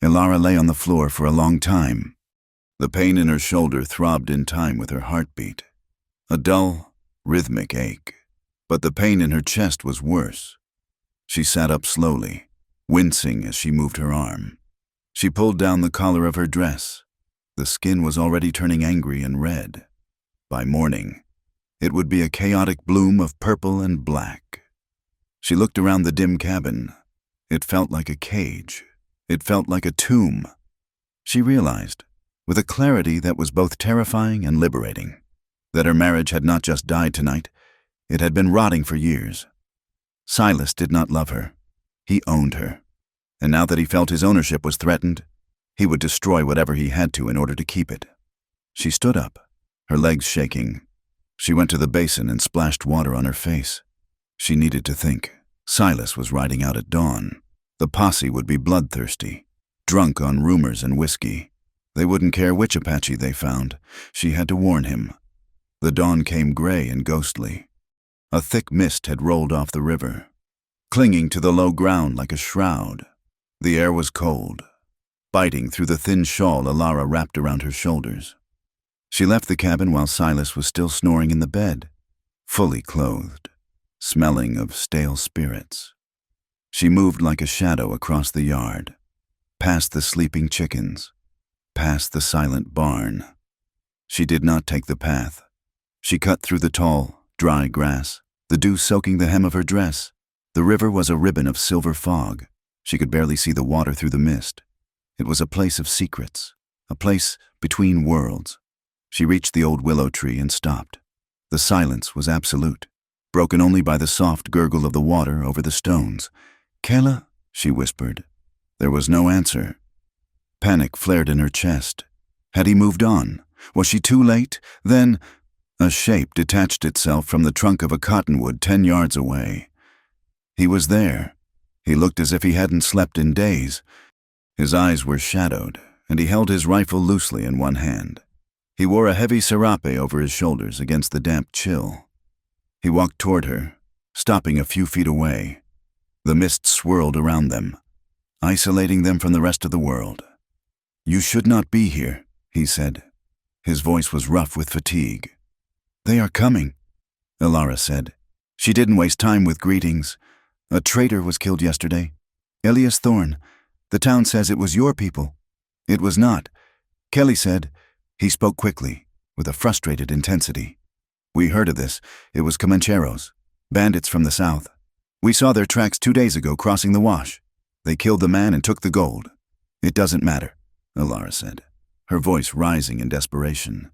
Ilara lay on the floor for a long time. The pain in her shoulder throbbed in time with her heartbeat. A dull, rhythmic ache. But the pain in her chest was worse. She sat up slowly, wincing as she moved her arm. She pulled down the collar of her dress. The skin was already turning angry and red. By morning, it would be a chaotic bloom of purple and black. She looked around the dim cabin. It felt like a cage. It felt like a tomb. She realized, with a clarity that was both terrifying and liberating, that her marriage had not just died tonight, it had been rotting for years. Silas did not love her. He owned her. And now that he felt his ownership was threatened, he would destroy whatever he had to in order to keep it. She stood up, her legs shaking. She went to the basin and splashed water on her face. She needed to think. Silas was riding out at dawn. The posse would be bloodthirsty, drunk on rumors and whiskey. They wouldn't care which Apache they found. She had to warn him. The dawn came gray and ghostly. A thick mist had rolled off the river, clinging to the low ground like a shroud. The air was cold, biting through the thin shawl Ilara wrapped around her shoulders. She left the cabin while Silas was still snoring in the bed, fully clothed, smelling of stale spirits. She moved like a shadow across the yard, past the sleeping chickens, past the silent barn. She did not take the path. She cut through the tall, dry grass, the dew soaking the hem of her dress. The river was a ribbon of silver fog. She could barely see the water through the mist. It was a place of secrets, a place between worlds. She reached the old willow tree and stopped. The silence was absolute, broken only by the soft gurgle of the water over the stones. "Kayla," she whispered. There was no answer. Panic flared in her chest. Had he moved on? Was she too late? Then a shape detached itself from the trunk of a cottonwood 10 yards away. He was there. He looked as if he hadn't slept in days. His eyes were shadowed, and he held his rifle loosely in one hand. He wore a heavy serape over his shoulders against the damp chill. He walked toward her, stopping a few feet away. The mist swirled around them, isolating them from the rest of the world. "You should not be here," he said. His voice was rough with fatigue. "They are coming," Ilara said. She didn't waste time with greetings. "A traitor was killed yesterday. Elias Thorne. The town says it was your people." "It was not," Kelly said. He spoke quickly, with a frustrated intensity. "We heard of this. It was Comancheros, bandits from the south. We saw their tracks 2 days ago crossing the wash. They killed the man and took the gold." "It doesn't matter," Ilara said, her voice rising in desperation.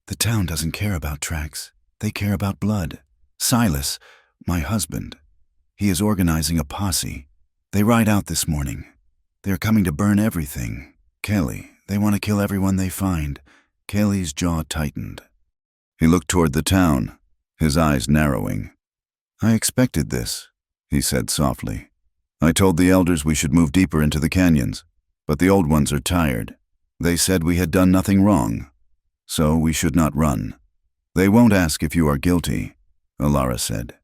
"The town doesn't care about tracks. They care about blood. Silas, my husband, he is organizing a posse. They ride out this morning. They're coming to burn everything. Kelly, they want to kill everyone they find." Kelly's jaw tightened. He looked toward the town, his eyes narrowing. "I expected this," he said softly. "I told the elders we should move deeper into the canyons, but the old ones are tired. They said we had done nothing wrong, so we should not run. They won't ask if you are guilty," Ilara said.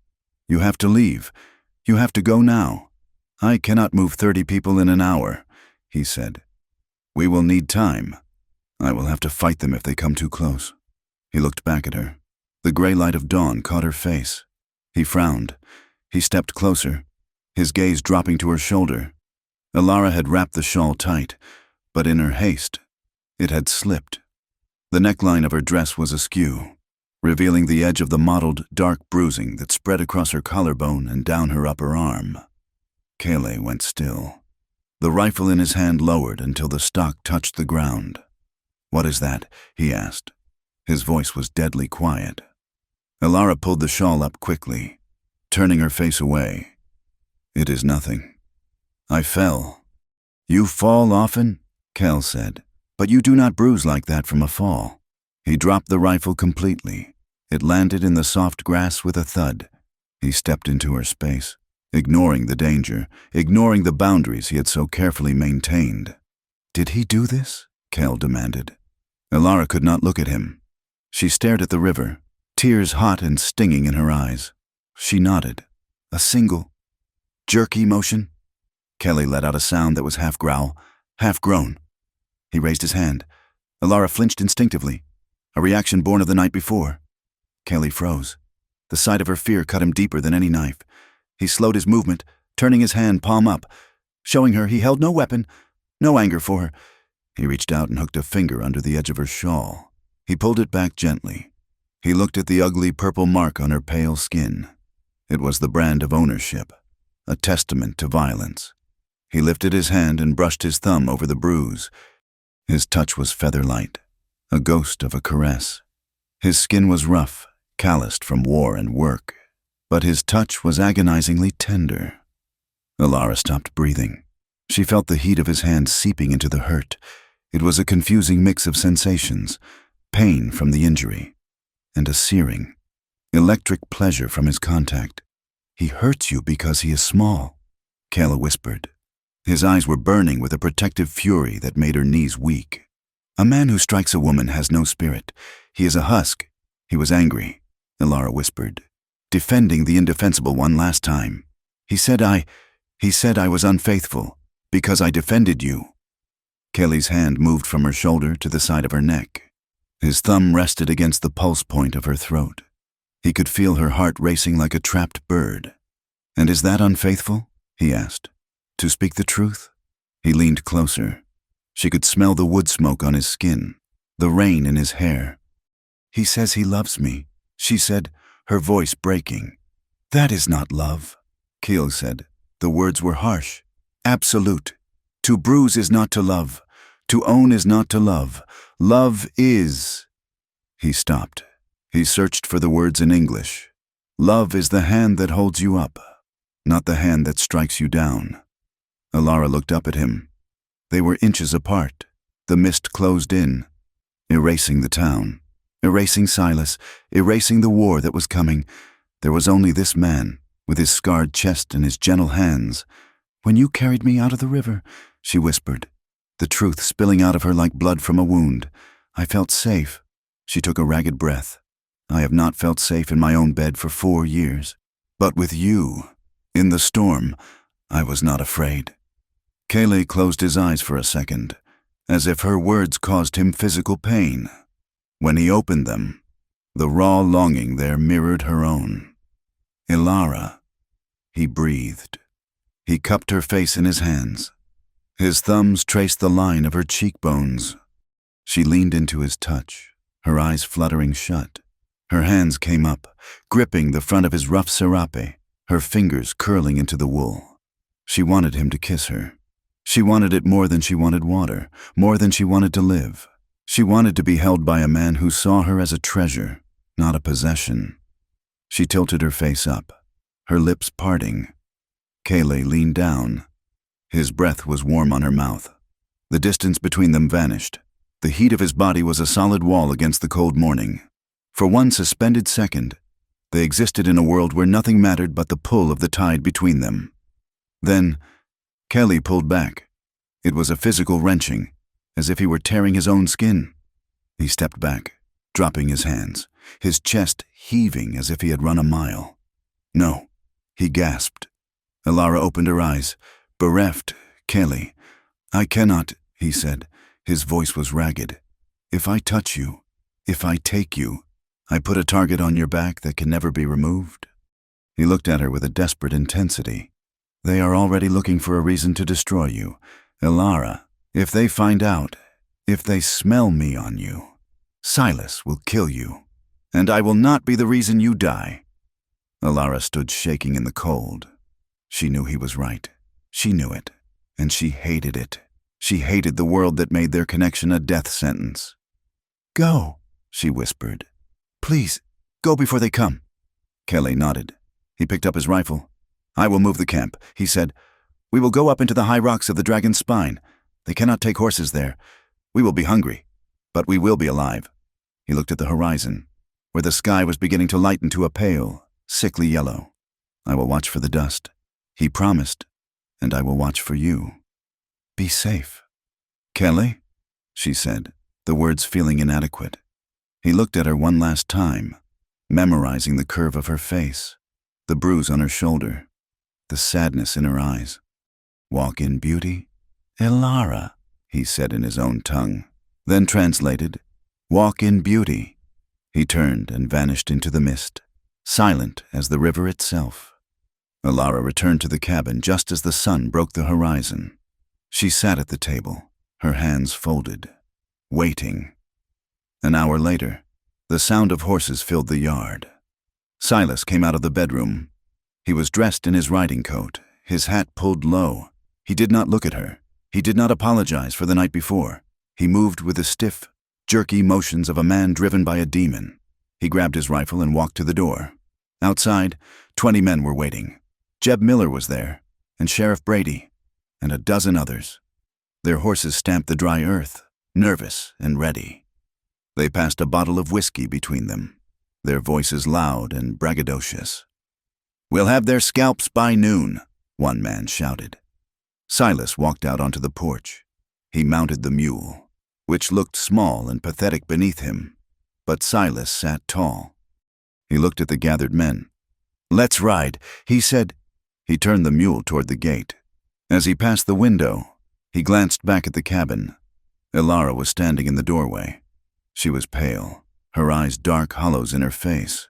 "You have to leave. You have to go now." "I cannot move 30 people in an hour," he said. "We will need time. I will have to fight them if they come too close." He looked back at her. The gray light of dawn caught her face. He frowned. He stepped closer, his gaze dropping to her shoulder. Alara had wrapped the shawl tight, but in her haste, it had slipped. The neckline of her dress was askew, revealing the edge of the mottled, dark bruising that spread across her collarbone and down her upper arm. Kale went still. The rifle in his hand lowered until the stock touched the ground. "What is that?" he asked. His voice was deadly quiet. Alara pulled the shawl up quickly, turning her face away. "It is nothing. I fell." "You fall often?" Kel said. "But you do not bruise like that from a fall." He dropped the rifle completely. It landed in the soft grass with a thud. He stepped into her space, ignoring the danger, ignoring the boundaries he had so carefully maintained. "Did he do this?" Kel demanded. Alara could not look at him. She stared at the river, tears hot and stinging in her eyes. She nodded. A single, jerky motion. Kelly let out a sound that was half growl, half groan. He raised his hand. Alara flinched instinctively, a reaction born of the night before. Kelly froze. The sight of her fear cut him deeper than any knife. He slowed his movement, turning his hand palm up, showing her he held no weapon, no anger for her. He reached out and hooked a finger under the edge of her shawl. He pulled it back gently. He looked at the ugly purple mark on her pale skin. It was the brand of ownership, a testament to violence. He lifted his hand and brushed his thumb over the bruise. His touch was feather-light, a ghost of a caress. His skin was rough, calloused from war and work, but his touch was agonizingly tender. Alara stopped breathing. She felt the heat of his hand seeping into the hurt. It was a confusing mix of sensations, pain from the injury, and a searing, electric pleasure from his contact. "He hurts you because he is small," Kayla whispered. His eyes were burning with a protective fury that made her knees weak. "A man who strikes a woman has no spirit. He is a husk." "He was angry," Alara whispered, "defending the indefensible one last time. He said I was unfaithful because I defended you." Kelly's hand moved from her shoulder to the side of her neck. His thumb rested against the pulse point of her throat. He could feel her heart racing like a trapped bird. "And is that unfaithful?" he asked. "To speak the truth?" He leaned closer. She could smell the wood smoke on his skin, the rain in his hair. "He says he loves me," she said, her voice breaking. "That is not love," Keel said. The words were harsh, absolute. "To bruise is not to love. To own is not to love. Love is." He stopped. He searched for the words in English. "Love is the hand that holds you up, not the hand that strikes you down." Alara looked up at him. They were inches apart. The mist closed in, erasing the town, erasing Silas, erasing the war that was coming. There was only this man, with his scarred chest and his gentle hands. "When you carried me out of the river," she whispered, the truth spilling out of her like blood from a wound, "I felt safe." She took a ragged breath. "I have not felt safe in my own bed for 4 years. But with you, in the storm, I was not afraid." Kale closed his eyes for a second, as if her words caused him physical pain. When he opened them, the raw longing there mirrored her own. "Alara," he breathed. He cupped her face in his hands. His thumbs traced the line of her cheekbones. She leaned into his touch, her eyes fluttering shut. Her hands came up, gripping the front of his rough serape, her fingers curling into the wool. She wanted him to kiss her. She wanted it more than she wanted water, more than she wanted to live. She wanted to be held by a man who saw her as a treasure, not a possession. She tilted her face up, her lips parting. Kale leaned down. His breath was warm on her mouth. The distance between them vanished. The heat of his body was a solid wall against the cold morning. For one suspended second, they existed in a world where nothing mattered but the pull of the tide between them. Then, Kelly pulled back. It was a physical wrenching, as if he were tearing his own skin. He stepped back, dropping his hands, his chest heaving as if he had run a mile. "No," he gasped. Alara opened her eyes, bereft. "Kelly, I cannot," he said. His voice was ragged. "If I touch you, If I take you, I put a target on your back that can never be removed. He looked at her with a desperate intensity. They are already looking for a reason to destroy you. Elara, if they find out, if they smell me on you, Silas will kill you, and I will not be the reason you die. Elara stood shaking in the cold. She knew he was right. She knew it, and she hated it. She hated the world that made their connection a death sentence. Go, she whispered. Please, go before they come. Kelly nodded. He picked up his rifle. I will move the camp, he said. We will go up into the high rocks of the Dragon's Spine. They cannot take horses there. We will be hungry, but we will be alive. He looked at the horizon, where the sky was beginning to lighten to a pale, sickly yellow. I will watch for the dust, he promised, and I will watch for you. Be safe. Kelly, she said, the words feeling inadequate. He looked at her one last time, memorizing the curve of her face, the bruise on her shoulder, the sadness in her eyes. Walk in beauty? Elara, he said in his own tongue, then translated, walk in beauty. He turned and vanished into the mist, silent as the river itself. Elara returned to the cabin just as the sun broke the horizon. She sat at the table, her hands folded, waiting. An hour later, the sound of horses filled the yard. Silas came out of the bedroom. He was dressed in his riding coat, his hat pulled low. He did not look at her. He did not apologize for the night before. He moved with the stiff, jerky motions of a man driven by a demon. He grabbed his rifle and walked to the door. Outside, 20 men were waiting. Jeb Miller was there, and Sheriff Brady, and a dozen others. Their horses stamped the dry earth, nervous and ready. They passed a bottle of whiskey between them, their voices loud and braggadocious. We'll have their scalps by noon, one man shouted. Silas walked out onto the porch. He mounted the mule, which looked small and pathetic beneath him, but Silas sat tall. He looked at the gathered men. Let's ride, he said. He turned the mule toward the gate. As he passed the window, he glanced back at the cabin. Elara was standing in the doorway. She was pale, her eyes dark hollows in her face.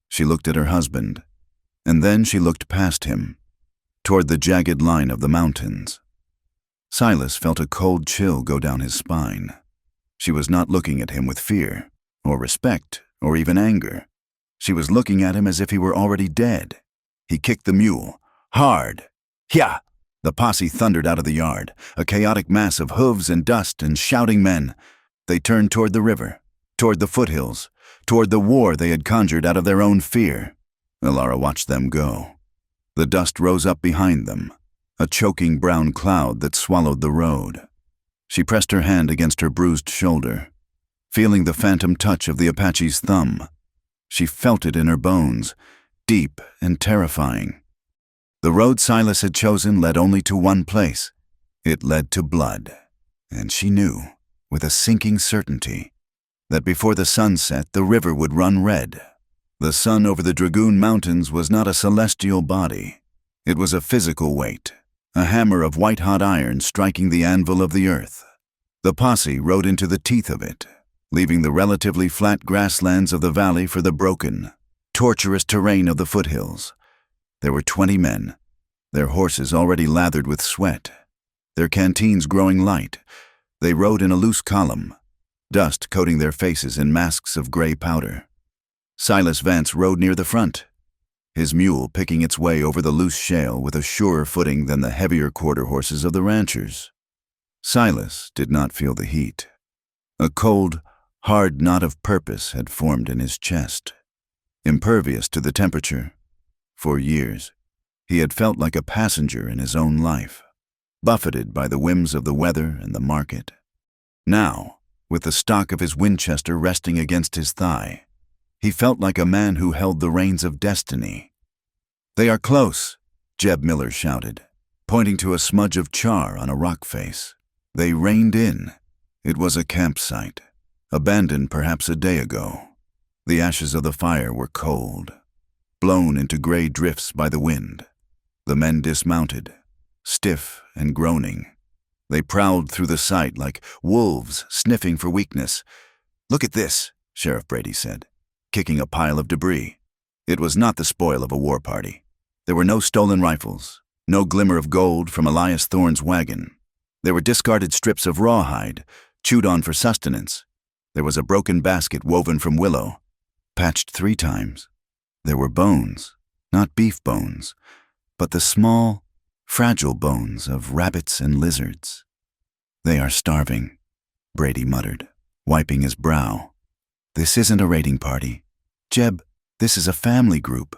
She looked at her husband, and then she looked past him, toward the jagged line of the mountains. Silas felt a cold chill go down his spine. She was not looking at him with fear, or respect, or even anger. She was looking at him as if he were already dead. He kicked the mule, hard. Hyah! The posse thundered out of the yard, a chaotic mass of hooves and dust and shouting men. They turned toward the river, toward the foothills, toward the war they had conjured out of their own fear. Elara watched them go. The dust rose up behind them, a choking brown cloud that swallowed the road. She pressed her hand against her bruised shoulder, feeling the phantom touch of the Apache's thumb. She felt it in her bones, deep and terrifying. The road Silas had chosen led only to one place. It led to blood, and she knew, with a sinking certainty, that before the sun set the river would run red. The sun over the Dragoon Mountains was not a celestial body. It was a physical weight, a hammer of white-hot iron striking the anvil of the earth. The posse rode into the teeth of it, leaving the relatively flat grasslands of the valley for the broken, tortuous terrain of the foothills. There were 20 men, their horses already lathered with sweat, their canteens growing light. They rode in a loose column, dust coating their faces in masks of gray powder. Silas Vance rode near the front, his mule picking its way over the loose shale with a surer footing than the heavier quarter horses of the ranchers. Silas did not feel the heat. A cold, hard knot of purpose had formed in his chest, impervious to the temperature. For years, he had felt like a passenger in his own life, buffeted by the whims of the weather and the market. Now, with the stock of his Winchester resting against his thigh, he felt like a man who held the reins of destiny. They are close, Jeb Miller shouted, pointing to a smudge of char on a rock face. They reined in. It was a campsite, abandoned perhaps a day ago. The ashes of the fire were cold, blown into gray drifts by the wind. The men dismounted, stiff and groaning. They prowled through the sight like wolves sniffing for weakness. Look at this, Sheriff Brady said, kicking a pile of debris. It was not the spoil of a war party. There were no stolen rifles, no glimmer of gold from Elias Thorne's wagon. There were discarded strips of rawhide, chewed on for sustenance. There was a broken basket woven from willow, patched 3 times. There were bones, not beef bones, but the small, fragile bones of rabbits and lizards. "They are starving," Brady muttered, wiping his brow. "This isn't a raiding party. Jeb, this is a family group.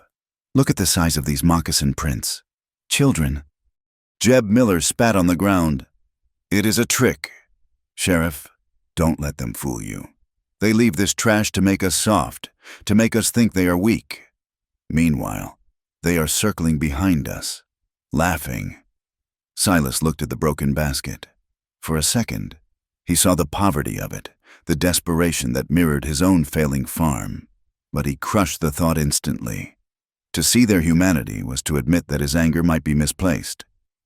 Look at the size of these moccasin prints. Children." Jeb Miller spat on the ground. "It is a trick. Sheriff, don't let them fool you. They leave this trash to make us soft, to make us think they are weak. Meanwhile, they are circling behind us, laughing." Silas looked at the broken basket. For a second, he saw the poverty of it, the desperation that mirrored his own failing farm, but he crushed the thought instantly. To see their humanity was to admit that his anger might be misplaced,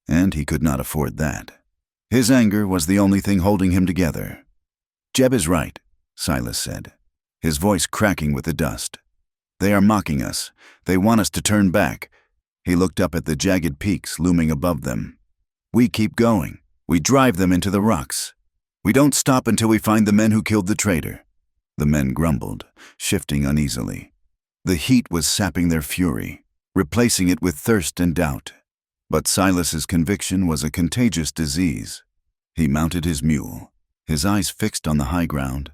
and he could not afford that. His anger was the only thing holding him together. "Jeb is right," Silas said, his voice cracking with the dust. "They are mocking us. They want us to turn back." He looked up at the jagged peaks looming above them. "We keep going. We drive them into the rocks. We don't stop until we find the men who killed the traitor." The men grumbled, shifting uneasily. The heat was sapping their fury, replacing it with thirst and doubt. But Silas's conviction was a contagious disease. He mounted his mule, his eyes fixed on the high ground.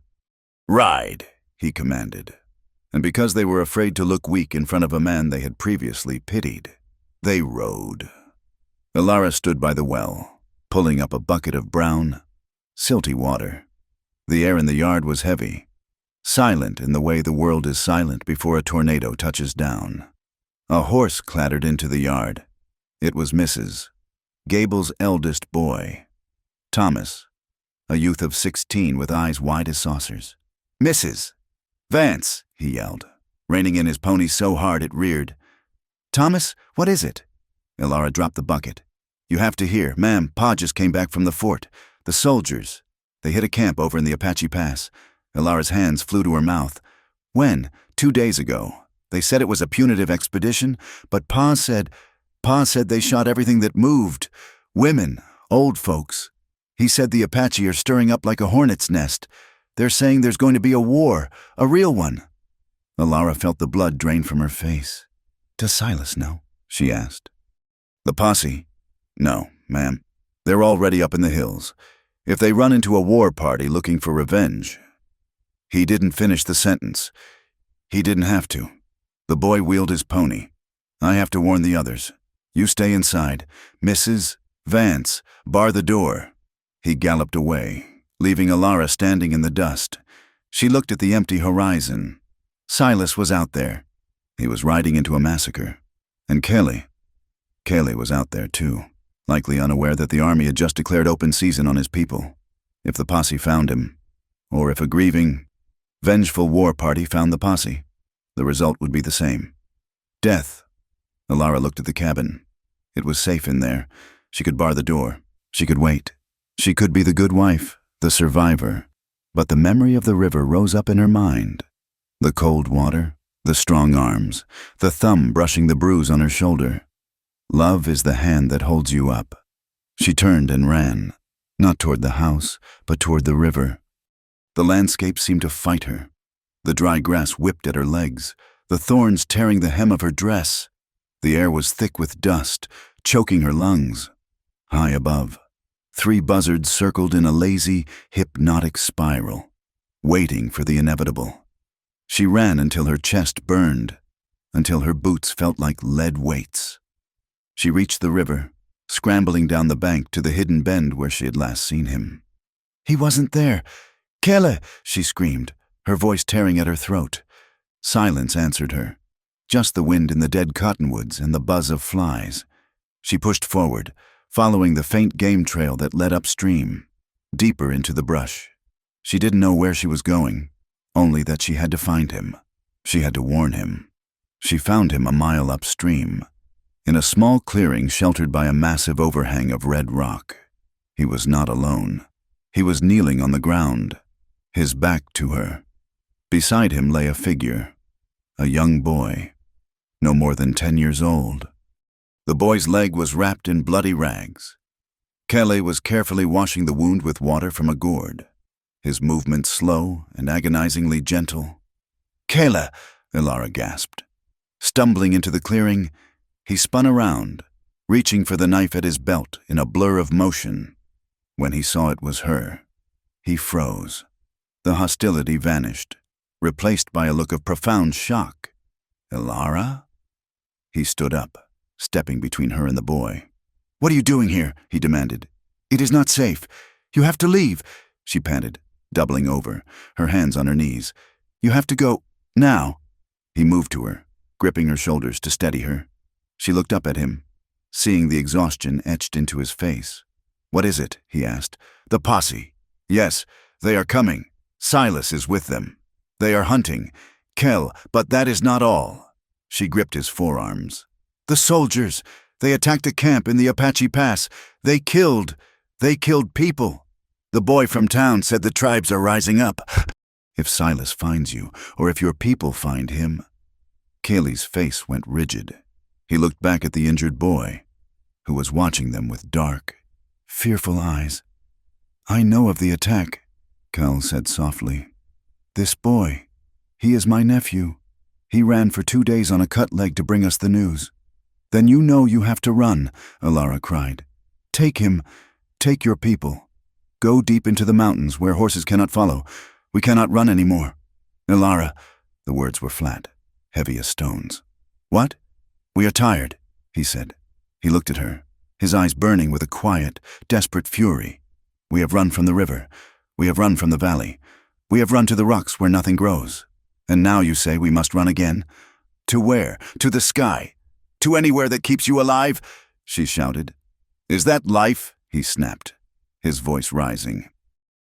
"Ride," he commanded. And because they were afraid to look weak in front of a man they had previously pitied, they rode. Elara stood by the well, pulling up a bucket of brown, silty water. The air in the yard was heavy, silent in the way the world is silent before a tornado touches down. A horse clattered into the yard. It was Mrs. Gable's eldest boy, Thomas, a youth of 16 with eyes wide as saucers. "Mrs. Vance," he yelled, reining in his pony so hard it reared. "Thomas, what is it?" Elara dropped the bucket. "You have to hear. Ma'am, Pa just came back from the fort. The soldiers. They hit a camp over in the Apache Pass." Elara's hands flew to her mouth. "When? 2 days ago. They said it was a punitive expedition, but Pa said they shot everything that moved. Women, old folks. He said the Apache are stirring up like a hornet's nest. They're saying there's going to be a war, a real one." Elara felt the blood drain from her face. "Does Silas know?" she asked. "The posse? No, ma'am. They're already up in the hills. If they run into a war party looking for revenge..." He didn't finish the sentence. He didn't have to. The boy wheeled his pony. "I have to warn the others. You stay inside. Mrs. Vance, bar the door." He galloped away, leaving Elara standing in the dust. She looked at the empty horizon. Silas was out there. He was riding into a massacre. And Kelly was out there too, likely unaware that the army had just declared open season on his people. If the posse found him, or if a grieving, vengeful war party found the posse, the result would be the same. Death. Elara looked at the cabin. It was safe in there. She could bar the door. She could wait. She could be the good wife, the survivor. But the memory of the river rose up in her mind. The cold water, the strong arms, the thumb brushing the bruise on her shoulder. Love is the hand that holds you up. She turned and ran, not toward the house, but toward the river. The landscape seemed to fight her. The dry grass whipped at her legs, the thorns tearing the hem of her dress. The air was thick with dust, choking her lungs. High above, 3 buzzards circled in a lazy, hypnotic spiral, waiting for the inevitable. She ran until her chest burned, until her boots felt like lead weights. She reached the river, scrambling down the bank to the hidden bend where she had last seen him. "He wasn't there. Kelle!" she screamed, her voice tearing at her throat. Silence answered her, just the wind in the dead cottonwoods and the buzz of flies. She pushed forward, following the faint game trail that led upstream, deeper into the brush. She didn't know where she was going, only that she had to find him. She had to warn him. She found him a mile upstream, in a small clearing sheltered by a massive overhang of red rock. He was not alone. He was kneeling on the ground, his back to her, Beside him lay a figure, a young boy, no more than 10 years old. The boy's leg was wrapped in bloody rags. Kelly was carefully washing the wound with water from a gourd, his movements slow and agonizingly gentle. "Kayla!" Ilara gasped. Stumbling into the clearing, he spun around, reaching for the knife at his belt in a blur of motion. When he saw it was her, he froze. The hostility vanished, replaced by a look of profound shock. "Ilara?" He stood up, stepping between her and the boy. "What are you doing here?" he demanded. "It is not safe. You have to leave," she panted, doubling over, her hands on her knees. "You have to go, now." He moved to her, gripping her shoulders to steady her. She looked up at him, seeing the exhaustion etched into his face. "What is it?" he asked. "The posse. Yes, they are coming. Silas is with them. They are hunting. Kel, but that is not all." She gripped his forearms. "The soldiers. They attacked a camp in the Apache Pass. They killed people. The boy from town said the tribes are rising up. If Silas finds you, or if your people find him." Kaylee's face went rigid. He looked back at the injured boy, who was watching them with dark, fearful eyes. "I know of the attack," Kel said softly. "This boy, he is my nephew. He ran for 2 days on a cut leg to bring us the news." "Then you know you have to run," Ilara cried. "Take him. Take your people. Go deep into the mountains where horses cannot follow. We cannot run anymore." "Ilara," the words were flat, heavy as stones. "What?" "We are tired," he said. He looked at her, his eyes burning with a quiet, desperate fury. "We have run from the river. We have run from the valley. We have run to the rocks where nothing grows. And now you say we must run again? To where? To the sky? To anywhere that keeps you alive?" she shouted. "Is that life?" he snapped, his voice rising.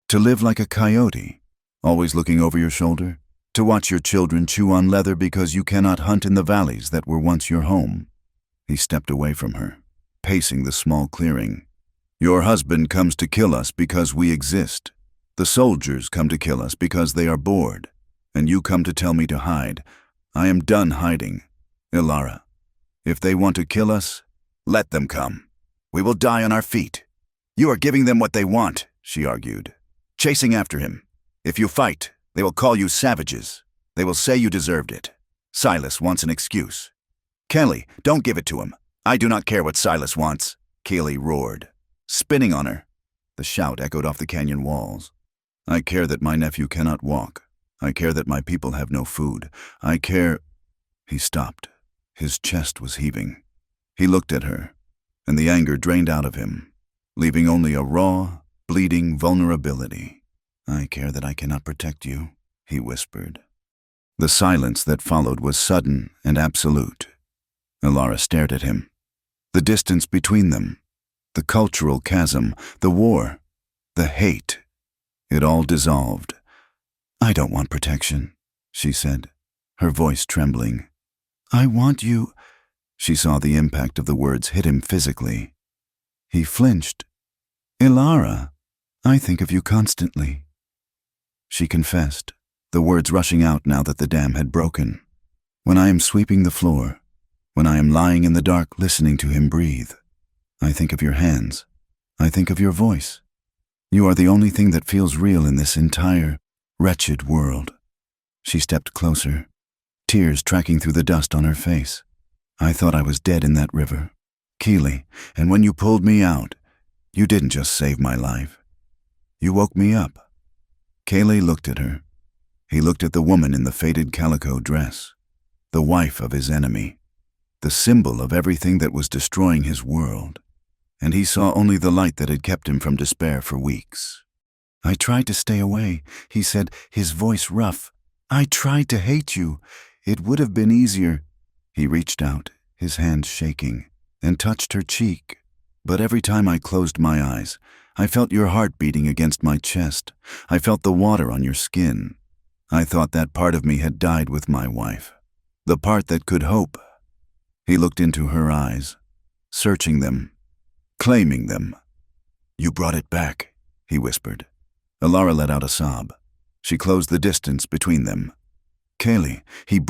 "To live like a coyote, always looking over your shoulder? To watch your children chew on leather because you cannot hunt in the valleys that were once your home?" He stepped away from her, pacing the small clearing. "Your husband comes to kill us because we exist. The soldiers come to kill us because they are bored. And you come to tell me to hide. I am done hiding. Ilara, if they want to kill us, let them come. We will die on our feet." "You are giving them what they want," she argued, chasing after him. "If you fight, they will call you savages. They will say you deserved it. Silas wants an excuse." "Kelly, don't give it to him. I do not care what Silas wants," Kelly roared, spinning on her. The shout echoed off the canyon walls. "I care that my nephew cannot walk. I care that my people have no food. I care—" He stopped. His chest was heaving. He looked at her, and the anger drained out of him, leaving only a raw, bleeding vulnerability. "I care that I cannot protect you," he whispered. The silence that followed was sudden and absolute. Ilara stared at him. The distance between them, the cultural chasm, the war, the hate, it all dissolved. "I don't want protection," she said, her voice trembling. "I want you—" She saw the impact of the words hit him physically. He flinched. "Ilara, I think of you constantly." She confessed, the words rushing out now that the dam had broken. "When I am sweeping the floor, when I am lying in the dark listening to him breathe, I think of your hands. I think of your voice. You are the only thing that feels real in this entire, wretched world." She stepped closer, tears tracking through the dust on her face. "I thought I was dead in that river, Keely, and when you pulled me out, you didn't just save my life. You woke me up." Kaylee looked at her. He looked at the woman in the faded calico dress, the wife of his enemy, the symbol of everything that was destroying his world, and he saw only the light that had kept him from despair for weeks. "I tried to stay away," he said, his voice rough. "I tried to hate you. It would have been easier." He reached out, his hands shaking, and touched her cheek. "But every time I closed my eyes, I felt your heart beating against my chest. I felt the water on your skin. I thought that part of me had died with my wife, the part that could hope." He looked into her eyes, searching them, claiming them. "You brought it back," he whispered. Ilara let out a sob. She closed the distance between them. Kaylee, he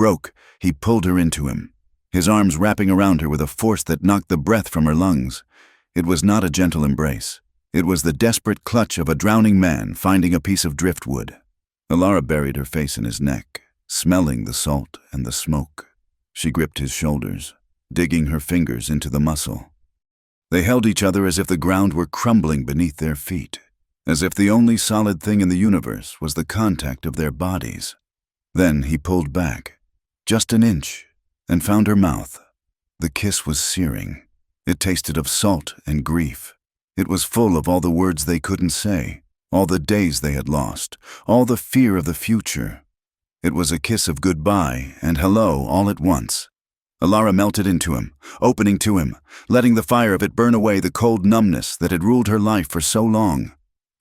pulled her into him, his arms wrapping around her with a force that knocked the breath from her lungs. It was not a gentle embrace. It was the desperate clutch of a drowning man finding a piece of driftwood. Alara buried her face in his neck, smelling the salt and the smoke. She gripped his shoulders, digging her fingers into the muscle. They held each other as if the ground were crumbling beneath their feet, as if the only solid thing in the universe was the contact of their bodies. Then he pulled back, just an inch, and found her mouth. The kiss was searing. It tasted of salt and grief. It was full of all the words they couldn't say, all the days they had lost, all the fear of the future. It was a kiss of goodbye and hello all at once. Alara melted into him, opening to him, letting the fire of it burn away the cold numbness that had ruled her life for so long.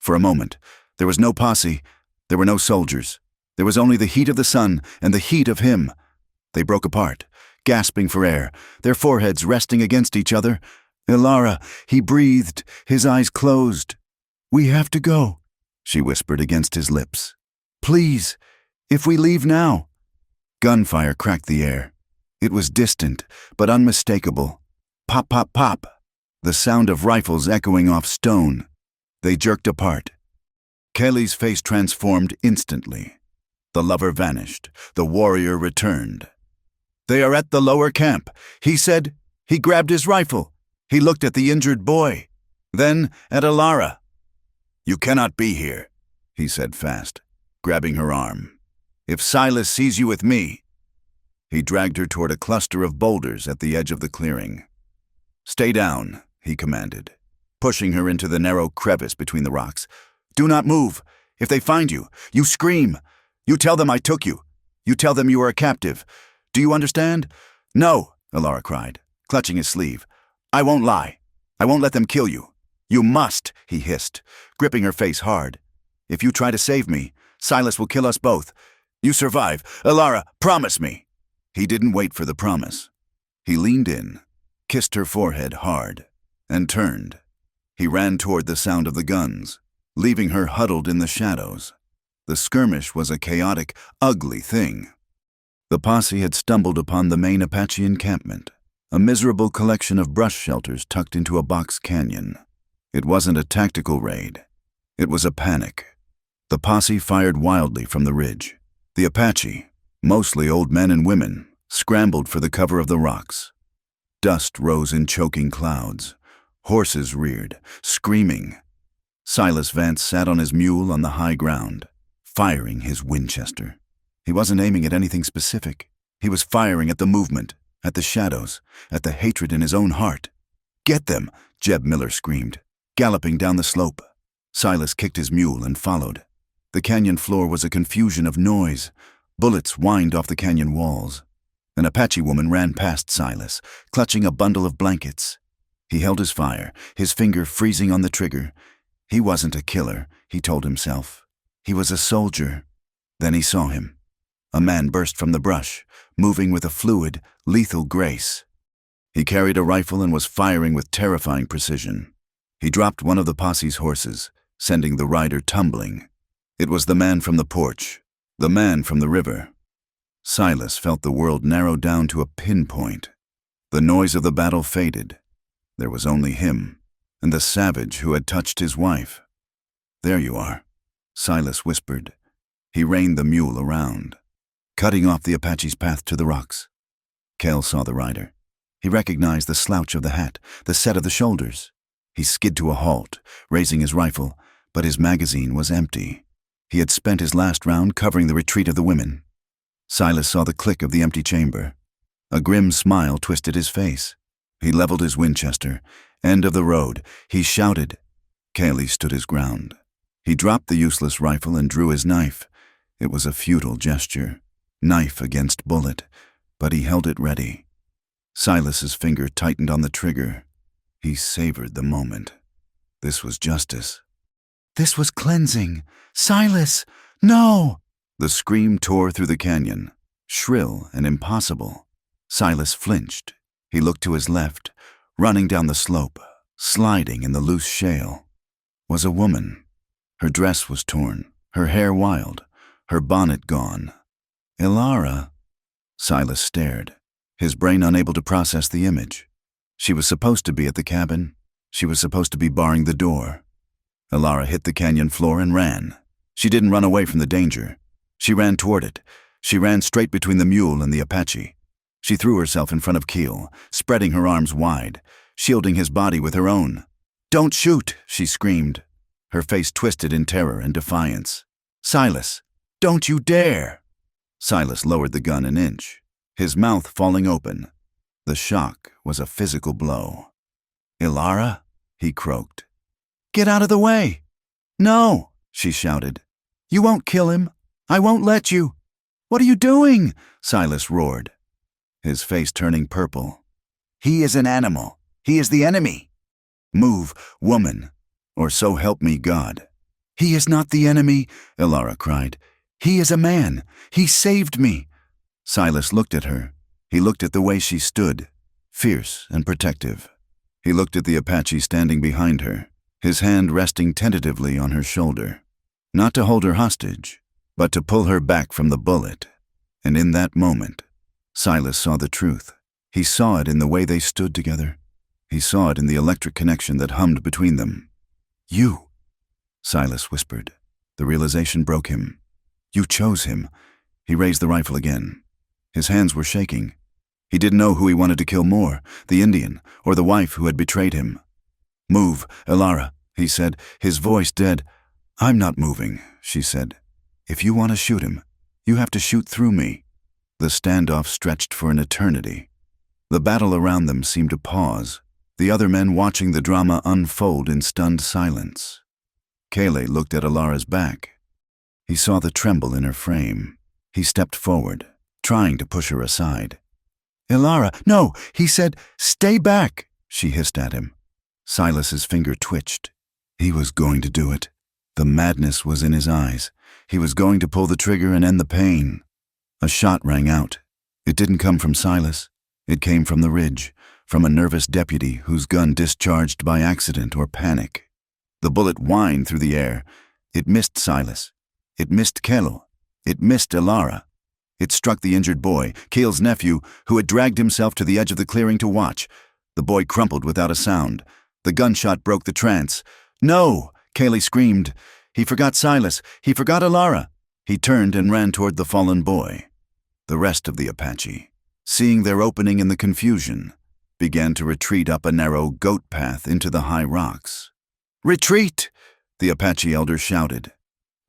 For a moment, there was no posse, there were no soldiers. There was only the heat of the sun and the heat of him. They broke apart, gasping for air, their foreheads resting against each other. Alara, he breathed, his eyes closed. "We have to go," she whispered against his lips. "Please, if we leave now." Gunfire cracked the air. It was distant, but unmistakable. Pop, pop, pop, the sound of rifles echoing off stone. They jerked apart. Kaylee's face transformed instantly. The lover vanished. The warrior returned. "They are at the lower camp," he said. He grabbed his rifle. He looked at the injured boy, then at Alara. "You cannot be here," he said fast, grabbing her arm. "If Silas sees you with me—" He dragged her toward a cluster of boulders at the edge of the clearing. "Stay down," he commanded, pushing her into the narrow crevice between the rocks. "Do not move. If they find you, you scream. You tell them I took you. You tell them you are a captive. Do you understand?" "No," Alara cried, clutching his sleeve. "I won't lie. I won't let them kill you." "You must," he hissed, gripping her face hard. "If you try to save me, Silas will kill us both. You survive. Alara, promise me." He didn't wait for the promise. He leaned in, kissed her forehead hard, and turned. He ran toward the sound of the guns, leaving her huddled in the shadows. The skirmish was a chaotic, ugly thing. The posse had stumbled upon the main Apache encampment, a miserable collection of brush shelters tucked into a box canyon. It wasn't a tactical raid. It was a panic. The posse fired wildly from the ridge. The Apache, mostly old men and women, scrambled for the cover of the rocks. Dust rose in choking clouds. Horses reared, screaming. Silas Vance sat on his mule on the high ground, firing his Winchester. He wasn't aiming at anything specific. He was firing at the movement, at the shadows, at the hatred in his own heart. "Get them!" Jeb Miller screamed, galloping down the slope. Silas kicked his mule and followed. The canyon floor was a confusion of noise. Bullets whined off the canyon walls. An Apache woman ran past Silas, clutching a bundle of blankets. He held his fire, his finger freezing on the trigger. He wasn't a killer, he told himself. He was a soldier. Then he saw him. A man burst from the brush, moving with a fluid, lethal grace. He carried a rifle and was firing with terrifying precision. He dropped one of the posse's horses, sending the rider tumbling. It was the man from the porch, the man from the river. Silas felt the world narrow down to a pinpoint. The noise of the battle faded. There was only him, and the savage who had touched his wife. "There you are," Silas whispered. He reined the mule around, cutting off the Apache's path to the rocks. Kel saw the rider. He recognized the slouch of the hat, the set of the shoulders. He skid to a halt, raising his rifle, but his magazine was empty. He had spent his last round covering the retreat of the women. Silas saw the click of the empty chamber. A grim smile twisted his face. He leveled his Winchester. "End of the road," he shouted. Kaylee stood his ground. He dropped the useless rifle and drew his knife. It was a futile gesture, knife against bullet, but he held it ready. Silas's finger tightened on the trigger. He savored the moment. This was justice. This was cleansing. "Silas, no!" The scream tore through the canyon, shrill and impossible. Silas flinched. He looked to his left, running down the slope, sliding in the loose shale. Was a woman. Her dress was torn, her hair wild, her bonnet gone. Ilara? Silas stared, his brain unable to process the image. She was supposed to be at the cabin. She was supposed to be barring the door. Ilara hit the canyon floor and ran. She didn't run away from the danger. She ran toward it. She ran straight between the mule and the Apache. She threw herself in front of Keel, spreading her arms wide, shielding his body with her own. "Don't shoot!" she screamed, her face twisted in terror and defiance. "Silas, don't you dare!" Silas lowered the gun an inch, his mouth falling open. The shock was a physical blow. "Ilara?" he croaked. "Get out of the way!" "No!" she shouted. "You won't kill him. I won't let you." "What are you doing?" Silas roared, his face turning purple. "He is an animal. He is the enemy. Move, woman, or so help me God." "He is not the enemy," Ilara cried. "He is a man. He saved me." Silas looked at her. He looked at the way she stood, fierce and protective. He looked at the Apache standing behind her, his hand resting tentatively on her shoulder. Not to hold her hostage, but to pull her back from the bullet. And in that moment, Silas saw the truth. He saw it in the way they stood together. He saw it in the electric connection that hummed between them. "You," Silas whispered. The realization broke him. "You chose him." He raised the rifle again. His hands were shaking. He didn't know who he wanted to kill more, the Indian or the wife who had betrayed him. "Move, Ilara," he said, his voice dead. "I'm not moving," she said. "If you want to shoot him, you have to shoot through me." The standoff stretched for an eternity. The battle around them seemed to pause, the other men watching the drama unfold in stunned silence. Kele looked at Ilara's back. He saw the tremble in her frame. He stepped forward, trying to push her aside. "Ilara, no," he said. "Stay back," she hissed at him. Silas's finger twitched. He was going to do it. The madness was in his eyes. He was going to pull the trigger and end the pain. A shot rang out. It didn't come from Silas. It came from the ridge, from a nervous deputy whose gun discharged by accident or panic. The bullet whined through the air. It missed Silas. It missed Kelo. It missed Ilara. It struck the injured boy, Keel's nephew, who had dragged himself to the edge of the clearing to watch. The boy crumpled without a sound. The gunshot broke the trance. "No!" Kele screamed. He forgot Silas. He forgot Ilara. He turned and ran toward the fallen boy. The rest of the Apache, seeing their opening in the confusion, began to retreat up a narrow goat path into the high rocks. "Retreat!" the Apache elder shouted.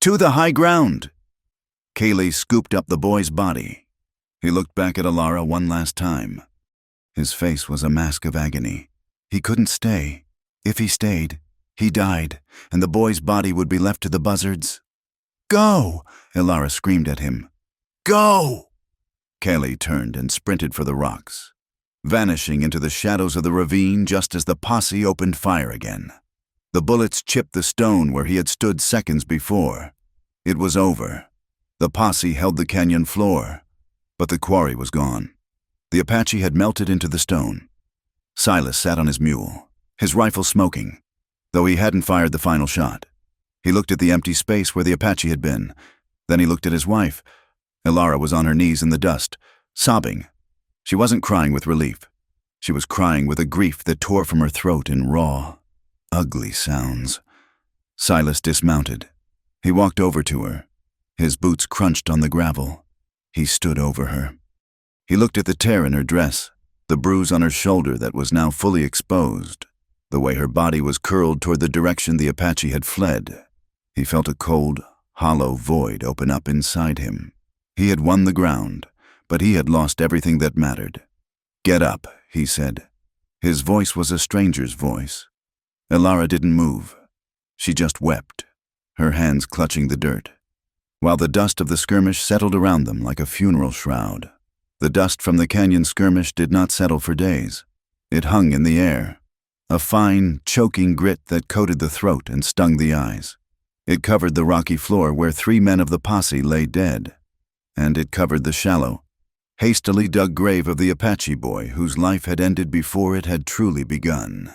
"To the high ground!" Kele scooped up the boy's body. He looked back at Ilara one last time. His face was a mask of agony. He couldn't stay. If he stayed, he died, and the boy's body would be left to the buzzards. "Go!" Ilara screamed at him. "Go!" Kele turned and sprinted for the rocks, vanishing into the shadows of the ravine just as the posse opened fire again. The bullets chipped the stone where he had stood seconds before. It was over. The posse held the canyon floor, but the quarry was gone. The Apache had melted into the stone. Silas sat on his mule, his rifle smoking, though he hadn't fired the final shot. He looked at the empty space where the Apache had been. Then he looked at his wife. Ilara was on her knees in the dust, sobbing. She wasn't crying with relief. She was crying with a grief that tore from her throat in raw, ugly sounds. Silas dismounted. He walked over to her. His boots crunched on the gravel. He stood over her. He looked at the tear in her dress, the bruise on her shoulder that was now fully exposed, the way her body was curled toward the direction the Apache had fled. He felt a cold, hollow void open up inside him. He had won the ground, but he had lost everything that mattered. "Get up," he said. His voice was a stranger's voice. Ilara didn't move. She just wept, her hands clutching the dirt, while the dust of the skirmish settled around them like a funeral shroud. The dust from the canyon skirmish did not settle for days. It hung in the air, a fine, choking grit that coated the throat and stung the eyes. It covered the rocky floor where 3 men of the posse lay dead, and it covered the shallow, hastily dug grave of the Apache boy whose life had ended before it had truly begun.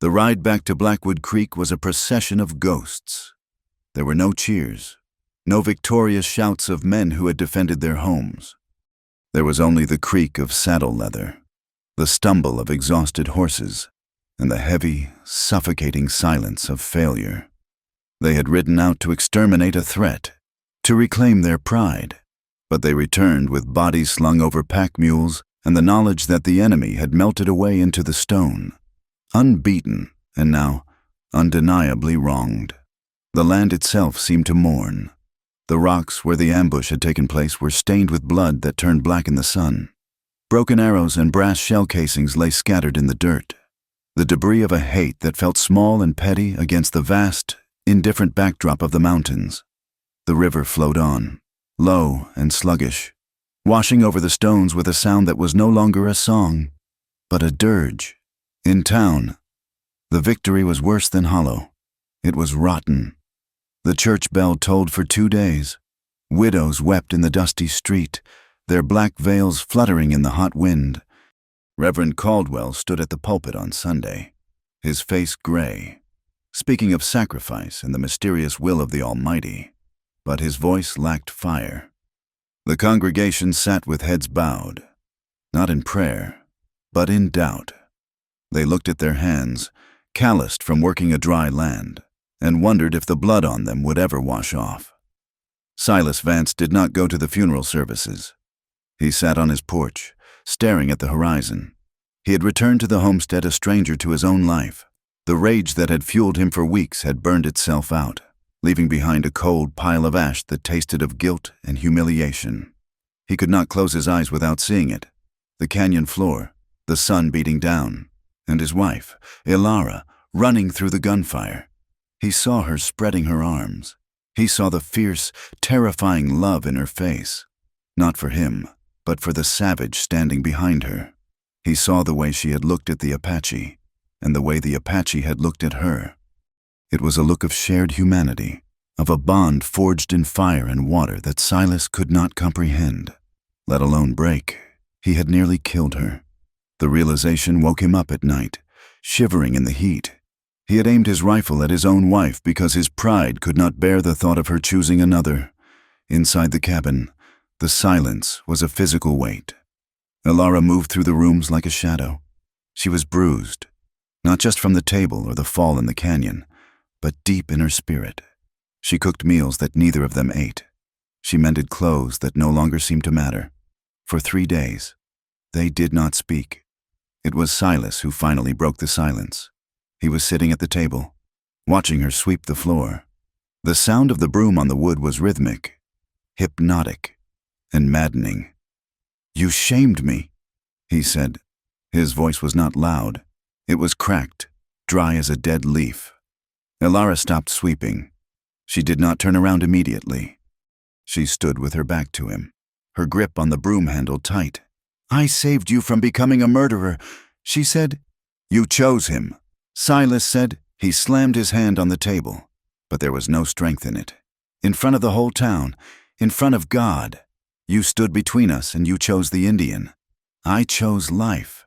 The ride back to Blackwood Creek was a procession of ghosts. There were no cheers, no victorious shouts of men who had defended their homes. There was only the creak of saddle leather, the stumble of exhausted horses, and the heavy, suffocating silence of failure. They had ridden out to exterminate a threat, to reclaim their pride, but they returned with bodies slung over pack mules and the knowledge that the enemy had melted away into the stone, unbeaten and now undeniably wronged. The land itself seemed to mourn. The rocks where the ambush had taken place were stained with blood that turned black in the sun. Broken arrows and brass shell casings lay scattered in the dirt, the debris of a hate that felt small and petty against the vast, indifferent backdrop of the mountains. The river flowed on, low and sluggish, washing over the stones with a sound that was no longer a song, but a dirge. In town, the victory was worse than hollow. It was rotten. The church bell tolled for 2 days. Widows wept in the dusty street, their black veils fluttering in the hot wind. Reverend Caldwell stood at the pulpit on Sunday, his face gray, speaking of sacrifice and the mysterious will of the Almighty, but his voice lacked fire. The congregation sat with heads bowed, not in prayer, but in doubt. They looked at their hands, calloused from working a dry land, and wondered if the blood on them would ever wash off. Silas Vance did not go to the funeral services. He sat on his porch, staring at the horizon. He had returned to the homestead a stranger to his own life. The rage that had fueled him for weeks had burned itself out, leaving behind a cold pile of ash that tasted of guilt and humiliation. He could not close his eyes without seeing it. The canyon floor, the sun beating down, and his wife, Ilara, running through the gunfire. He saw her spreading her arms. He saw the fierce, terrifying love in her face, not for him, but for the savage standing behind her. He saw the way she had looked at the Apache, and the way the Apache had looked at her. It was a look of shared humanity, of a bond forged in fire and water that Silas could not comprehend, let alone break. He had nearly killed her. The realization woke him up at night, shivering in the heat. He had aimed his rifle at his own wife because his pride could not bear the thought of her choosing another. Inside the cabin, the silence was a physical weight. Ilara moved through the rooms like a shadow. She was bruised, not just from the table or the fall in the canyon, but deep in her spirit. She cooked meals that neither of them ate. She mended clothes that no longer seemed to matter. For 3 days, they did not speak. It was Silas who finally broke the silence. He was sitting at the table, watching her sweep the floor. The sound of the broom on the wood was rhythmic, hypnotic, and maddening. "You shamed me," he said. His voice was not loud. It was cracked, dry as a dead leaf. Ilara stopped sweeping. She did not turn around immediately. She stood with her back to him, her grip on the broom handle tight. "I saved you from becoming a murderer," she said. "You chose him," Silas said. He slammed his hand on the table, but there was no strength in it. "In front of the whole town, in front of God, you stood between us and you chose the Indian. I chose life."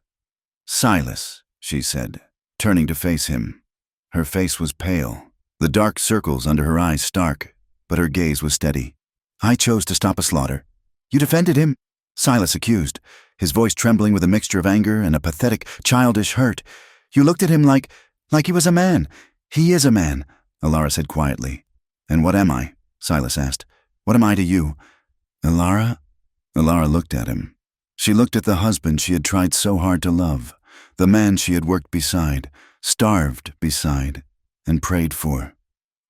"Silas," she said, turning to face him. Her face was pale, the dark circles under her eyes stark, but her gaze was steady. "I chose to stop a slaughter." "You defended him?" Silas accused, his voice trembling with a mixture of anger and a pathetic, childish hurt. "You looked at him like he was a man." "He is a man," Ilara said quietly. "And what am I?" Silas asked. "What am I to you?" "Ilara?" Ilara looked at him. She looked at the husband she had tried so hard to love, the man she had worked beside, starved beside, and prayed for.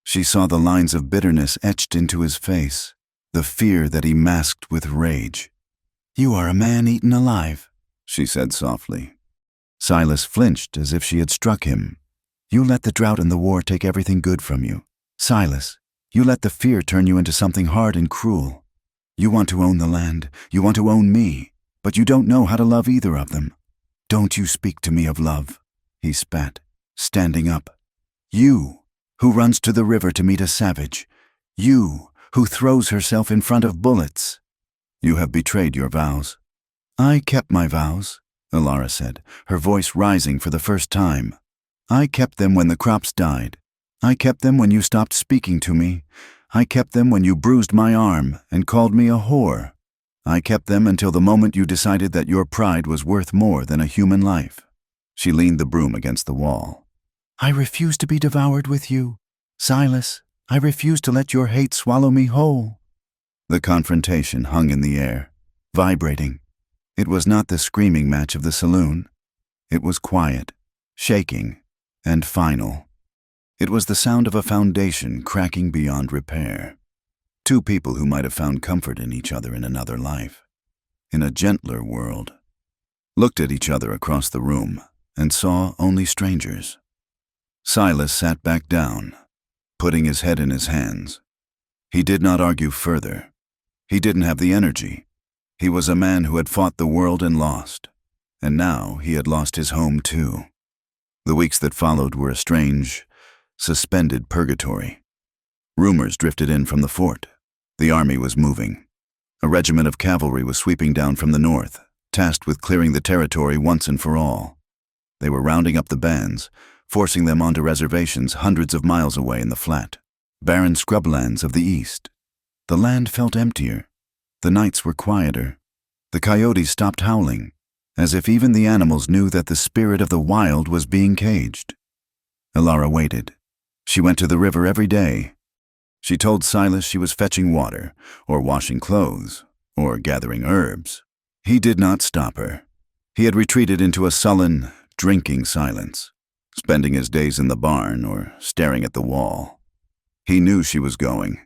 She saw the lines of bitterness etched into his face, the fear that he masked with rage. "You are a man eaten alive," she said softly. Silas flinched as if she had struck him. "You let the drought and the war take everything good from you. Silas, you let the fear turn you into something hard and cruel. You want to own the land, you want to own me, but you don't know how to love either of them. Don't you speak to me of love," he spat, standing up. "You, who runs to the river to meet a savage. You, who throws herself in front of bullets. You have betrayed your vows." "I kept my vows," Ilara said, her voice rising for the first time. "I kept them when the crops died. I kept them when you stopped speaking to me. I kept them when you bruised my arm and called me a whore. I kept them until the moment you decided that your pride was worth more than a human life." She leaned the broom against the wall. "I refuse to be devoured with you. Silas, I refuse to let your hate swallow me whole." The confrontation hung in the air, vibrating. It was not the screaming match of the saloon. It was quiet, shaking, and final. It was the sound of a foundation cracking beyond repair. Two people who might have found comfort in each other in another life, in a gentler world, looked at each other across the room and saw only strangers. Silas sat back down, putting his head in his hands. He did not argue further. He didn't have the energy. He was a man who had fought the world and lost, and now he had lost his home too. The weeks that followed were a strange, suspended purgatory. Rumors drifted in from the fort. The army was moving. A regiment of cavalry was sweeping down from the north, tasked with clearing the territory once and for all. They were rounding up the bands, forcing them onto reservations hundreds of miles away in the flat, barren scrublands of the east. The land felt emptier. The nights were quieter. The coyotes stopped howling, as if even the animals knew that the spirit of the wild was being caged. Elara waited. She went to the river every day. She told Silas she was fetching water, or washing clothes, or gathering herbs. He did not stop her. He had retreated into a sullen, drinking silence, spending his days in the barn or staring at the wall. He knew she was going,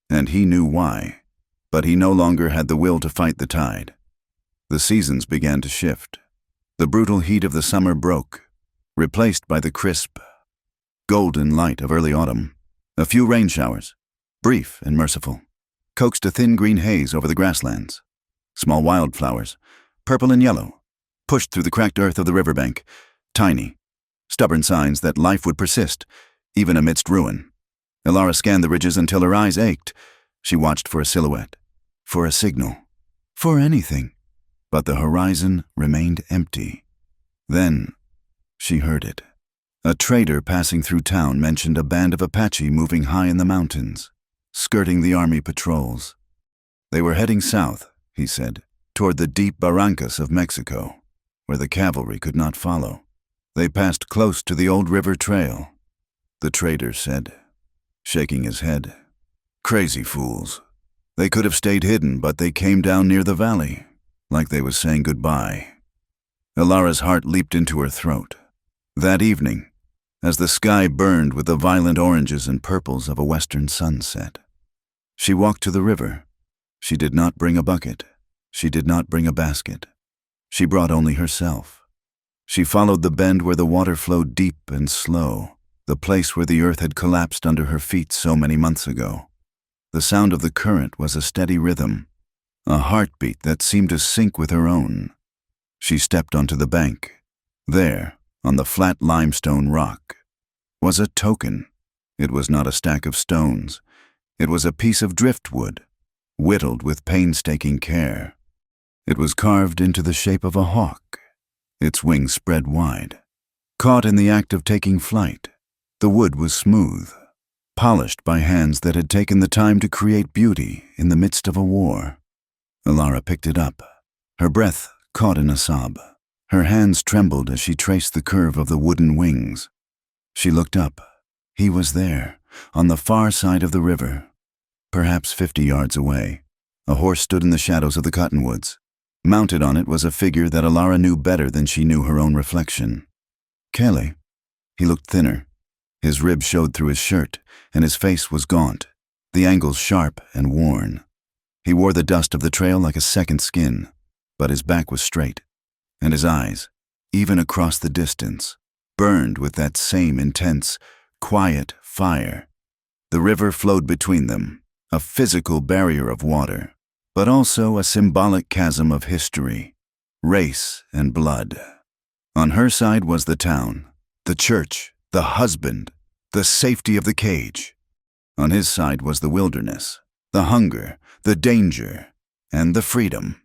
and he knew why, but he no longer had the will to fight the tide. The seasons began to shift. The brutal heat of the summer broke, replaced by the crisp, golden light of early autumn. A few rain showers, brief and merciful, coaxed a thin green haze over the grasslands. Small wildflowers, purple and yellow, pushed through the cracked earth of the riverbank, tiny, stubborn signs that life would persist, even amidst ruin. Elara scanned the ridges until her eyes ached. She watched for a silhouette, for a signal, for anything. But the horizon remained empty. Then she heard it. A trader passing through town mentioned a band of Apache moving high in the mountains, skirting the army patrols. They were heading south, he said, toward the deep barrancas of Mexico, where the cavalry could not follow. They passed close to the old river trail, the trader said, shaking his head. Crazy fools. They could have stayed hidden, but they came down near the valley, like they was saying goodbye. Elara's heart leaped into her throat. That evening, as the sky burned with the violent oranges and purples of a western sunset, she walked to the river. She did not bring a bucket. She did not bring a basket. She brought only herself. She followed the bend where the water flowed deep and slow, the place where the earth had collapsed under her feet so many months ago. The sound of the current was a steady rhythm, a heartbeat that seemed to sync with her own. She stepped onto the bank. There, on the flat limestone rock, was a token. It was not a stack of stones. It was a piece of driftwood, whittled with painstaking care. It was carved into the shape of a hawk, its wings spread wide. Caught in the act of taking flight, the wood was smooth, polished by hands that had taken the time to create beauty in the midst of a war. Elara picked it up, her breath caught in a sob. Her hands trembled as she traced the curve of the wooden wings. She looked up. He was there, on the far side of the river, perhaps 50 yards away. A horse stood in the shadows of the cottonwoods. Mounted on it was a figure that Elara knew better than she knew her own reflection. Kelly. He looked thinner. His ribs showed through his shirt, and his face was gaunt, the angles sharp and worn. He wore the dust of the trail like a second skin, but his back was straight, and his eyes, even across the distance, burned with that same intense, quiet fire. The river flowed between them, a physical barrier of water, but also a symbolic chasm of history, race, and blood. On her side was the town, the church, the husband, the safety of the cage. On his side was the wilderness, the hunger, the danger, and the freedom.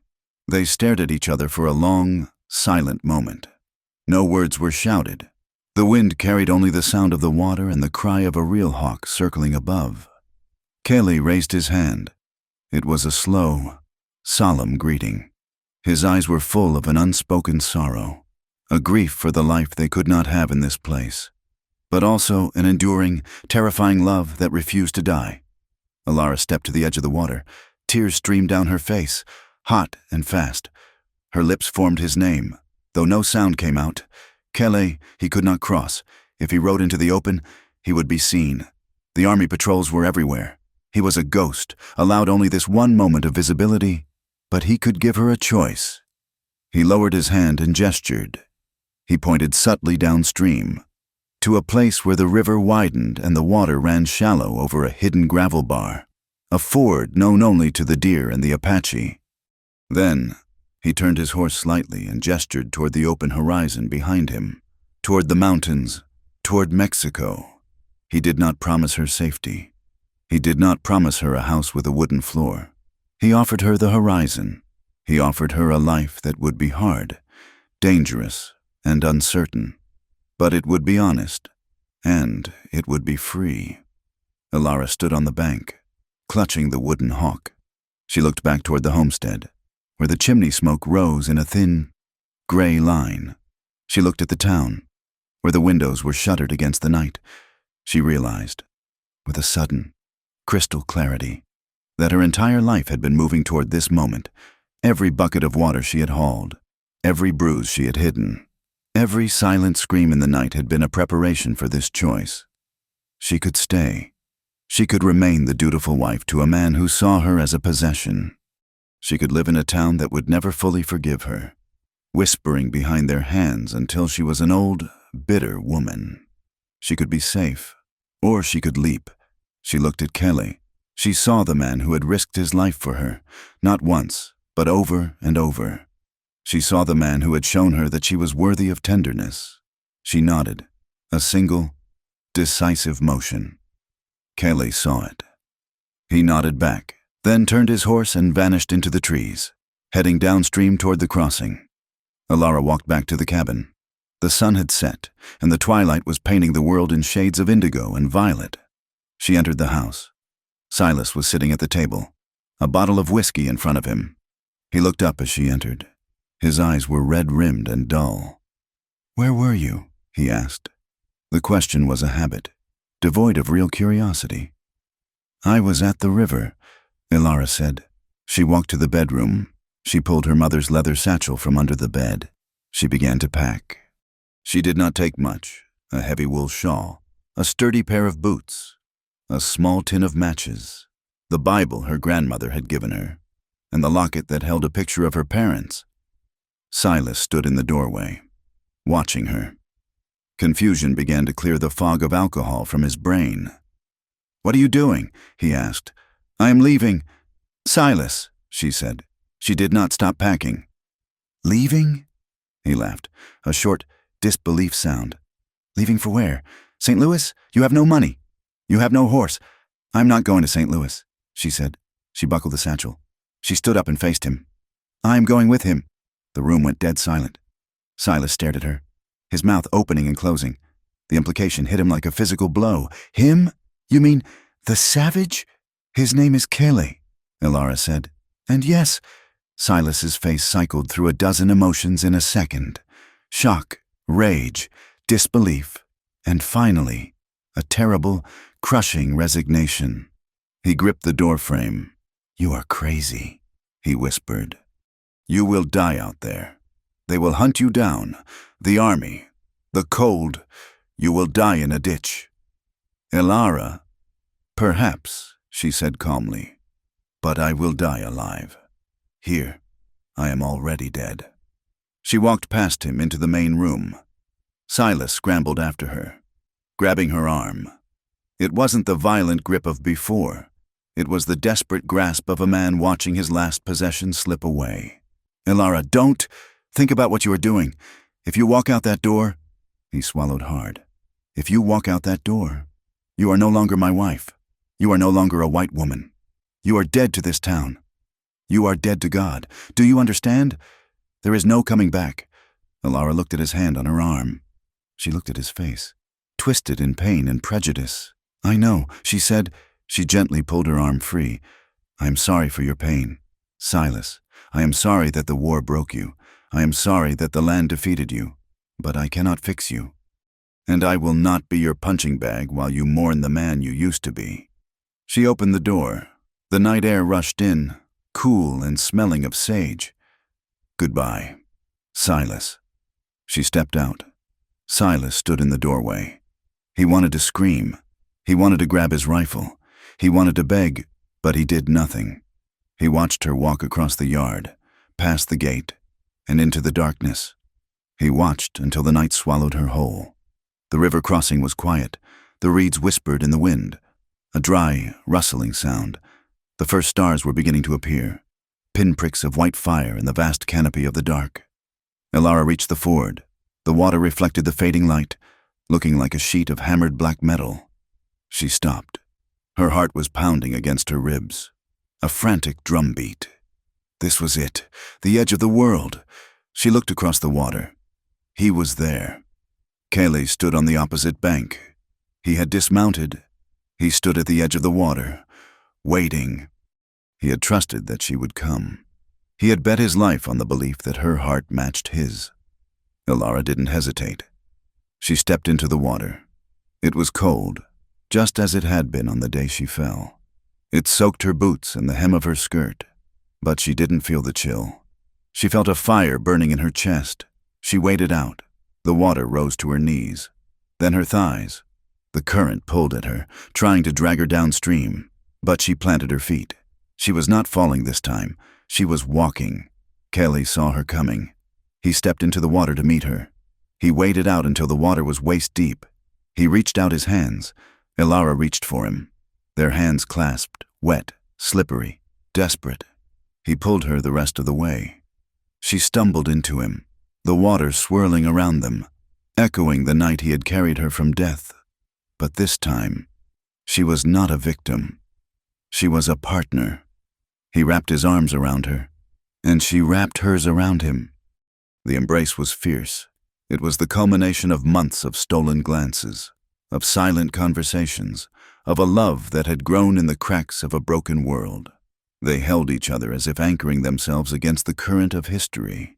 They stared at each other for a long, silent moment. No words were shouted. The wind carried only the sound of the water and the cry of a real hawk circling above. Kelly raised his hand. It was a slow, solemn greeting. His eyes were full of an unspoken sorrow, a grief for the life they could not have in this place, but also an enduring, terrifying love that refused to die. Alara stepped to the edge of the water. Tears streamed down her face, hot and fast. Her lips formed his name, though no sound came out. Kelly, he could not cross. If he rode into the open, he would be seen. The army patrols were everywhere. He was a ghost, allowed only this one moment of visibility, but he could give her a choice. He lowered his hand and gestured. He pointed subtly downstream, to a place where the river widened and the water ran shallow over a hidden gravel bar, a ford known only to the deer and the Apache. Then, he turned his horse slightly and gestured toward the open horizon behind him, toward the mountains, toward Mexico. He did not promise her safety. He did not promise her a house with a wooden floor. He offered her the horizon. He offered her a life that would be hard, dangerous, and uncertain. But it would be honest, and it would be free. Alara stood on the bank, clutching the wooden hawk. She looked back toward the homestead, where the chimney smoke rose in a thin, gray line. She looked at the town, where the windows were shuttered against the night. She realized, with a sudden, crystal clarity, that her entire life had been moving toward this moment. Every bucket of water she had hauled, every bruise she had hidden, every silent scream in the night had been a preparation for this choice. She could stay. She could remain the dutiful wife to a man who saw her as a possession. She could live in a town that would never fully forgive her, whispering behind their hands until she was an old, bitter woman. She could be safe, or she could leap. She looked at Kelly. She saw the man who had risked his life for her, not once, but over and over. She saw the man who had shown her that she was worthy of tenderness. She nodded, a single, decisive motion. Kelly saw it. He nodded back, then turned his horse and vanished into the trees, heading downstream toward the crossing. Alara walked back to the cabin. The sun had set, and the twilight was painting the world in shades of indigo and violet. She entered the house. Silas was sitting at the table, a bottle of whiskey in front of him. He looked up as she entered. His eyes were red-rimmed and dull. "Where were you?" he asked. The question was a habit, devoid of real curiosity. "I was at the river," Alara said. She walked to the bedroom. She pulled her mother's leather satchel from under the bed. She began to pack. She did not take much: a heavy wool shawl, a sturdy pair of boots, a small tin of matches, the Bible her grandmother had given her, and the locket that held a picture of her parents. Silas stood in the doorway, watching her. Confusion began to clear the fog of alcohol from his brain. "What are you doing?" he asked. "I am leaving." "Silas," she said. She did not stop packing. "Leaving?" He laughed, a short, disbelief sound. "Leaving for where? St. Louis? You have no money. You have no horse." "I'm not going to St. Louis," she said. She buckled the satchel. She stood up and faced him. "I'm going with him." The room went dead silent. Silas stared at her, his mouth opening and closing. The implication hit him like a physical blow. "Him? You mean the savage?" "His name is Kelly," Alara said. "And yes," Silas's face cycled through a dozen emotions in a second. Shock, rage, disbelief, and finally, a terrible, crushing resignation. He gripped the doorframe. "You are crazy," he whispered. "You will die out there. They will hunt you down. The army. The cold. You will die in a ditch." "Alara, perhaps," she said calmly, "but I will die alive. Here, I am already dead." She walked past him into the main room. Silas scrambled after her, grabbing her arm. It wasn't the violent grip of before. It was the desperate grasp of a man watching his last possession slip away. "Alara, don't! Think about what you are doing. If you walk out that door," he swallowed hard, "if you walk out that door, you are no longer my wife. You are no longer a white woman. You are dead to this town. You are dead to God. Do you understand? There is no coming back." Alara looked at his hand on her arm. She looked at his face, twisted in pain and prejudice. "I know," she said. She gently pulled her arm free. "I am sorry for your pain. Silas, I am sorry that the war broke you. I am sorry that the land defeated you. But I cannot fix you. And I will not be your punching bag while you mourn the man you used to be." She opened the door. The night air rushed in, cool and smelling of sage. "Goodbye, Silas." She stepped out. Silas stood in the doorway. He wanted to scream. He wanted to grab his rifle. He wanted to beg, but he did nothing. He watched her walk across the yard, past the gate, and into the darkness. He watched until the night swallowed her whole. The river crossing was quiet. The reeds whispered in the wind. A dry, rustling sound. The first stars were beginning to appear, pinpricks of white fire in the vast canopy of the dark. Elara reached the ford. The water reflected the fading light, looking like a sheet of hammered black metal. She stopped. Her heart was pounding against her ribs. A frantic drumbeat. This was it, the edge of the world. She looked across the water. He was there. Kayleigh stood on the opposite bank. He had dismounted. He stood at the edge of the water, waiting. He had trusted that she would come. He had bet his life on the belief that her heart matched his. Elara didn't hesitate. She stepped into the water. It was cold, just as it had been on the day she fell. It soaked her boots and the hem of her skirt, but she didn't feel the chill. She felt a fire burning in her chest. She waded out. The water rose to her knees, then her thighs. The current pulled at her, trying to drag her downstream, but she planted her feet. She was not falling this time. She was walking. Kayleigh saw her coming. He stepped into the water to meet her. He waded out until the water was waist deep. He reached out his hands. Elara reached for him. Their hands clasped, wet, slippery, desperate. He pulled her the rest of the way. She stumbled into him, the water swirling around them, echoing the night he had carried her from death. But this time, she was not a victim. She was a partner. He wrapped his arms around her, and she wrapped hers around him. The embrace was fierce. It was the culmination of months of stolen glances, of silent conversations, of a love that had grown in the cracks of a broken world. They held each other as if anchoring themselves against the current of history.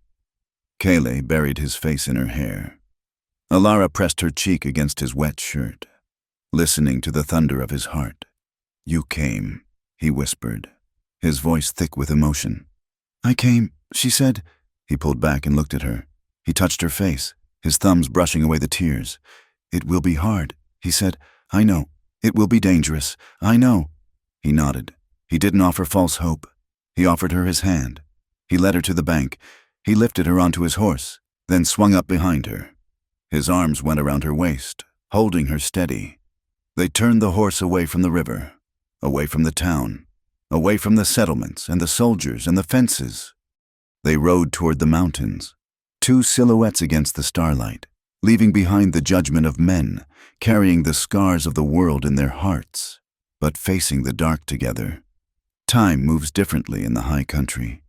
Kayleigh buried his face in her hair. Elara pressed her cheek against his wet shirt, listening to the thunder of his heart. "You came," he whispered, his voice thick with emotion. "I came," she said. He pulled back and looked at her. He touched her face, his thumbs brushing away the tears. "It will be hard," he said. "I know. It will be dangerous. I know." He nodded. He didn't offer false hope. He offered her his hand. He led her to the bank. He lifted her onto his horse, then swung up behind her. His arms went around her waist, holding her steady. They turned the horse away from the river, away from the town, away from the settlements and the soldiers and the fences. They rode toward the mountains, two silhouettes against the starlight, leaving behind the judgment of men, carrying the scars of the world in their hearts, but facing the dark together. Time moves differently in the high country.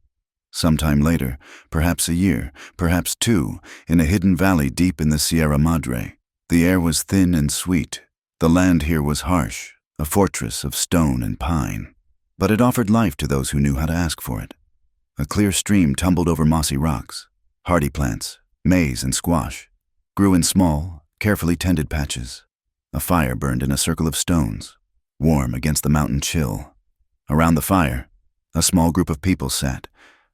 Sometime later, perhaps a year, perhaps two, in a hidden valley deep in the Sierra Madre, the air was thin and sweet. The land here was harsh, a fortress of stone and pine, but it offered life to those who knew how to ask for it. A clear stream tumbled over mossy rocks. Hardy plants, maize and squash, grew in small, carefully tended patches. A fire burned in a circle of stones, warm against the mountain chill. Around the fire, a small group of people sat.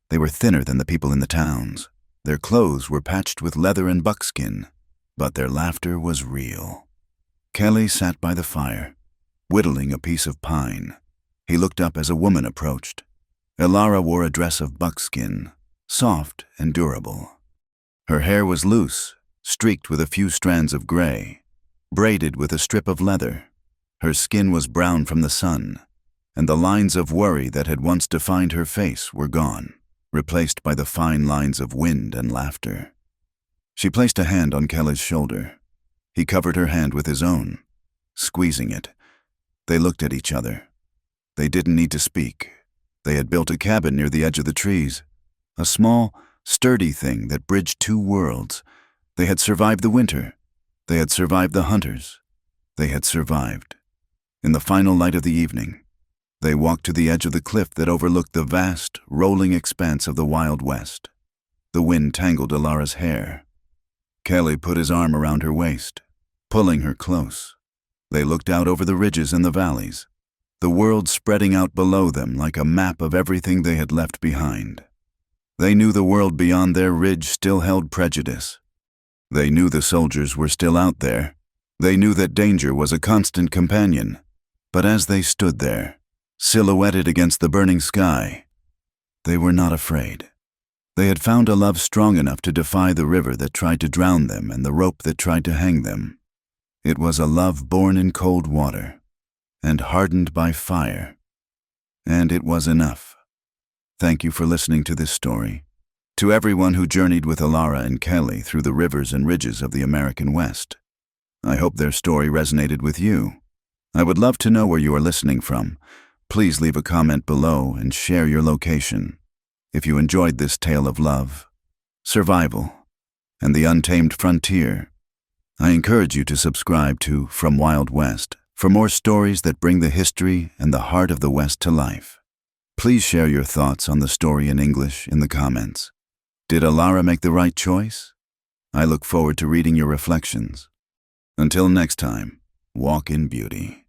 They were thinner than the people in the towns. Their clothes were patched with leather and buckskin, but their laughter was real. Kelly sat by the fire, whittling a piece of pine. He looked up as a woman approached. Elara wore a dress of buckskin, soft and durable. Her hair was loose, streaked with a few strands of gray, braided with a strip of leather. Her skin was brown from the sun, and the lines of worry that had once defined her face were gone, replaced by the fine lines of wind and laughter. She placed a hand on Kelly's shoulder. He covered her hand with his own, squeezing it. They looked at each other. They didn't need to speak. They had built a cabin near the edge of the trees, a small, sturdy thing that bridged two worlds. They had survived the winter. They had survived the hunters. They had survived. In the final light of the evening, they walked to the edge of the cliff that overlooked the vast, rolling expanse of the Wild West. The wind tangled Alara's hair. Kelly put his arm around her waist, pulling her close. They looked out over the ridges and the valleys, the world spreading out below them like a map of everything they had left behind. They knew the world beyond their ridge still held prejudice. They knew the soldiers were still out there. They knew that danger was a constant companion. But as they stood there, silhouetted against the burning sky, they were not afraid. They had found a love strong enough to defy the river that tried to drown them and the rope that tried to hang them. It was a love born in cold water and hardened by fire. And it was enough. Thank you for listening to this story. To everyone who journeyed with Alara and Kelly through the rivers and ridges of the American West, I hope their story resonated with you. I would love to know where you are listening from. Please leave a comment below and share your location. If you enjoyed this tale of love, survival, and the untamed frontier, I encourage you to subscribe to From Wild West for more stories that bring the history and the heart of the West to life. Please share your thoughts on the story in English in the comments. Did Alara make the right choice? I look forward to reading your reflections. Until next time, walk in beauty.